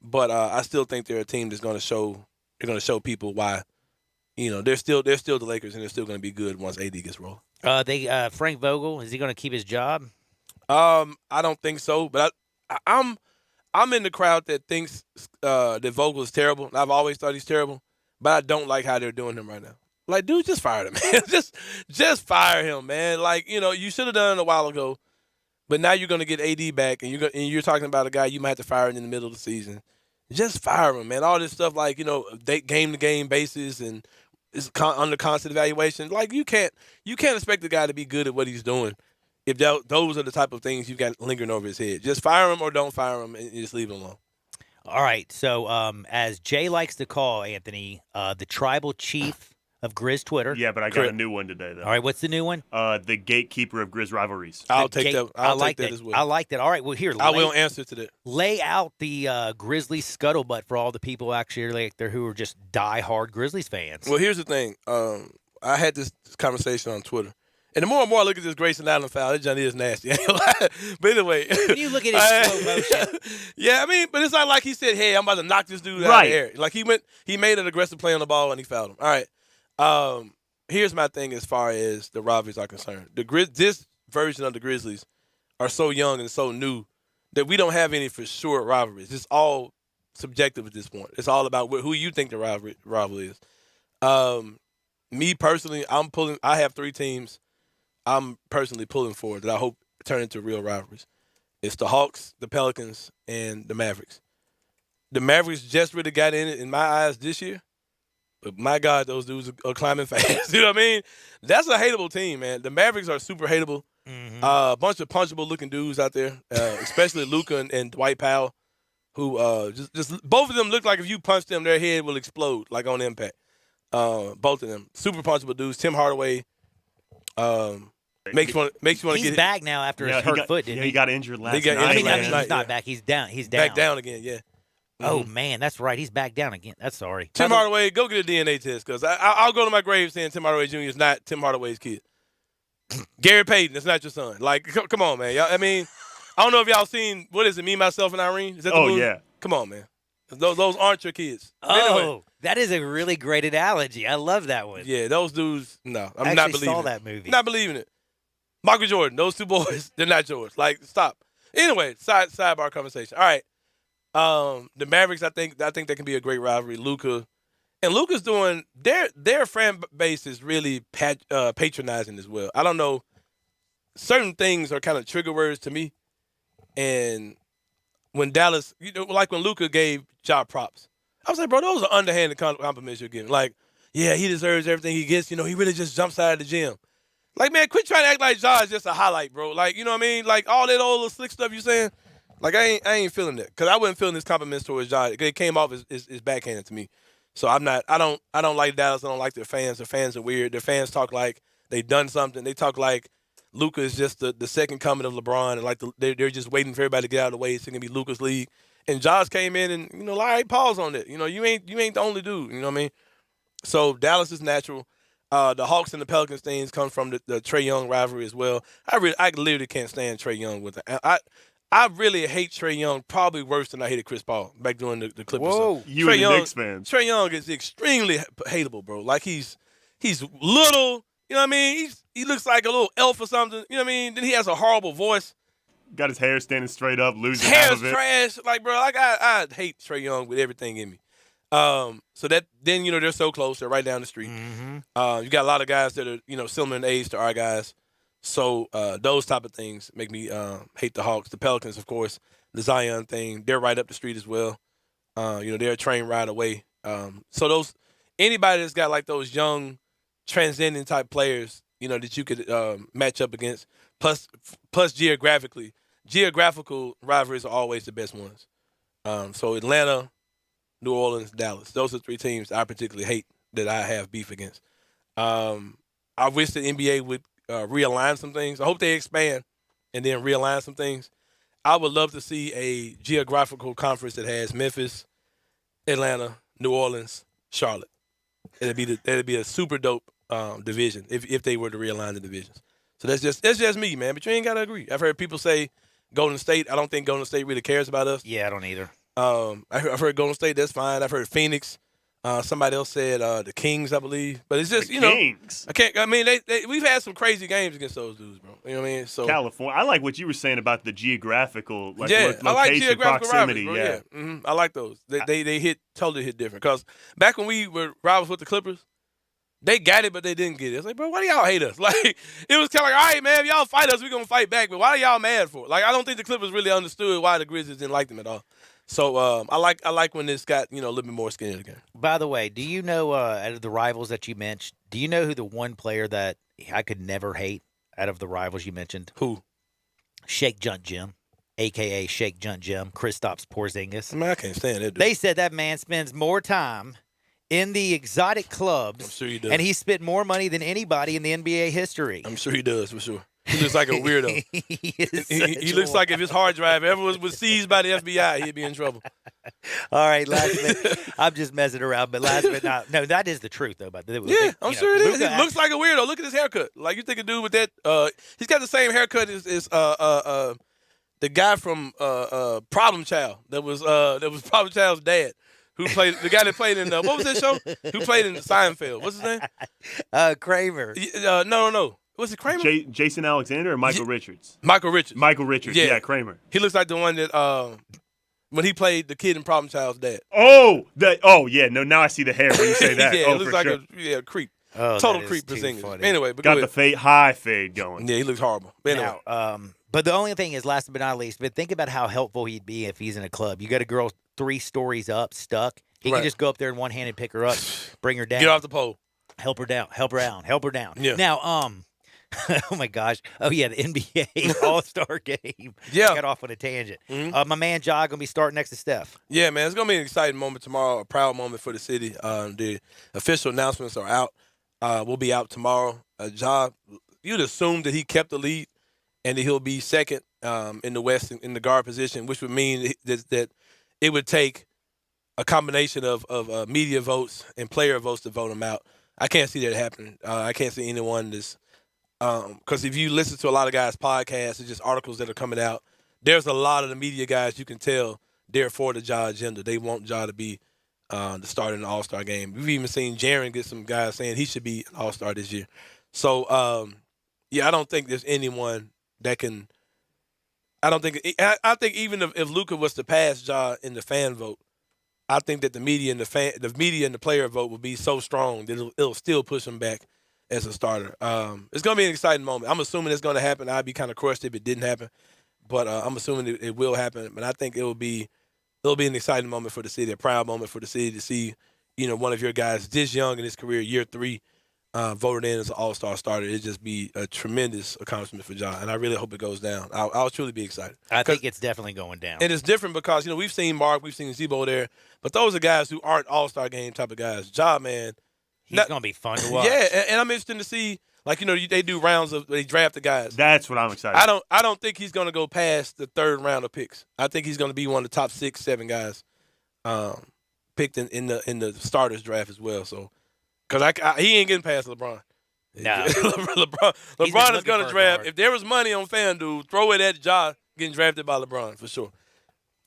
Speaker 24: But I still think they're a team that's going to show people why, they're still the Lakers and they're still going to be good once AD gets rolling.
Speaker 2: Frank Vogel, is he going to keep his job?
Speaker 24: I don't think so, but I'm in the crowd that thinks that Vogel is terrible. I've always thought he's terrible, but I don't like how they're doing him right now. Like, dude, just fire him, man. just fire him, man. Like, you should have done it a while ago, but now you're going to get AD back, and you're talking about a guy you might have to fire in the middle of the season. Just fire him, man. All this stuff like, game-to-game basis and it's under constant evaluation. Like, you can't expect the guy to be good at what he's doing if those are the type of things you've got lingering over his head. Just fire him or don't fire him and just leave him alone.
Speaker 2: All right. So as Jay likes to call, Anthony, the tribal chief of Grizz Twitter.
Speaker 3: Yeah, but I got a new one today, though.
Speaker 2: All right, what's the new one?
Speaker 3: The gatekeeper of Grizz rivalries.
Speaker 24: I'll take that. I'll take that as well.
Speaker 2: I like that. All right, well, here.
Speaker 24: I will answer to that.
Speaker 2: Lay out the Grizzlies scuttlebutt for all the people actually there who are just diehard Grizzlies fans.
Speaker 24: Well, here's the thing. I had this conversation on Twitter. And the more and more I look at this Grayson Allen foul, that Johnny is nasty. But anyway.
Speaker 2: When you look at it in slow motion.
Speaker 24: Yeah, I mean, but it's not like he said, hey, I'm about to knock this dude out of the air. Like he made an aggressive play on the ball and he fouled him. All right. Here's my thing as far as the rivalries are concerned. This version of the Grizzlies are so young and so new that we don't have any for sure rivalries. It's all subjective at this point. It's all about who you think the rivalry is. Me personally, I have 3 teams I'm personally pulling for that I hope turn into real rivalries. It's the Hawks, the Pelicans, and the Mavericks. The Mavericks just really got in it in my eyes this year. But my God, those dudes are climbing fast. You know what I mean? That's a hateable team, man. The Mavericks are super hateable. A bunch of punchable-looking dudes out there, especially Luka and Dwight Powell, who just both of them look like if you punch them, their head will explode, like on impact. Both of them. Super punchable dudes. Tim Hardaway makes you want to get.
Speaker 2: He's back now after his hurt foot, didn't he?
Speaker 3: He got injured last night.
Speaker 2: I mean, he's not back. He's down. He's down.
Speaker 24: Back down again, yeah.
Speaker 2: Oh, man, that's right. He's back down again. That's sorry.
Speaker 24: Tim Hardaway, go get a DNA test because I'll go to my grave saying Tim Hardaway Jr. is not Tim Hardaway's kid. Gary Payton, it's not your son. Like, come on, man. I mean, I don't know if y'all seen, what is it, Me, Myself, and Irene? Is that the movie?
Speaker 3: Yeah.
Speaker 24: Come on, man. Those aren't your kids.
Speaker 2: Oh,
Speaker 24: anyway.
Speaker 2: That is a really great analogy. I love that one.
Speaker 24: Yeah, those dudes, no. I'm
Speaker 2: I
Speaker 24: not
Speaker 2: actually
Speaker 24: believing
Speaker 2: saw
Speaker 24: it.
Speaker 2: that movie.
Speaker 24: Not believing it. Michael Jordan, those 2 boys, they're not yours. Like, stop. Anyway, sidebar conversation. All right. The Mavericks, I think that can be a great rivalry. Luka. And Luka's doing, their fan base is really patronizing as well. I don't know. Certain things are kind of trigger words to me. And when Dallas, like when Luka gave Ja props, I was like, bro, those are underhanded compliments you're giving. Like, yeah, he deserves everything he gets. He really just jumps out of the gym. Like, man, quit trying to act like Ja is just a highlight, bro. Like, you know what I mean? Like, all that old little slick stuff you saying. Like, I ain't feeling that. Because I wasn't feeling his compliments towards Ja. It came off as backhanded to me. So I don't like Dallas. I don't like their fans. Their fans are weird. Their fans talk like they done something. They talk like Luka is just the second coming of LeBron, and like they're just waiting for everybody to get out of the way. It's gonna be Luka's league. And Josh came in and all right, pause on that. You ain't the only dude. You know what I mean? So Dallas is natural. The Hawks and the Pelicans things come from the Trae Young rivalry as well. I literally can't stand Trae Young with it. I really hate Trae Young probably worse than I hated Chris Paul back during the Clippers.
Speaker 3: Whoa, you and the Knicks fans.
Speaker 24: Trae Young is extremely hateable, bro. Like he's little. You know what I mean? He looks like a little elf or something. You know what I mean? Then he has a horrible voice.
Speaker 3: Got his hair standing straight up, losing
Speaker 24: his
Speaker 3: half
Speaker 24: hair's
Speaker 3: of it.
Speaker 24: Trash. Like, bro, like I hate Trae Young with everything in me. So that then they're so close. They're right down the street. You got a lot of guys that are similar in age to our guys. So those type of things make me hate the Hawks. The Pelicans, of course, the Zion thing. They're right up the street as well. They're a train ride away. So anybody that's got like those young, transcendent type players, that you could match up against. Plus geographical rivalries are always the best ones. So Atlanta, New Orleans, Dallas. Those are 3 teams I particularly hate that I have beef against. I wish the NBA would realign some things. I hope they expand and then realign some things. I would love to see a geographical conference that has Memphis, Atlanta, New Orleans, Charlotte. That'd be a super dope division if they were to realign the divisions. So that's just me, man. But you ain't gotta agree. I've heard people say Golden State. I don't think Golden State really cares about us.
Speaker 2: Yeah, I don't either.
Speaker 24: I've heard Golden State. That's fine. I've heard Phoenix. Somebody else said the Kings, I believe. But it's just
Speaker 3: Kings.
Speaker 24: We've had some crazy games against those dudes, bro. You know what I mean? So
Speaker 3: California. I like what you were saying about the geographical,
Speaker 24: I like geographical
Speaker 3: proximity.
Speaker 24: Rivalries, bro. I like those. They totally hit different. Because back when we were rivals with the Clippers, they got it, but they didn't get it. It's like, bro, why do y'all hate us? Like, it was kind of like, all right, man, if y'all fight us, we're going to fight back. But why are y'all mad for it? Like, I don't think the Clippers really understood why the Grizzlies didn't like them at all. So I like when this got, a little bit more skin in the game.
Speaker 2: By the way, do you know, out of the rivals that you mentioned, do you know who the one player that I could never hate out of the rivals you mentioned?
Speaker 24: Who?
Speaker 2: Shake Junt Jim, a.k.a. Shake Junt Jim, Kristaps Porzingis.
Speaker 24: I can't stand it.
Speaker 2: They said that man spends more time in the exotic clubs.
Speaker 24: I'm sure he does.
Speaker 2: And he spent more money than anybody in the NBA history.
Speaker 24: I'm sure he does, for sure. He looks like a weirdo.
Speaker 2: he
Speaker 24: looks like if his hard drive ever was seized by the FBI, he'd be in trouble.
Speaker 2: All right, last bit. I'm just messing around, but last but not. No, that is the truth, though. But
Speaker 24: yeah, I'm sure it is. He looks like a weirdo. Look at his haircut. Like, you think a dude with that, he's got the same haircut as the guy from Problem Child that was Problem Child's dad. Who played the guy that played in what was that show? Who played in Seinfeld? What's his name?
Speaker 2: Kramer.
Speaker 24: No. Was it Kramer?
Speaker 3: Jason Alexander or Michael Richards?
Speaker 24: Michael Richards.
Speaker 3: Michael Richards. Yeah, Kramer.
Speaker 24: He looks like the one that when he played the kid in Problem Child's dad.
Speaker 3: Yeah. No, now I see the hair when you say that.
Speaker 24: Yeah, it looks like
Speaker 3: sure.
Speaker 24: a creep.
Speaker 2: Oh,
Speaker 24: Total creep for singing. Anyway, but
Speaker 3: got the high fade going.
Speaker 24: Yeah, he looks horrible. But anyway.
Speaker 2: Now, but the only thing is, last but not least, but think about how helpful he'd be if he's in a club. You got a girl 3 stories up, stuck. He can just go up there and one-handed pick her up, bring her down.
Speaker 24: Get off the pole.
Speaker 2: Help her down. Help her down.
Speaker 24: Yeah.
Speaker 2: Now, oh my gosh. Oh yeah, the NBA All-Star Game.
Speaker 24: Yeah.
Speaker 2: Got off on a tangent.
Speaker 24: Mm-hmm.
Speaker 2: My man Ja gonna be starting next to Steph.
Speaker 24: Yeah, man, it's gonna be an exciting moment tomorrow, a proud moment for the city. The official announcements are out. We'll be out tomorrow. Ja, you'd assume that he kept the lead and that he'll be second in the West in the guard position, which would mean that it would take a combination of media votes and player votes to vote him out. I can't see that happening. I can't see anyone that's because if you listen to a lot of guys' podcasts and just articles that are coming out, there's a lot of the media guys you can tell they're for the Ja agenda. They want Ja to be the starter in the All-Star game. We've even seen Jaren get some guys saying he should be an All-Star this year. So, I don't think there's anyone that can – I think even if Luka was to pass Ja in the fan vote, I think that the media and the player vote will be so strong that it'll still push him back as a starter. It's going to be an exciting moment. I'm assuming it's going to happen. I'd be kind of crushed if it didn't happen, but I'm assuming it will happen. But I think it'll be an exciting moment for the city, a proud moment for the city to see, one of your guys this young in his career, year 3, voted in as an All-Star starter. It'd just be a tremendous accomplishment for Ja, and I really hope it goes down. I'll truly be excited.
Speaker 2: I think it's definitely going down.
Speaker 24: And it's different because, we've seen Mark, we've seen Zebo there, but those are guys who aren't All-Star game type of guys. Ja, man.
Speaker 2: He's going to be fun to watch.
Speaker 24: Yeah, and I'm interested to see, they do rounds of, they draft the guys.
Speaker 3: That's what I'm excited
Speaker 24: about. I don't think he's going to go past the 3rd round of picks. I think he's going to be one of the top 6, 7 guys picked in the starters draft as well. So, because he ain't getting past LeBron.
Speaker 2: No.
Speaker 24: LeBron is going to draft. If there was money on FanDuel, throw it at Ja getting drafted by LeBron for sure.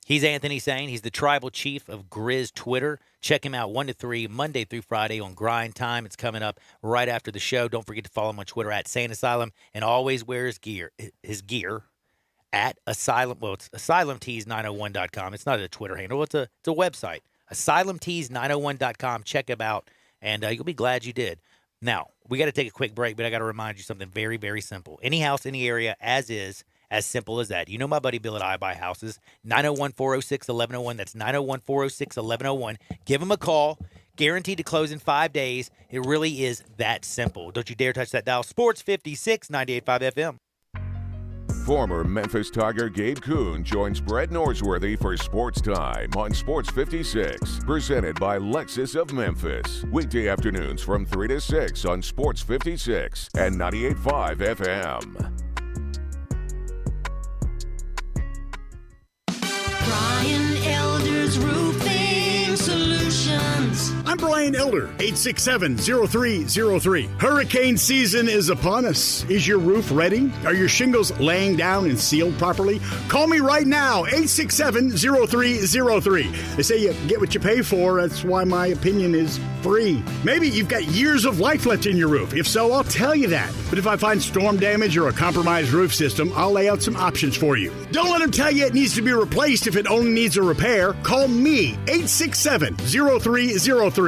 Speaker 2: He's Anthony Sain. He's the tribal chief of Grizz Twitter. Check him out 1 to 3, Monday through Friday on Grindtime. It's coming up right after the show. Don't forget to follow him on Twitter at Sain Asylum, and always wear his gear at Asylum. Well, it's asylumtees901.com. It's not a Twitter handle. It's a website. Asylumtees901.com. Check him out, and you'll be glad you did. Now, we got to take a quick break, but I got to remind you something very, very simple. Any house, any area, as is. As simple as that. You know my buddy Bill at I Buy Houses, 901-406-1101. That's 901-406-1101. Give him a call. Guaranteed to close in 5 days. It really is that simple. Don't you dare touch that dial. Sports 56, 98.5 FM.
Speaker 1: Former Memphis Tiger Gabe Kuhn joins Brett Norsworthy for Sports Time on Sports 56, presented by Lexus of Memphis. Weekday afternoons from 3 to 6 on Sports 56 and 98.5 FM.
Speaker 8: Brian Elder's Roofing Solutions.
Speaker 6: I'm Brian Elder, 867-0303. Hurricane season is upon us. Is your roof ready? Are your shingles laying down and sealed properly? Call me right now, 867-0303. They say you get what you pay for. That's why my opinion is free. Maybe you've got years of life left in your roof. If so, I'll tell you that. But if I find storm damage or a compromised roof system, I'll lay out some options for you. Don't let them tell you it needs to be replaced if it only needs a repair. Call me, 867-0303.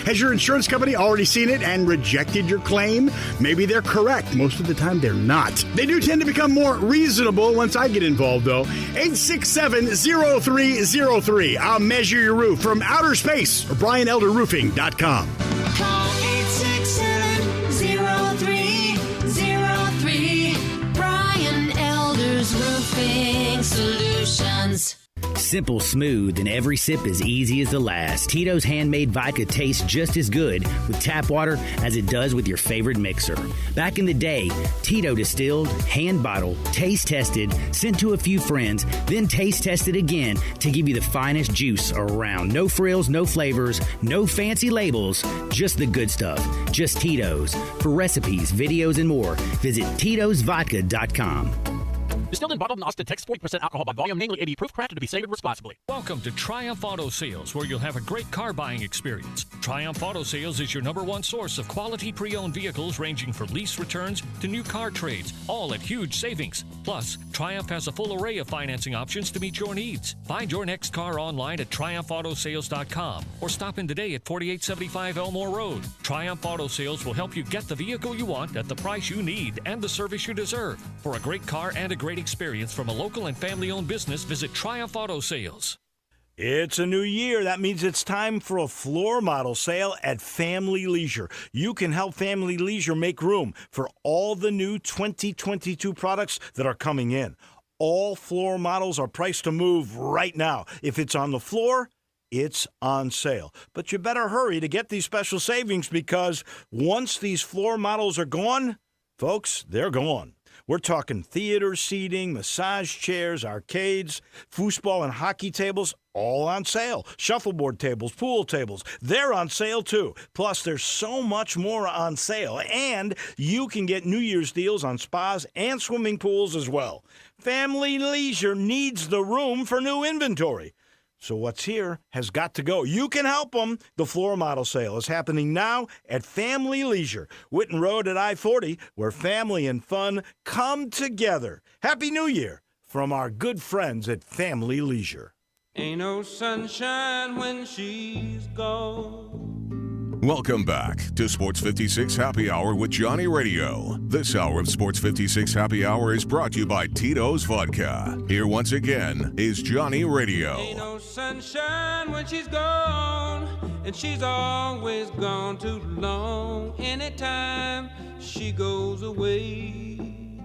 Speaker 6: Has your insurance company already seen it and rejected your claim? Maybe they're correct. Most of the time, they're not. They do tend to become more reasonable once I get involved, though. 867-0303. I'll measure your roof from outer space or BrianElderRoofing.com.
Speaker 8: Call 867-0303. Brian Elder's Roofing Solutions.
Speaker 5: Simple, smooth, and every sip as easy as the last. Tito's handmade vodka tastes just as good with tap water as it does with your favorite mixer. Back in the day, Tito distilled, hand bottled, taste tested, sent to a few friends, then taste tested again to give you the finest juice around. No frills, no flavors, no fancy labels, just the good stuff. Just Tito's. For recipes, videos, and more, visit Tito'sVodka.com.
Speaker 22: Distilled and bottled in Austin, Texas, 40% alcohol by volume, namely 80 proof, crafted to be savored responsibly.
Speaker 10: Welcome to Triumph Auto Sales, where you'll have a great car buying experience. Triumph Auto Sales is your #1 source of quality pre-owned vehicles ranging from lease returns to new car trades, all at huge savings. Plus, Triumph has a full array of financing options to meet your needs. Find your next car online at TriumphAutoSales.com or stop in today at 4875 Elmore Road. Triumph Auto Sales will help you get the vehicle you want at the price you need and the service you deserve. For a great car and a great experience from a local and family-owned business, visit Triumph Auto Sales.
Speaker 14: It's a new year. That means it's time for a floor model sale at Family Leisure. You can help Family Leisure make room for all the new 2022 products that are coming in. All floor models are priced to move right now. If it's on the floor, it's on sale. But you better hurry to get these special savings because once these floor models are gone, folks, they're gone. We're talking theater seating, massage chairs, arcades, foosball and hockey tables, all on sale. Shuffleboard tables, pool tables, they're on sale too. Plus, there's so much more on sale. And you can get New Year's deals on spas and swimming pools as well. Family Leisure needs the room for new inventory. So what's here has got to go. You can help them. The floor model sale is happening now at Family Leisure, Whitten Road at I-40, where family and fun come together. Happy New Year from our good friends at Family Leisure.
Speaker 8: Ain't no sunshine when she's gone.
Speaker 1: Welcome back to Sports 56 Happy Hour with Johnny Radio. This hour of Sports 56 Happy Hour is brought to you by Tito's Vodka. Here once again is Johnny Radio.
Speaker 8: Ain't no sunshine when she's gone, and she's always gone too long. Anytime she goes away,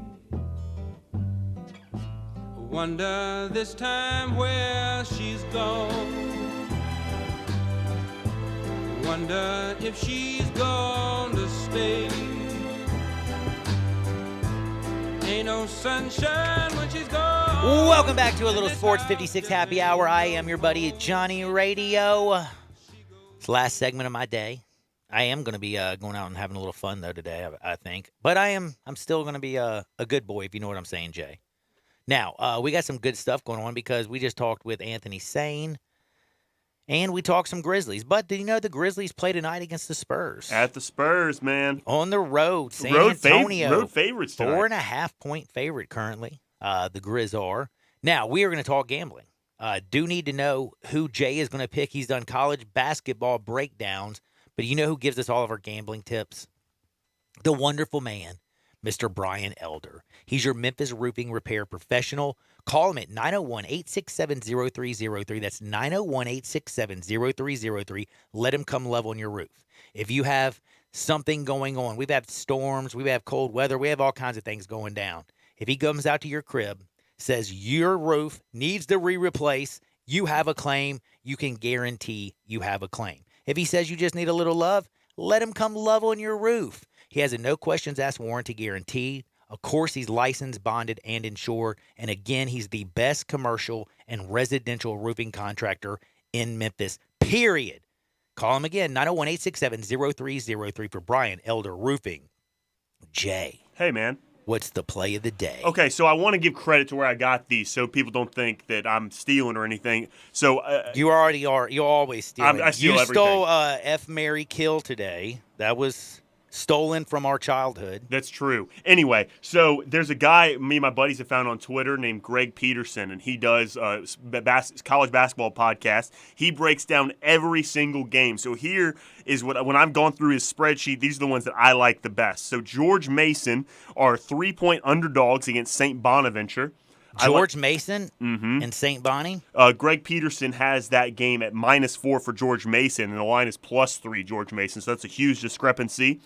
Speaker 8: wonder this time where she's gone. Wonder if she's gonna stay. Ain't no sunshine when she's gone.
Speaker 2: Welcome back to a little Sports 56 Happy Hour. I am your buddy Johnny Radio. It's the last segment of my day. I am going to be going out and having a little fun though today, I think. But I'm still going to be a good boy, if you know what I'm saying, Jay. Now, we got some good stuff going on because we just talked with Anthony Sain. And we talked some Grizzlies. But do you know the Grizzlies play tonight against the Spurs?
Speaker 3: At the Spurs, man.
Speaker 2: On the road. San Antonio.
Speaker 3: Road favorites tonight.
Speaker 2: 4.5-point favorite currently. The Grizz are. Now, we are going to talk gambling. Do need to know who Jay is going to pick. He's done college basketball breakdowns. But you know who gives us all of our gambling tips? The wonderful man, Mr. Brian Elder. He's your Memphis roofing repair professional. Call him at 901-867-0303. That's 901-867-0303. Let him come level on your roof. If you have something going on, we've had storms, we've had cold weather, we have all kinds of things going down. If he comes out to your crib, says your roof needs to re-replace, you have a claim, you can guarantee you have a claim. If he says you just need a little love, let him come level on your roof. He has a no questions asked warranty guarantee. Of course, he's licensed, bonded, and insured. And again, he's the best commercial and residential roofing contractor in Memphis, period. Call him again, 901-867-0303 for Brian Elder Roofing. Jay.
Speaker 3: Hey, man.
Speaker 2: What's the play of the day?
Speaker 3: Okay, so I want to give credit to where I got these so people don't think that I'm stealing or anything. So
Speaker 2: you already are. You're always stealing.
Speaker 3: I steal everything.
Speaker 2: You stole F, Marry, Kill today. That was stolen from our childhood.
Speaker 3: That's true. Anyway, so there's a guy me and my buddies have found on Twitter named Greg Peterson, and he does college basketball podcast. He breaks down every single game. So here is when I've gone through his spreadsheet, these are the ones that I like the best. So George Mason are 3-point underdogs against St. Bonaventure.
Speaker 2: George Mason and St. Bonnie?
Speaker 3: Greg Peterson has that game at -4 for George Mason, and the line is +3 George Mason, so that's a huge discrepancy.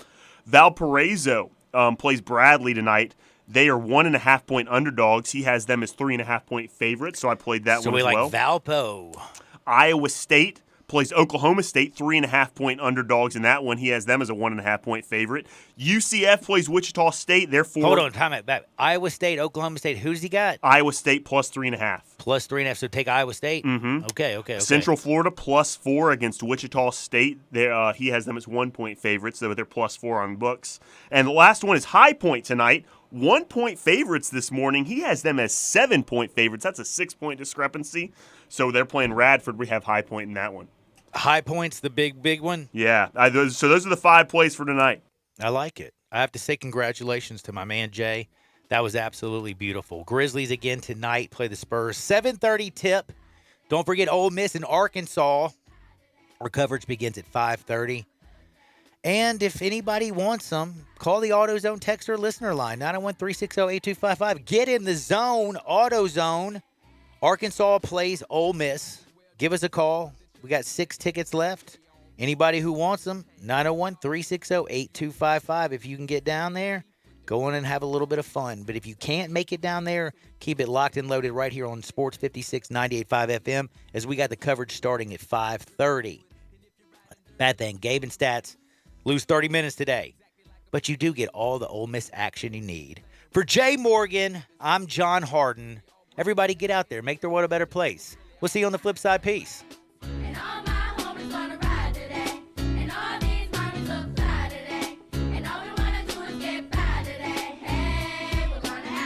Speaker 3: Valparaiso plays Bradley tonight. They are 1.5-point underdogs. He has them as 3.5-point favorites, so I played that
Speaker 2: so
Speaker 3: one as well.
Speaker 2: So we like Valpo.
Speaker 3: Iowa State plays Oklahoma State, 3.5-point underdogs in that one. He has them as a 1.5-point favorite. UCF plays Wichita State. They're 4.
Speaker 2: Hold on, time out. Back. Iowa State, Oklahoma State. Who's he got?
Speaker 3: Iowa State plus 3.5.
Speaker 2: Plus 3.5. So take Iowa State.
Speaker 3: Mm-hmm.
Speaker 2: Okay.
Speaker 3: Central Florida plus 4 against Wichita State. He has them as 1-point favorites, so they're plus 4 on books. And the last one is High Point tonight. 1-point favorites this morning. He has them as 7-point favorites. That's a 6-point discrepancy. So they're playing Radford. We have High Point in that one.
Speaker 2: High Point's the big one?
Speaker 3: Yeah. So those are the 5 plays for tonight.
Speaker 2: I like it. I have to say congratulations to my man Jay. That was absolutely beautiful. Grizzlies again tonight play the Spurs. 7:30 tip. Don't forget Ole Miss in Arkansas. Our coverage begins at 5:30. And if anybody wants them, call the AutoZone text or listener line, 901-360-8255. Get in the zone, AutoZone. Arkansas plays Ole Miss. Give us a call. We got 6 tickets left. Anybody who wants them, 901-360-8255. If you can get down there, go in and have a little bit of fun. But if you can't make it down there, keep it locked and loaded right here on Sports 56 98.5 FM as we got the coverage starting at 5:30. Bad thing, Gabe and Stats lose 30 minutes today. But you do get all the Ole Miss action you need. For Jay Morgan, I'm John Harden. Everybody get out there. Make their world a better place. We'll see you on the flip side. Peace.